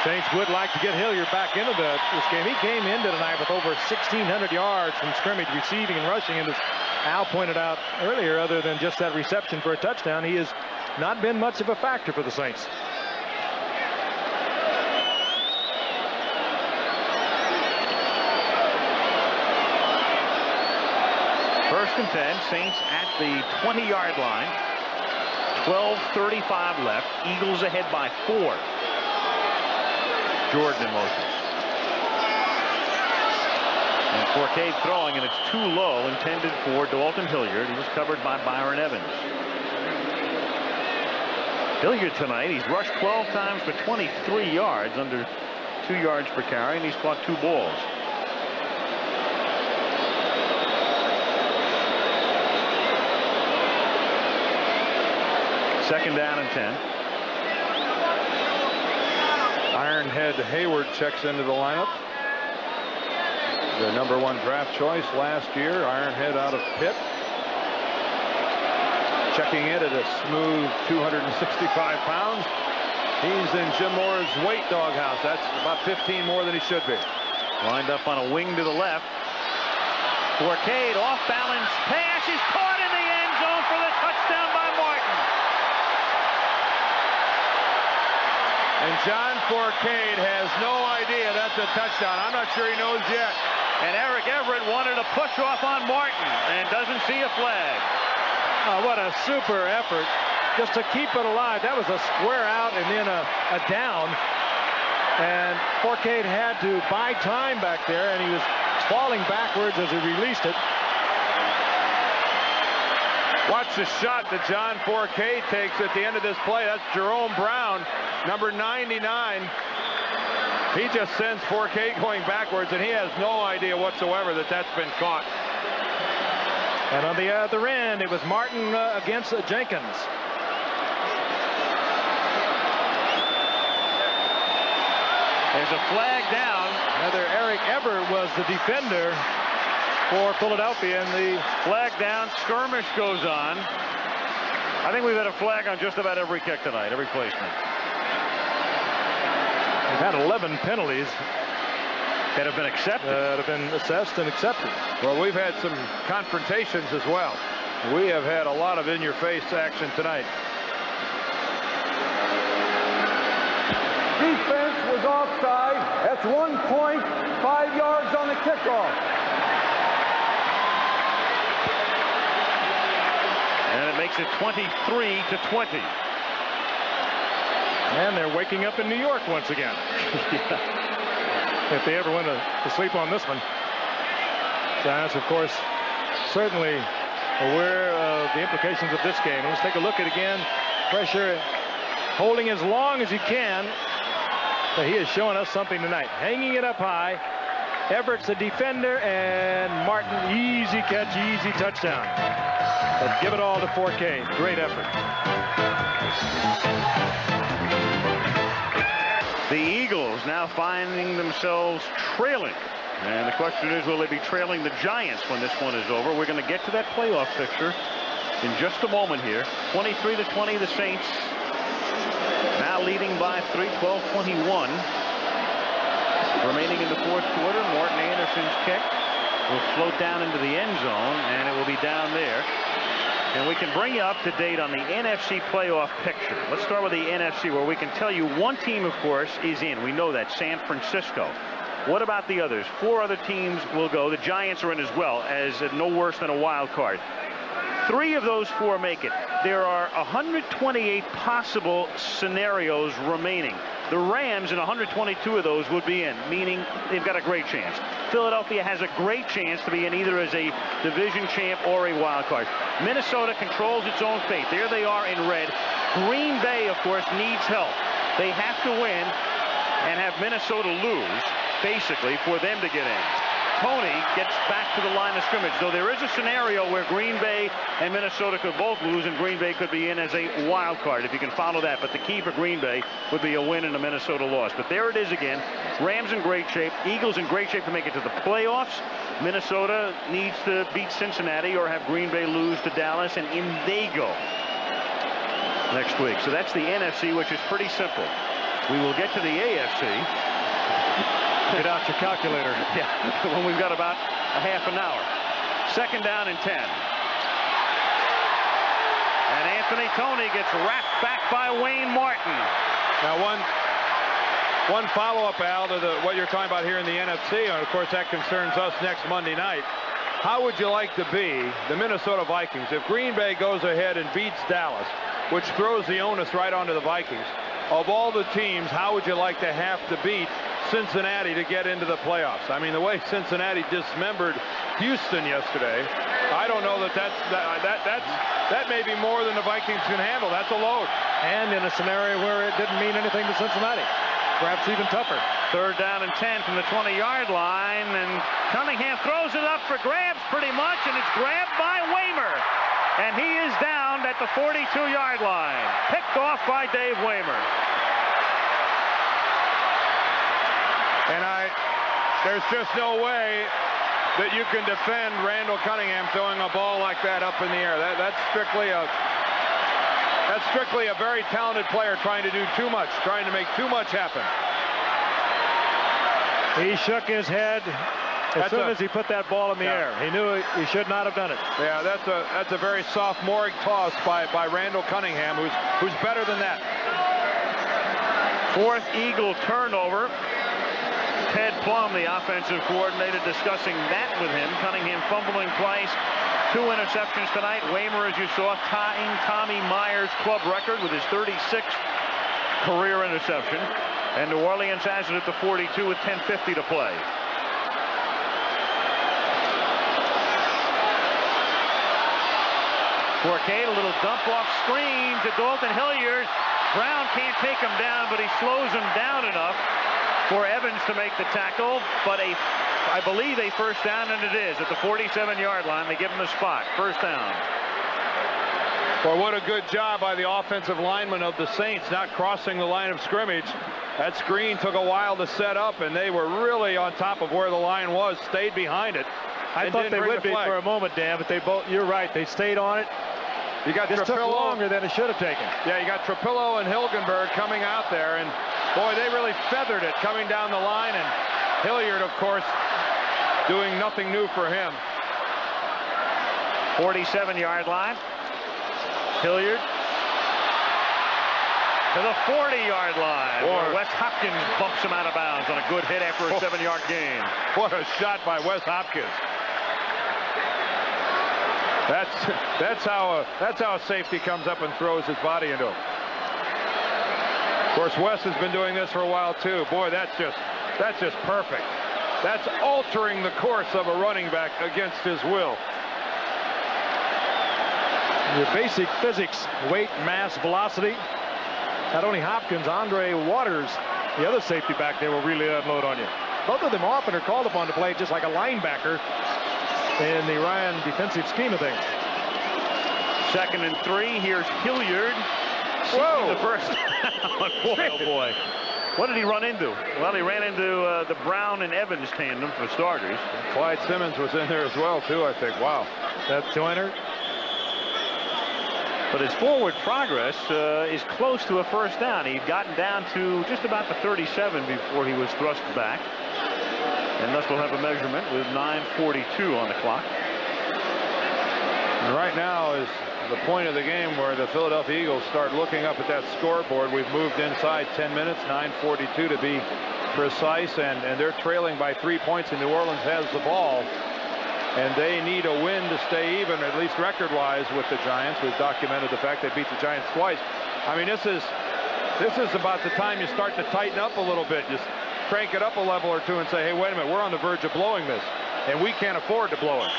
Saints would like to get Hilliard back into this game. He came into tonight with over 1,600 yards from scrimmage, receiving and rushing. And as Al pointed out earlier, other than just that reception for a touchdown, he has not been much of a factor for the Saints. First and 10, Saints at the 20-yard line. 12:35 left. Eagles ahead by 4. Jordan in motion. And Forcade throwing, and it's too low, intended for Dalton Hilliard. He was covered by Byron Evans. Hilliard tonight, he's rushed 12 times for 23 yards, under 2 yards per carry, and he's caught 2 balls. Second down and 10. Ironhead Hayward checks into the lineup. The #1 draft choice last year. Ironhead out of Pitt. Checking in at a smooth 265 pounds. He's in Jim Moore's weight doghouse. That's about 15 more than he should be. Lined up on a wing to the left. Forcade off balance pass is caught in the end zone for the touchdown by Martin. And John Forcade has no idea that's a touchdown. I'm not sure he knows yet. And Eric Everett wanted a push off on Martin and doesn't see a flag. Oh, what a super effort just to keep it alive. That was a square out and then a down. And Forcade had to buy time back there, and he was falling backwards as he released it. Watch the shot that John Forcade takes at the end of this play. That's Jerome Brown, number 99. He just sends Forcade going backwards, and he has no idea whatsoever that that's been caught. And on the other end, it was Martin against Jenkins. There's a flag down. Another Eric Ebert was the defender for Philadelphia, and the Flag down, skirmish goes on. I think we've had a flag on just about every kick tonight, every placement. we've had 11 penalties That have been accepted. that have been assessed and accepted. Well, we've had some confrontations as well. We have had a lot of in-your-face action tonight. Defense was offside. That's 1 point, 5 yards on the kickoff. And it makes it 23-20. And they're waking up in New York once again. If they ever went to sleep on this one. Giants, of course, certainly aware of the implications of this game. Let's take a look at it again. Pressure, holding as long as he can. But he is showing us something tonight. Hanging it up high. Everett's the defender, and Martin, easy catch, easy touchdown. But give it all to Forcade. Great effort. The Eagles now finding themselves trailing. And the question is, will they be trailing the Giants when this one is over? We're going to get to that playoff picture in just a moment here. 23-20, the Saints now leading by 3, 12-21. Remaining in the fourth quarter, Morton Anderson's kick will float down into the end zone, and it will be down there. And we can bring you up to date on the NFC playoff picture. Let's start with the NFC, where we can tell you one team, of course, is in. We know that, San Francisco. What about the others? 4 other teams will go. The Giants are in as well, as no worse than a wild card. 3 of those 4 make it. There are 128 possible scenarios remaining. The Rams in 122 of those would be in, meaning they've got a great chance. Philadelphia has a great chance to be in either as a division champ or a wild card. Minnesota controls its own fate. There they are in red. Green Bay, of course, needs help. They have to win and have Minnesota lose, basically, for them to get in. Tony gets back to the line of scrimmage, though there is a scenario where Green Bay and Minnesota could both lose, and Green Bay could be in as a wild card, if you can follow that. But the key for Green Bay would be a win and a Minnesota loss. But there it is again. Rams in great shape. Eagles in great shape to make it to the playoffs. Minnesota needs to beat Cincinnati or have Green Bay lose to Dallas, and in they go next week. So that's the NFC, which is pretty simple. We will get to the AFC. Get out your calculator. Yeah, when we've got about a half an hour. 2nd down and 10. And Anthony Toney gets wrapped back by Wayne Martin. Now, one follow-up, Al, to what you're talking about here in the NFC, and of course that concerns us next Monday night. How would you like to be the Minnesota Vikings if Green Bay goes ahead and beats Dallas, which throws the onus right onto the Vikings? Of all the teams, how would you like to have to beat Cincinnati to get into the playoffs? I mean, the way Cincinnati dismembered Houston yesterday, I don't know that may be more than the Vikings can handle. That's a load. And in a scenario where it didn't mean anything to Cincinnati. Perhaps even tougher. 3rd down and 10 from the 20-yard line, and Cunningham throws it up for grabs pretty much, and it's grabbed by Waymer. And he is down at the 42-yard line. Picked off by Dave Waymer. And there's just no way that you can defend Randall Cunningham throwing a ball like that up in the air. That's strictly a very talented player trying to do too much, trying to make too much happen. He shook his head as soon as he put that ball in the air. He knew he should not have done it. Yeah, that's a very sophomoric toss by Randall Cunningham, who's better than that. 4th Eagle turnover. Ted Plum, the offensive coordinator, discussing that with him. Cunningham fumbling twice. 2 interceptions tonight. Waymer, as you saw, tying Tommy Myers' club record with his 36th career interception. And New Orleans has it at the 42 with 10:50 to play. Forcade, a little dump off screen to Dalton Hilliard. Brown can't take him down, but he slows him down enough for Evans to make the tackle. But I believe a first down, and it is at the 47-yard line. They give him the spot. First down. Boy, what a good job by the offensive lineman of the Saints not crossing the line of scrimmage. That screen took a while to set up, and they were really on top of where the line was, stayed behind it. I thought they would be for a moment, Dan, but you're right. They stayed on it. You got this took Trapillo longer than it should have taken. Yeah, you got Trapillo and Hilgenberg coming out there, and boy, they really feathered it coming down the line, and Hilliard, of course, doing nothing new for him. 47-yard line. Hilliard to the 40-yard line, where Wes Hopkins bumps him out of bounds on a good hit after a 7-yard gain. What a shot by Wes Hopkins. That's how a safety comes up and throws his body into him. Of course, Wes has been doing this for a while too. Boy, that's just perfect. That's altering the course of a running back against his will. Your basic physics, weight, mass, velocity. Not only Hopkins, Andre Waters, the other safety back there, will really unload on you. Both of them often are called upon to play just like a linebacker in the Ryan defensive scheme of things. 2nd and 3. Here's Hilliard. Whoa! The first. Boy, oh boy. What did he run into? Well, he ran into the Brown and Evans tandem for starters. Clyde Simmons was in there as well, too, I think. Wow. That's Joyner. But his forward progress is close to a first down. He'd gotten down to just about the 37 before he was thrust back. And thus we'll have a measurement with 9:42 on the clock. And right now is the point of the game where the Philadelphia Eagles start looking up at that scoreboard. We've moved inside 10 minutes, 9:42 to be precise, and they're trailing by 3 points, and New Orleans has the ball. And they need a win to stay even, at least record-wise, with the Giants. We've documented the fact they beat the Giants twice. I mean, this is about the time you start to tighten up a little bit. Just crank it up a level or two and say, hey, wait a minute, we're on the verge of blowing this, and we can't afford to blow it.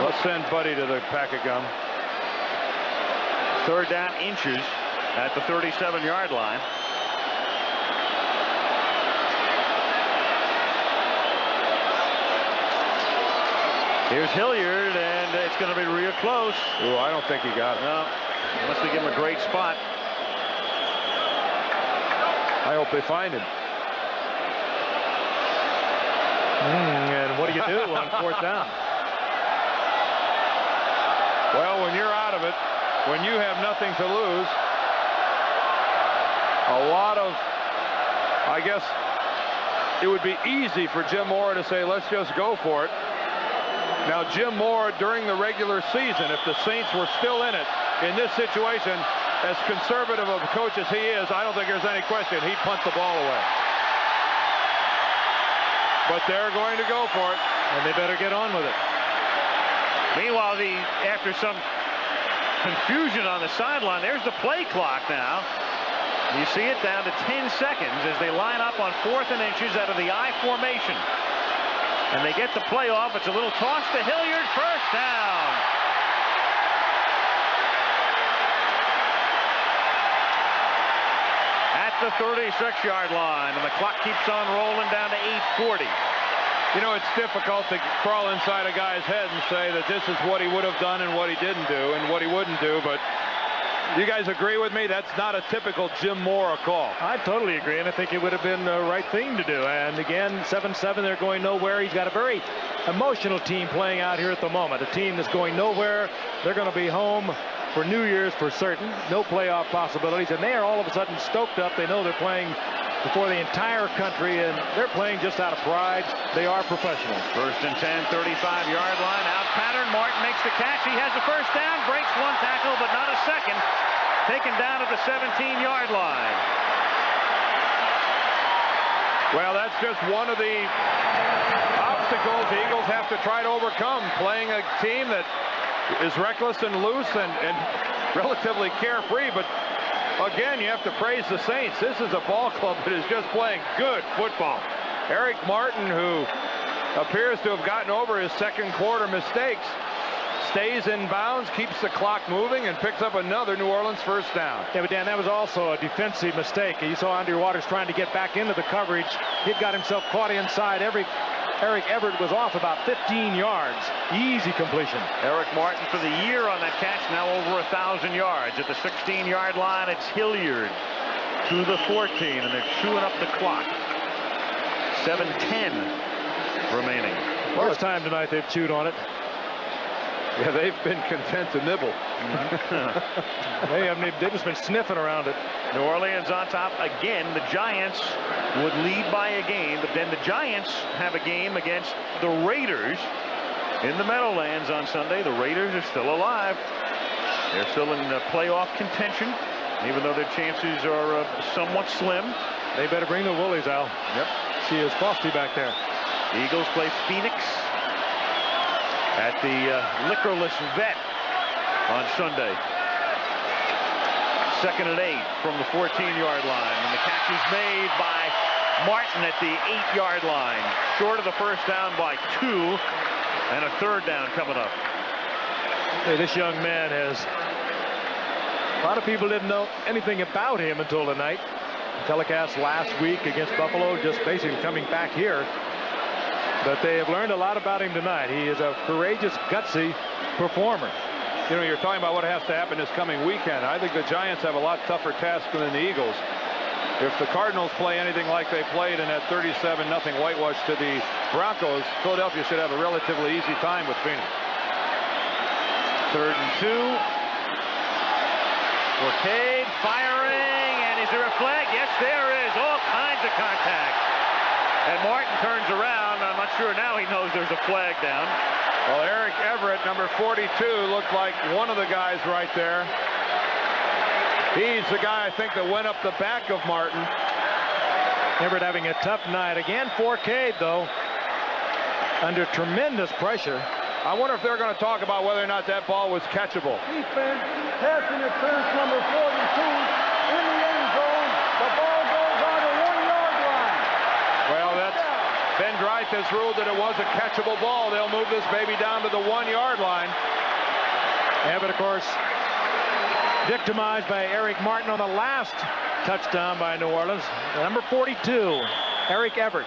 Let's send Buddy to the pack of gum. 3rd down, inches at the 37-yard line. Here's Hilliard, and it's going to be real close. Ooh, I don't think he got it. No, unless they give him a great spot. I hope they find him. And what do you do on 4th down? Well, when you're out of it, when you have nothing to lose, a lot of, I guess, it would be easy for Jim Mora to say, let's just go for it. Now, Jim Mora, during the regular season, if the Saints were still in it, in this situation, as conservative of a coach as he is, I don't think there's any question he'd punt the ball away. But they're going to go for it, and they better get on with it. Meanwhile, after some confusion on the sideline, there's the play clock now. You see it down to 10 seconds as they line up on 4th and inches out of the I formation. And they get the play off. It's a little toss to Hilliard. First down. At the 36-yard line. And the clock keeps on rolling down to 8:40. You know, it's difficult to crawl inside a guy's head and say that this is what he would have done and what he didn't do and what he wouldn't do, but you guys agree with me? That's not a typical Jim Mora call. I totally agree, and I think it would have been the right thing to do. And again, 7-7, they're going nowhere. He's got a very emotional team playing out here at the moment. A team that's going nowhere. They're going to be home for New Year's for certain. No playoff possibilities, and they are all of a sudden stoked up. They know they're playing before the entire country, and they're playing just out of pride. They are professionals. 1st and 10, 35-yard line. Out pattern. Martin makes the catch. He has a first down. Breaks one tackle, but not a second. Taken down at the 17-yard line. Well, that's just one of the obstacles the Eagles have to try to overcome, playing a team that is reckless and loose and relatively carefree, but Again, you have to praise the Saints. This is a ball club that is just playing good football. Eric Martin, who appears to have gotten over his second quarter mistakes, stays in bounds, keeps the clock moving, and picks up another New Orleans first down. Yeah, but Dan, that was also a defensive mistake. You saw Andre Waters trying to get back into the coverage. He'd got himself caught inside. Eric Everett was off about 15 yards. Easy completion. Eric Martin for the year on that catch, now over 1,000 yards. At the 16-yard line, it's Hilliard to the 14, and they're chewing up the clock. 7:10 remaining. First time tonight they've chewed on it. Yeah, they've been content to nibble. They've just been sniffing around it. New Orleans on top again. The Giants would lead by a game, but then the Giants have a game against the Raiders in the Meadowlands on Sunday. The Raiders are still alive. They're still in playoff contention, even though their chances are somewhat slim. They better bring the Woolies, Al. Yep. She is frosty back there. Eagles play Phoenix at the Liquorless Vet on Sunday. 2nd and 8 from the 14-yard line, and the catch is made by Martin at the 8-yard line, short of the first down by 2, and a 3rd down coming up. Hey, this young man has, a lot of people didn't know anything about him until tonight. Telecast last week against Buffalo, just basically coming back here. But they have learned a lot about him tonight. He is a courageous, gutsy performer. You know, you're talking about what has to happen this coming weekend. I think the Giants have a lot tougher task than the Eagles. If the Cardinals play anything like they played in that 37-0 whitewash to the Broncos, Philadelphia should have a relatively easy time with Phoenix. 3rd and 2. Forcade firing, and is there a flag? Yes, there is. All kinds of contact. And Martin turns around. I'm not sure now he knows there's a flag down. Well, Eric Everett, number 42, looked like one of the guys right there. He's the guy, I think, that went up the back of Martin. Everett having a tough night. Again, Forcade, though, under tremendous pressure. I wonder if they're going to talk about whether or not that ball was catchable. Defense, passing it turns number 42 in the end zone. The ball goes on the 1-yard line. Well, that's Ben Dreith has ruled that it was a catchable ball. They'll move this baby down to the 1-yard line. Everett, of course, victimized by Eric Martin on the last touchdown by New Orleans. Number 42, Eric Everett.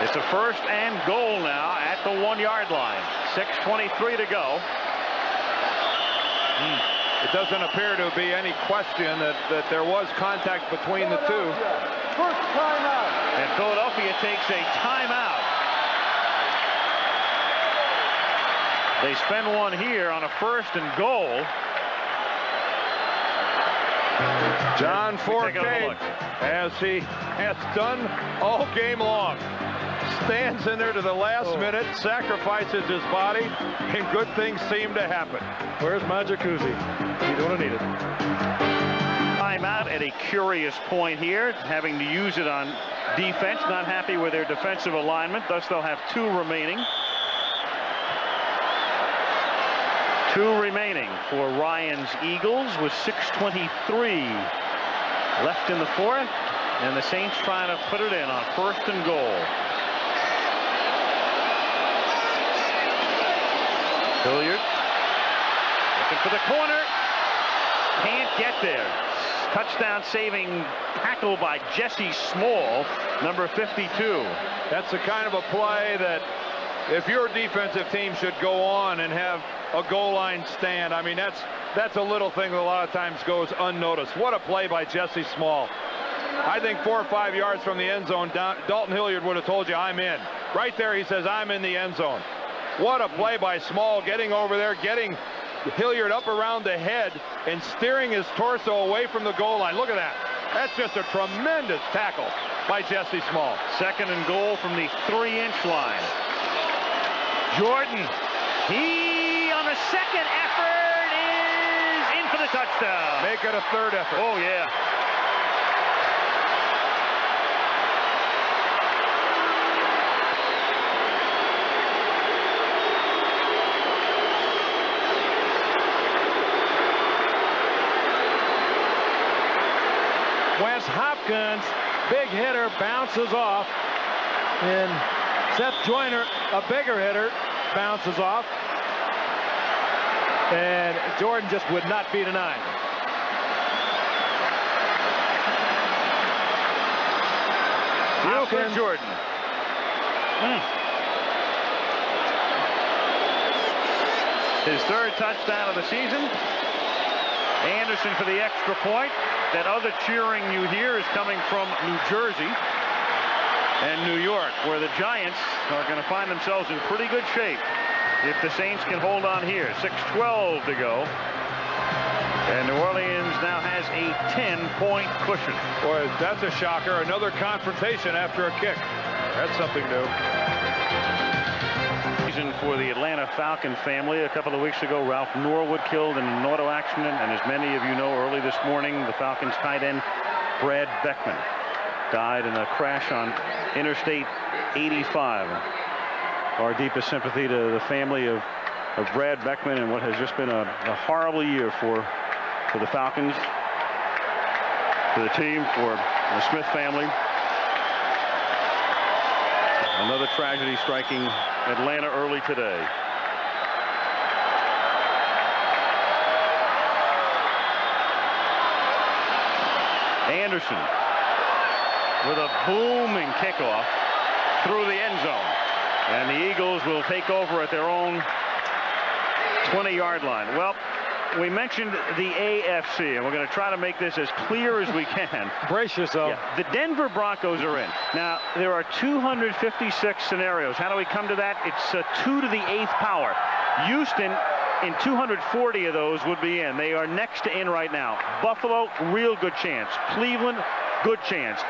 It's a 1st and goal now at the 1-yard line. 6:23 to go. It doesn't appear to be any question that there was contact between the two. First timeout. And Philadelphia takes a timeout. They spend one here on a 1st and goal. John Take another Forcade, look. as he has done all game long, stands in there to the last minute, sacrifices his body, and good things seem to happen. Where's my jacuzzi? You don't need it. Timeout at a curious point here, having to use it on defense. Not happy with their defensive alignment, thus they'll have 2 remaining. 2 remaining for Ryan's Eagles with 6:23 left in the 4th, and the Saints trying to put it in on 1st and goal. Hilliard looking for the corner. Can't get there. Touchdown saving tackle by Jesse Small, number 52. That's the kind of a play that if your defensive team should go on and have a goal line stand, I mean, that's a little thing that a lot of times goes unnoticed. What a play by Jesse Small. I think 4 or 5 yards from the end zone, Dalton Hilliard would have told you, I'm in. Right there, he says, I'm in the end zone. What a play by Small, getting over there, getting Hilliard up around the head and steering his torso away from the goal line. Look at that. That's just a tremendous tackle by Jesse Small. 2nd and goal from the 3-inch line. Jordan, he on the 2nd effort is in for the touchdown. Make it a 3rd effort. Oh, yeah. Wes Hopkins, big hitter, bounces off. And Seth Joyner, a bigger hitter, bounces off. And Jordan just would not be denied. Hopkins. Jordan. His third touchdown of the season. Anderson for the extra point. That other cheering you hear is coming from New Jersey and New York, where the Giants are going to find themselves in pretty good shape if the Saints can hold on here. 6:12 to go. And New Orleans now has a 10-point cushion. Boy, that's a shocker. Another confrontation after a kick. That's something new. For the Atlanta Falcon family. A couple of weeks ago, Ralph Norwood killed in an auto accident, and as many of you know, early this morning, the Falcons tight end Brad Beckman died in a crash on Interstate 85. Our deepest sympathy to the family of Brad Beckman and what has just been a horrible year for the Falcons, for the team, for the Smith family. Another tragedy striking Atlanta early today. Anderson with a booming kickoff through the end zone. And the Eagles will take over at their own 20-yard line. Well, we mentioned the AFC, and we're going to try to make this as clear as we can. Brace yourself. Yeah, the Denver Broncos are in. Now, there are 256 scenarios. How do we come to that? It's 2 to the 8th power. Houston, in 240 of those, would be in. They are next to in right now. Buffalo, real good chance. Cleveland, good chance.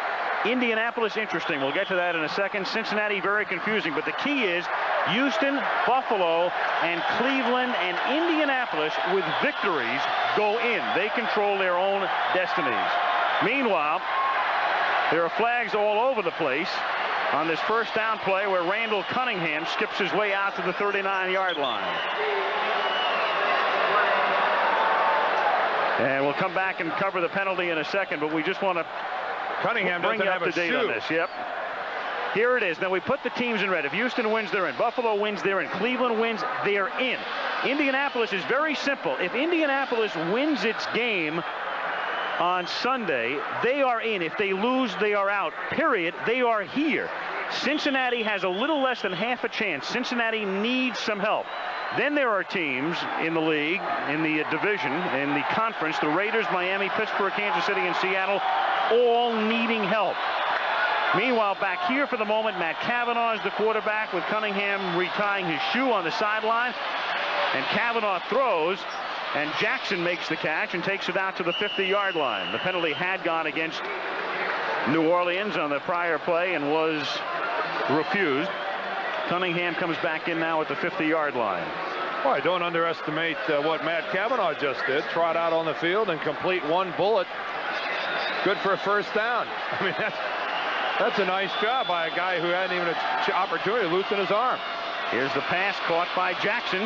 Indianapolis, interesting. We'll get to that in a second. Cincinnati, very confusing. But the key is Houston, Buffalo, and Cleveland and Indianapolis, with victories, go in. They control their own destinies. Meanwhile, there are flags all over the place on this first down play where Randall Cunningham skips his way out to the 39-yard line. And we'll come back and cover the penalty in a second, but we just want to Cunningham bring doesn't you have up a to date shoe. on this. Yep. Here it is. Now we put the teams in red. If Houston wins, they're in. Buffalo wins, they're in. Cleveland wins, they're in. Indianapolis is very simple. If Indianapolis wins its game on Sunday, they are in. If they lose, they are out. Period. They are here. Cincinnati has a little less than half a chance. Cincinnati needs some help. Then there are teams in the league, in the division, in the conference, the Raiders, Miami, Pittsburgh, Kansas City, and Seattle, all needing help. Meanwhile, back here for the moment, Matt Cavanaugh is the quarterback, with Cunningham retying his shoe on the sideline. And Cavanaugh throws, and Jackson makes the catch and takes it out to the 50-yard line. The penalty had gone against New Orleans on the prior play and was refused. Cunningham comes back in now at the 50-yard line. Boy, don't underestimate what Matt Cavanaugh just did. Trot out on the field and complete one bullet. Good for a first down. I mean, that's a nice job by a guy who hadn't even an opportunity to loosen his arm. Here's the pass caught by Jackson.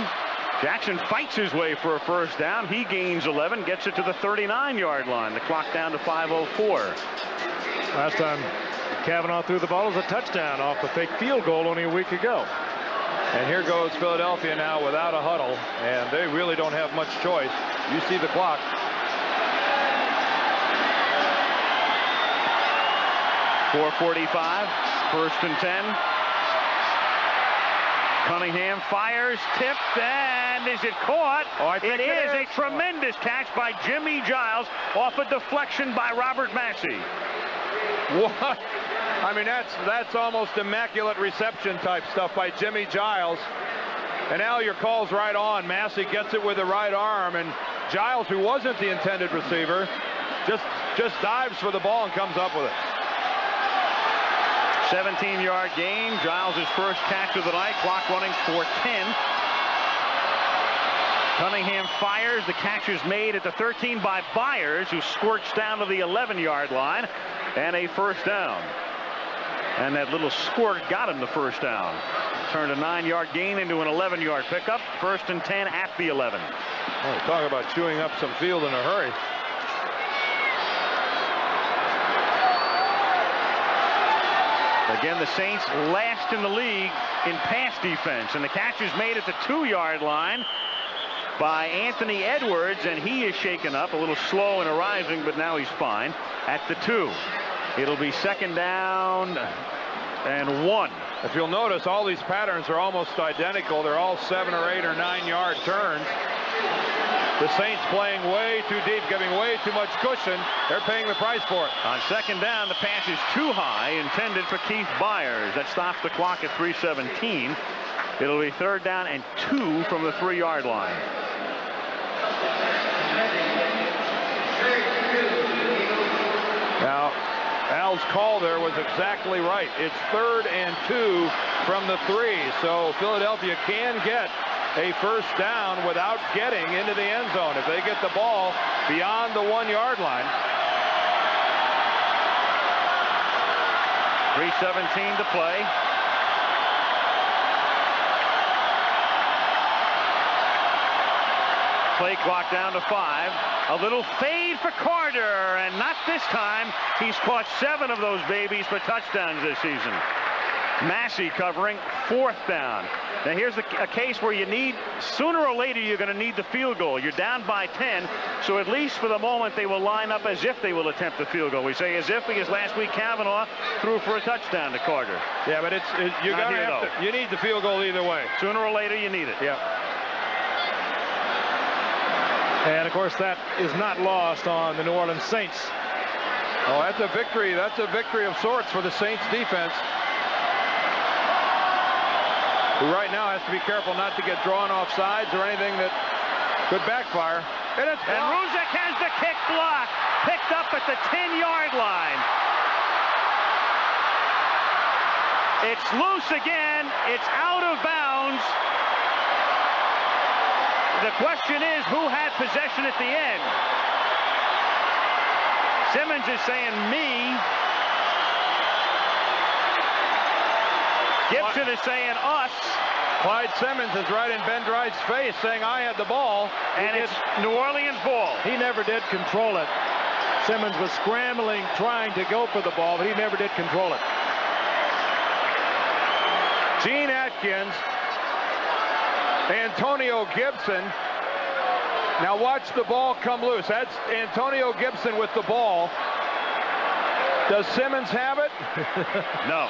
Jackson fights his way for a first down. He gains 11, gets it to the 39-yard line. The clock down to 5:04. Last time Cavanaugh threw the ball as a touchdown off a fake field goal only a week ago. And here goes Philadelphia now without a huddle, and they really don't have much choice. You see the clock. .445, first and 10. Cunningham fires, tipped, and is it caught? It is a tremendous catch by Jimmy Giles off a deflection by Robert Massey. What? I mean, that's almost immaculate reception type stuff by Jimmy Giles. And now your call's right on. Massey gets it with the right arm, and Giles, who wasn't the intended receiver, just dives for the ball and comes up with it. 17-yard gain. Giles' first catch of the night. Clock running for 10. Cunningham fires. The catch is made at the 13 by Byers, who squirts down to the 11-yard line, and a first down. And that little squirt got him the first down. Turned a 9-yard gain into an 11-yard pickup. First and 10 at the 11. Oh, talk about chewing up some field in a hurry. Again, the Saints last in the league in pass defense, and the catch is made at the 2-yard line by Anthony Edwards, and he is shaken up, a little slow in arriving, but now he's fine at the 2. It'll be 2nd down and 1. If you'll notice, all these patterns are almost identical. They're all 7 or 8 or 9-yard turns. The Saints playing way too deep, giving way too much cushion. They're paying the price for it. On 2nd down, the pass is too high, intended for Keith Byers. That stops the clock at 3:17. It'll be 3rd down and 2 from the 3-yard line. Now, Al's call there was exactly right. It's 3rd and 2 from the 3. So Philadelphia can get a 1st down without getting into the end zone. If they get the ball beyond the 1-yard line. 3:17 to play. Play clock down to 5. A little fade for Carter, and not this time. He's caught 7 of those babies for touchdowns this season. Massey covering, 4th down. Now here's a case where you need, sooner or later, you're going to need the field goal. You're down by 10, so at least for the moment they will line up as if they will attempt the field goal. We say as if because last week Kavanaugh threw for a touchdown to Carter. Yeah, but you need the field goal either way. Sooner or later you need it. Yeah. And of course that is not lost on the New Orleans Saints. Oh, that's a victory. That's a victory of sorts for the Saints defense, who right now has to be careful not to get drawn off sides or anything that could backfire. And Ruzek has the kick block, picked up at the 10-yard line. It's loose again. It's out of bounds. The question is, who had possession at the end? Simmons is saying me. Gibson is saying us. Clyde Simmons is right in Ben Dright's face saying I had the ball. And it's New Orleans ball. He never did control it. Simmons was scrambling, trying to go for the ball, but he never did control it. Gene Atkins, Antonio Gibson. Now watch the ball come loose. That's Antonio Gibson with the ball. Does Simmons have it? No.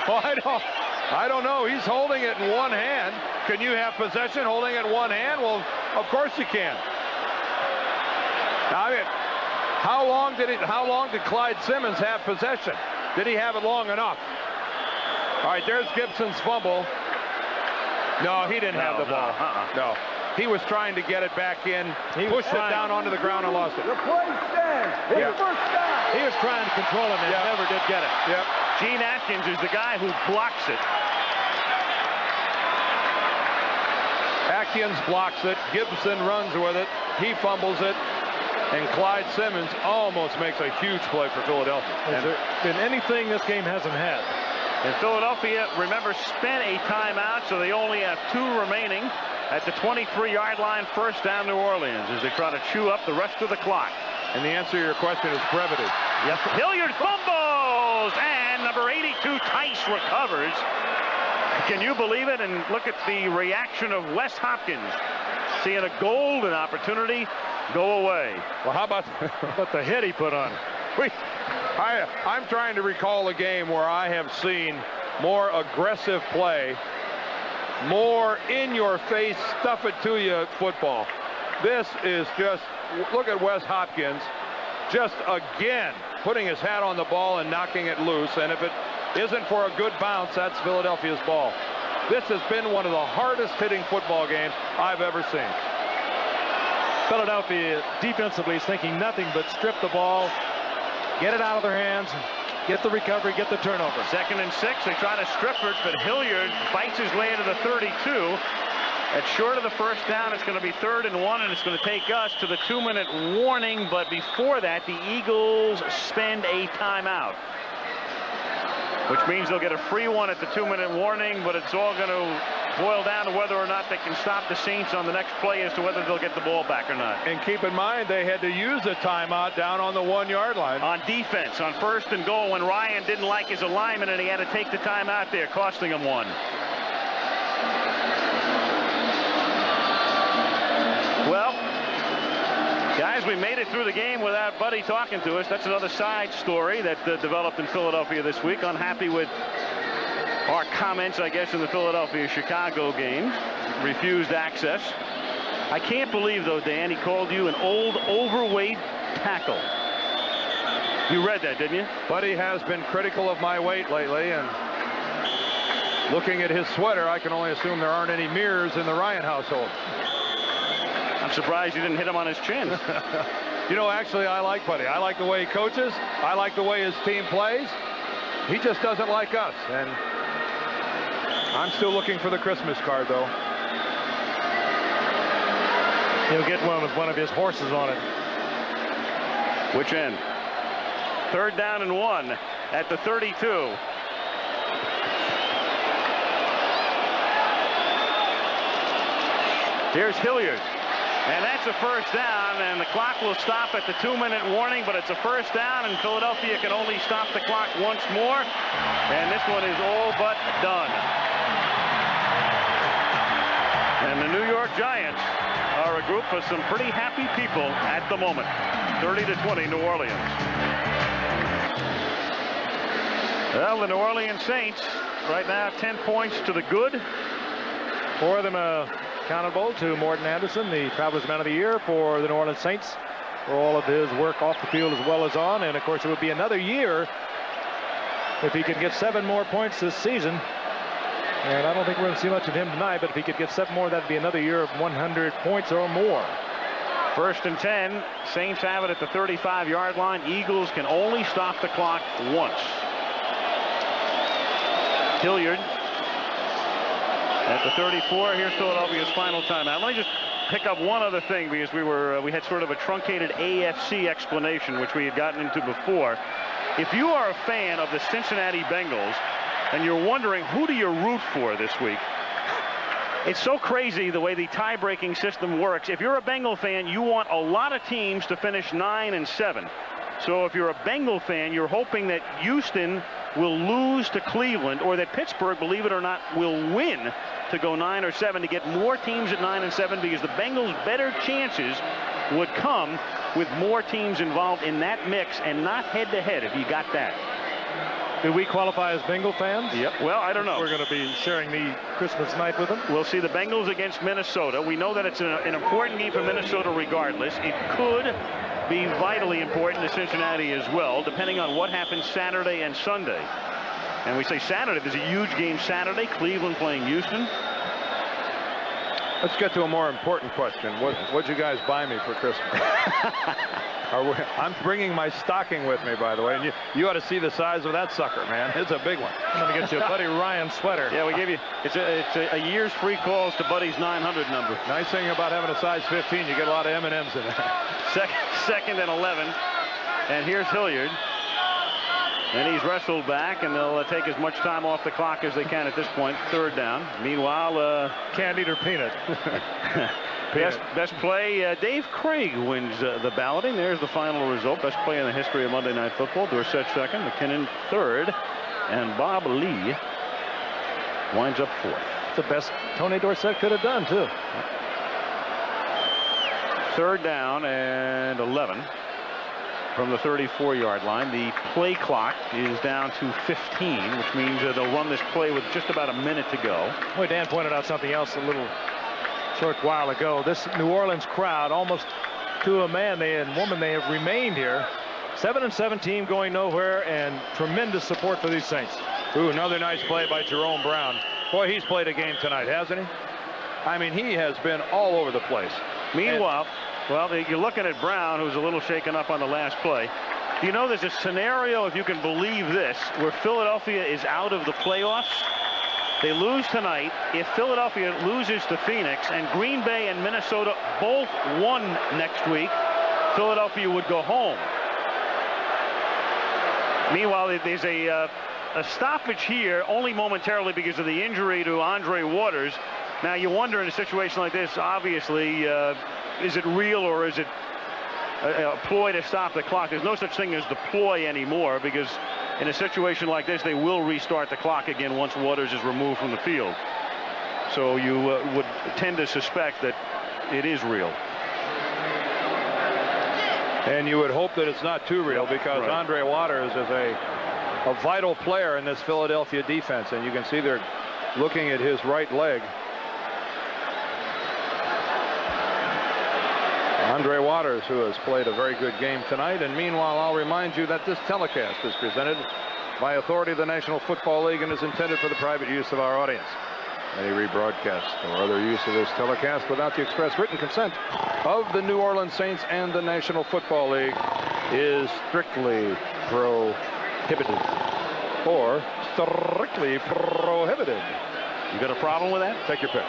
Well, I don't know. He's holding it in one hand. Can you have possession holding it in one hand? Well, of course you can. Now, I mean, how long did Clyde Simmons have possession? Did he have it long enough? All right, there's Gibson's fumble. No, he didn't have the ball. No. He was trying to get it back in. He pushed it down onto the ground and lost it. The play stands. It's 1st down. He was trying to control him and never did get it. Yep. Gene Atkins is the guy who blocks it. Atkins blocks it. Gibson runs with it. He fumbles it. And Clyde Simmons almost makes a huge play for Philadelphia. Has there been anything this game hasn't had? And Philadelphia, remember, spent a timeout, so they only have 2 remaining at the 23-yard line. 1st down New Orleans as they try to chew up the rest of the clock. And the answer to your question is brevity. Yep. Hilliard fumbles, and number 82, Tice, recovers. Can you believe it? And look at the reaction of Wes Hopkins, seeing a golden opportunity go away. Well, how about the hit he put on? I'm trying to recall a game where I have seen more aggressive play, more in-your-face, stuff-it-to-you football. This is just, look at Wes Hopkins, just again putting his hat on the ball and knocking it loose. And if it isn't for a good bounce, that's Philadelphia's ball. This has been one of the hardest-hitting football games I've ever seen. Philadelphia defensively is thinking nothing but strip the ball, get it out of their hands, get the recovery, get the turnover. 2nd and 6. They try to strip it, but Hilliard bites his way into the 32. At short of the 1st down, it's going to be 3rd and 1, and it's going to take us to the 2-minute warning. But before that, the Eagles spend a timeout, which means they'll get a free one at the 2-minute warning, but it's all going to boil down to whether or not they can stop the Saints on the next play as to whether they'll get the ball back or not. And keep in mind, they had to use a timeout down on the 1-yard line. On defense, on 1st and goal, when Ryan didn't like his alignment and he had to take the timeout there, costing him one. Well, guys, we made it through the game without Buddy talking to us. That's another side story that developed in Philadelphia this week. Unhappy with our comments, I guess, in the Philadelphia-Chicago game. Refused access. I can't believe, though, Dan, he called you an old, overweight tackle. You read that, didn't you? Buddy has been critical of my weight lately, and looking at his sweater, I can only assume there aren't any mirrors in the Ryan household. I'm surprised you didn't hit him on his chin. You know, actually, I like Buddy. I like the way he coaches. I like the way his team plays. He just doesn't like us, and I'm still looking for the Christmas card, though. He'll get one with one of his horses on it. Which end? 3rd down and 1 at the 32. Here's Hilliard. And that's a 1st down, and the clock will stop at the 2-minute warning, but it's a 1st down, and Philadelphia can only stop the clock once more. And this one is all but done. And the New York Giants are a group of some pretty happy people at the moment. 30-20 New Orleans. Well, the New Orleans Saints right now 10 points to the good. 4 of them accountable to Morton Anderson, the Travelers Man of the Year for the New Orleans Saints, for all of his work off the field as well as on. And of course, it would be another year if he could get 7 more points this season. And I don't think we're going to see much of him tonight, but if he could get 7 more, that'd be another year of 100 points or more. 1st and 10. Saints have it at the 35-yard line. Eagles can only stop the clock once. Hilliard at the 34. Here's Philadelphia's final timeout. Let me just pick up one other thing, because we had sort of a truncated AFC explanation, which we had gotten into before. If you are a fan of the Cincinnati Bengals and you're wondering who do you root for this week, it's so crazy the way the tie-breaking system works. If you're a Bengal fan, you want a lot of teams to finish 9-7. So if you're a Bengal fan, you're hoping that Houston will lose to Cleveland, or that Pittsburgh, believe it or not, will win to go 9 or 7 to get more teams at 9 and 7, because the Bengals' better chances would come with more teams involved in that mix and not head-to-head, if you got that. Do we qualify as Bengal fans? Yep. Well, I don't know. We're going to be sharing the Christmas night with them. We'll see the Bengals against Minnesota. We know that it's an important game for Minnesota regardless. It could be vitally important to Cincinnati as well, depending on what happens Saturday and Sunday. And we say Saturday, there's a huge game Saturday, Cleveland playing Houston. Let's get to a more important question. What'd you guys buy me for Christmas? I'm bringing my stocking with me, by the way, and you ought to see the size of that sucker, man. It's a big one. I'm going to get you a Buddy Ryan sweater. Yeah, we give you, it's a year's free calls to Buddy's 900 number. Nice thing about having a size 15, you get a lot of M&Ms in there. 2nd and 11, and here's Hilliard. And he's wrestled back, and they'll take as much time off the clock as they can at this point. 3rd down. Meanwhile, candied or peanut. Best play, Dave Craig wins the balloting. There's the final result. Best play in the history of Monday Night Football. Dorsett 2nd, McKinnon 3rd, and Bob Lee winds up 4th. The best Tony Dorsett could have done, too. 3rd down and 11 from the 34-yard line. The play clock is down to 15, which means they'll run this play with just about a minute to go. Boy, Dan pointed out something else a little short while ago. This New Orleans crowd, almost to a man and woman, they have remained here. 7-7 team going nowhere, and tremendous support for these Saints. Ooh, another nice play by Jerome Brown. Boy, he's played a game tonight, hasn't he? I mean, he has been all over the place. Meanwhile, well, you're looking at Brown, who's a little shaken up on the last play. You know, there's a scenario, if you can believe this, where Philadelphia is out of the playoffs. They lose tonight. If Philadelphia loses to Phoenix and Green Bay and Minnesota both won next week, Philadelphia would go home. Meanwhile, there's a a stoppage here only momentarily because of the injury to Andre Waters. Now you wonder in a situation like this, obviously, is it real or is it a ploy to stop the clock? There's no such thing as the ploy anymore, because in a situation like this, they will restart the clock again once Waters is removed from the field. So you would tend to suspect that it is real. And you would hope that it's not too real, because right. Andre Waters is a vital player in this Philadelphia defense. And you can see they're looking at his right leg. Andre Waters, who has played a very good game tonight. And meanwhile, I'll remind you that this telecast is presented by authority of the National Football League and is intended for the private use of our audience. Any rebroadcast or other use of this telecast without the express written consent of the New Orleans Saints and the National Football League is strictly prohibited. Or strictly prohibited. You got a problem with that? Take your pick.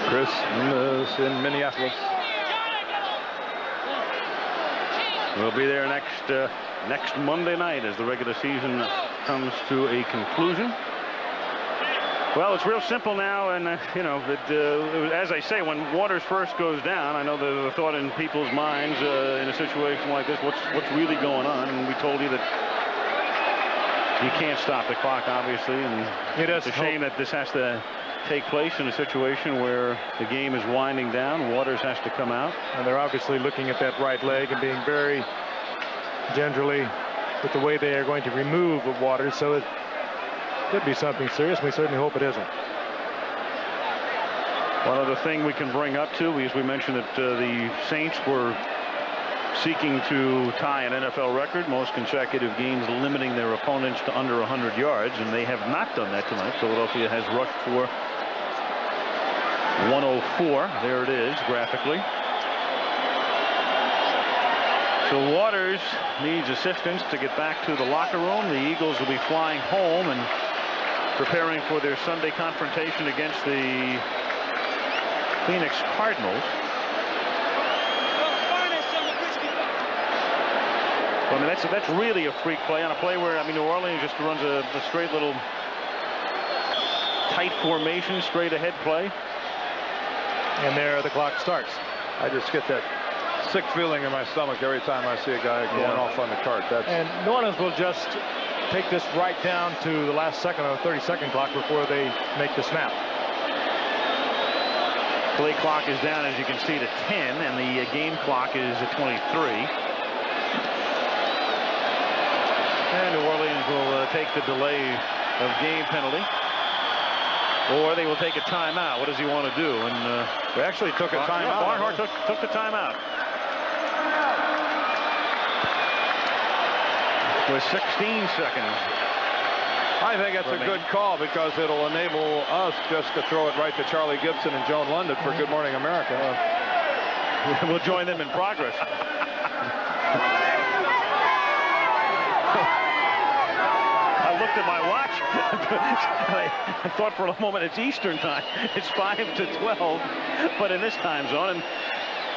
Christmas in Minneapolis. We'll be there next Monday night as the regular season comes to a conclusion. Well, it's real simple now, and you know, as I say, when Waters first goes down, I know the thought in people's minds in a situation like this, what's really going on? And we told you that you can't stop the clock, obviously, and it's a shame that this has to take place in a situation where the game is winding down. Waters has to come out. And they're obviously looking at that right leg and being very gingerly with the way they are going to remove Waters. So it could be something serious. We certainly hope it isn't. One other thing we can bring up too, as we mentioned that the Saints were seeking to tie an NFL record, most consecutive games limiting their opponents to under 100 yards, and they have not done that tonight. Philadelphia has rushed for 104. There it is graphically. So Waters needs assistance to get back to the locker room. The Eagles will be flying home and preparing for their Sunday confrontation against the Phoenix Cardinals. I mean, that's really a freak play on a play where, I mean, New Orleans just runs a straight little tight formation, straight ahead play. And there the clock starts. I just get that sick feeling in my stomach every time I see a guy going off on the cart. And New Orleans will just take this right down to the last second of the 30-second clock before they make the snap. Play clock is down, as you can see, to 10, and the game clock is at 23. And New Orleans will take the delay of game penalty, or they will take a timeout. What does he want to do? And we actually took a timeout. Barnhart took the timeout. With 16 seconds. I think that's a good call, because it'll enable us just to throw it right to Charlie Gibson and Joan London for Good Morning America. We'll join them in progress. I looked at my watch. I thought for a moment it's Eastern time. It's 5 to 12, but in this time zone. And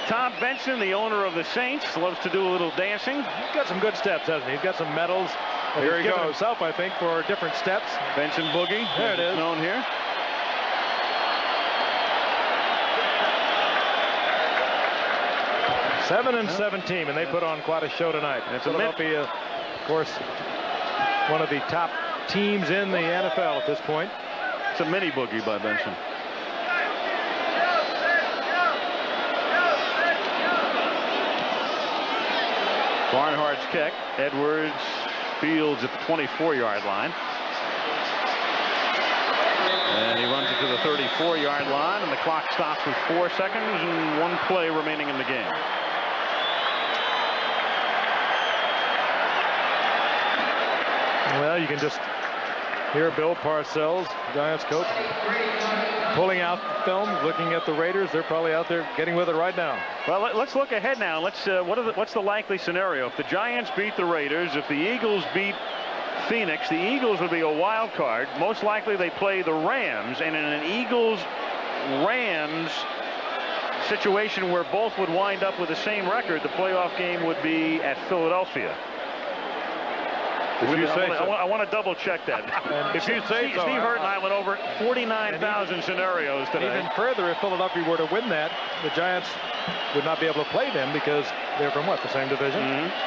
Tom Benson, the owner of the Saints, loves to do a little dancing. He's got some good steps, hasn't he? He's got some medals. Here he goes himself, I think, for different steps. Benson Boogie. There it is. Known here. Seven and 17, and they put on quite a show tonight. And Philadelphia, of course, one of the top teams in the NFL at this point. It's a mini boogie by Benson. Barnhart's kick. Edwards fields at the 24-yard line. And he runs it to the 34-yard line, and the clock stops with 4 seconds and 1 play remaining in the game. Well, you can just hear Bill Parcells, Giants coach, pulling out film, looking at the Raiders. They're probably out there getting with it right now. Well, let's look ahead now. Let's what's the likely scenario? If the Giants beat the Raiders, if the Eagles beat Phoenix, the Eagles would be a wild card. Most likely they play the Rams, and in an Eagles-Rams situation where both would wind up with the same record, the playoff game would be at Philadelphia. If you say so. I want to double check that. If you say so. Steve Hurt and I went over 49,000 scenarios today. Even further, if Philadelphia were to win that, the Giants would not be able to play them because they're from what, the same division?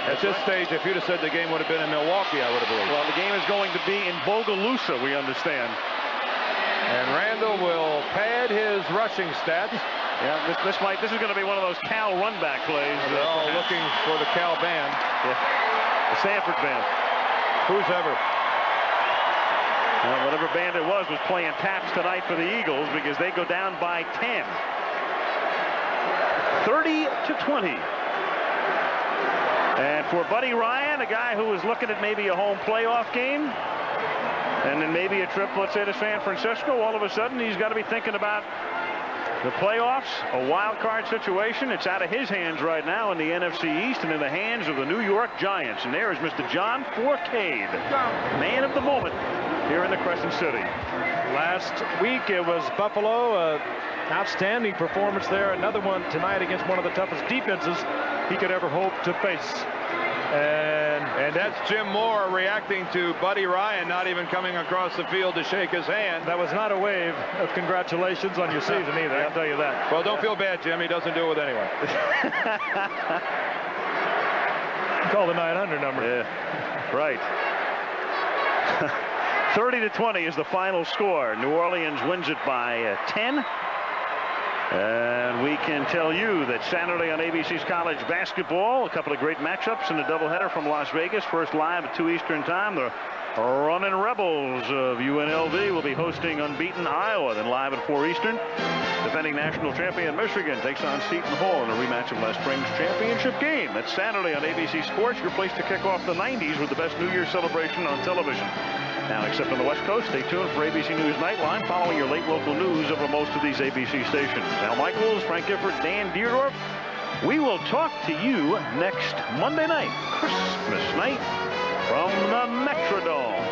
At this stage, if you'd have said the game would have been in Milwaukee, I would have believed. Well, the game is going to be in Bogalusa, we understand. And Randall will pad his rushing stats. Yeah, this is going to be one of those Cal run-back plays. They're all looking for the Cal band. Yeah. The Sanford band. Who's ever? Well, whatever band it was playing taps tonight for the Eagles because they go down by 10. 30-20. And for Buddy Ryan, a guy who was looking at maybe a home playoff game and then maybe a trip, let's say, to San Francisco, all of a sudden he's got to be thinking about the playoffs, a wild card situation. It's out of his hands right now in the NFC East and in the hands of the New York Giants. And there is Mr. John Forcade, man of the moment here in the Crescent City. Last week it was Buffalo. Outstanding performance there. Another one tonight against one of the toughest defenses he could ever hope to face. And that's Jim Moore reacting to Buddy Ryan not even coming across the field to shake his hand. That was not a wave of congratulations on your season either, I'll tell you that. Well, don't feel bad, Jim. He doesn't do it with anyone. Call the 900 number. Yeah, right. 30-20 is the final score. New Orleans wins it by 10. And we can tell you that Saturday on ABC's college basketball, a couple of great matchups in the doubleheader from Las Vegas. First live at 2 Eastern time. The Running Rebels of UNLV will be hosting unbeaten Iowa. Then live at 4 Eastern, defending national champion Michigan takes on Seton Hall in a rematch of last spring's championship game. That's Saturday on ABC Sports, your place to kick off the 90s with the best New Year's celebration on television. Now, except on the West Coast, stay tuned for ABC News Nightline, following your late local news over most of these ABC stations. Al Michaels, Frank Gifford, Dan Dierdorf. We will talk to you next Monday night, Christmas night, from the Metrodome.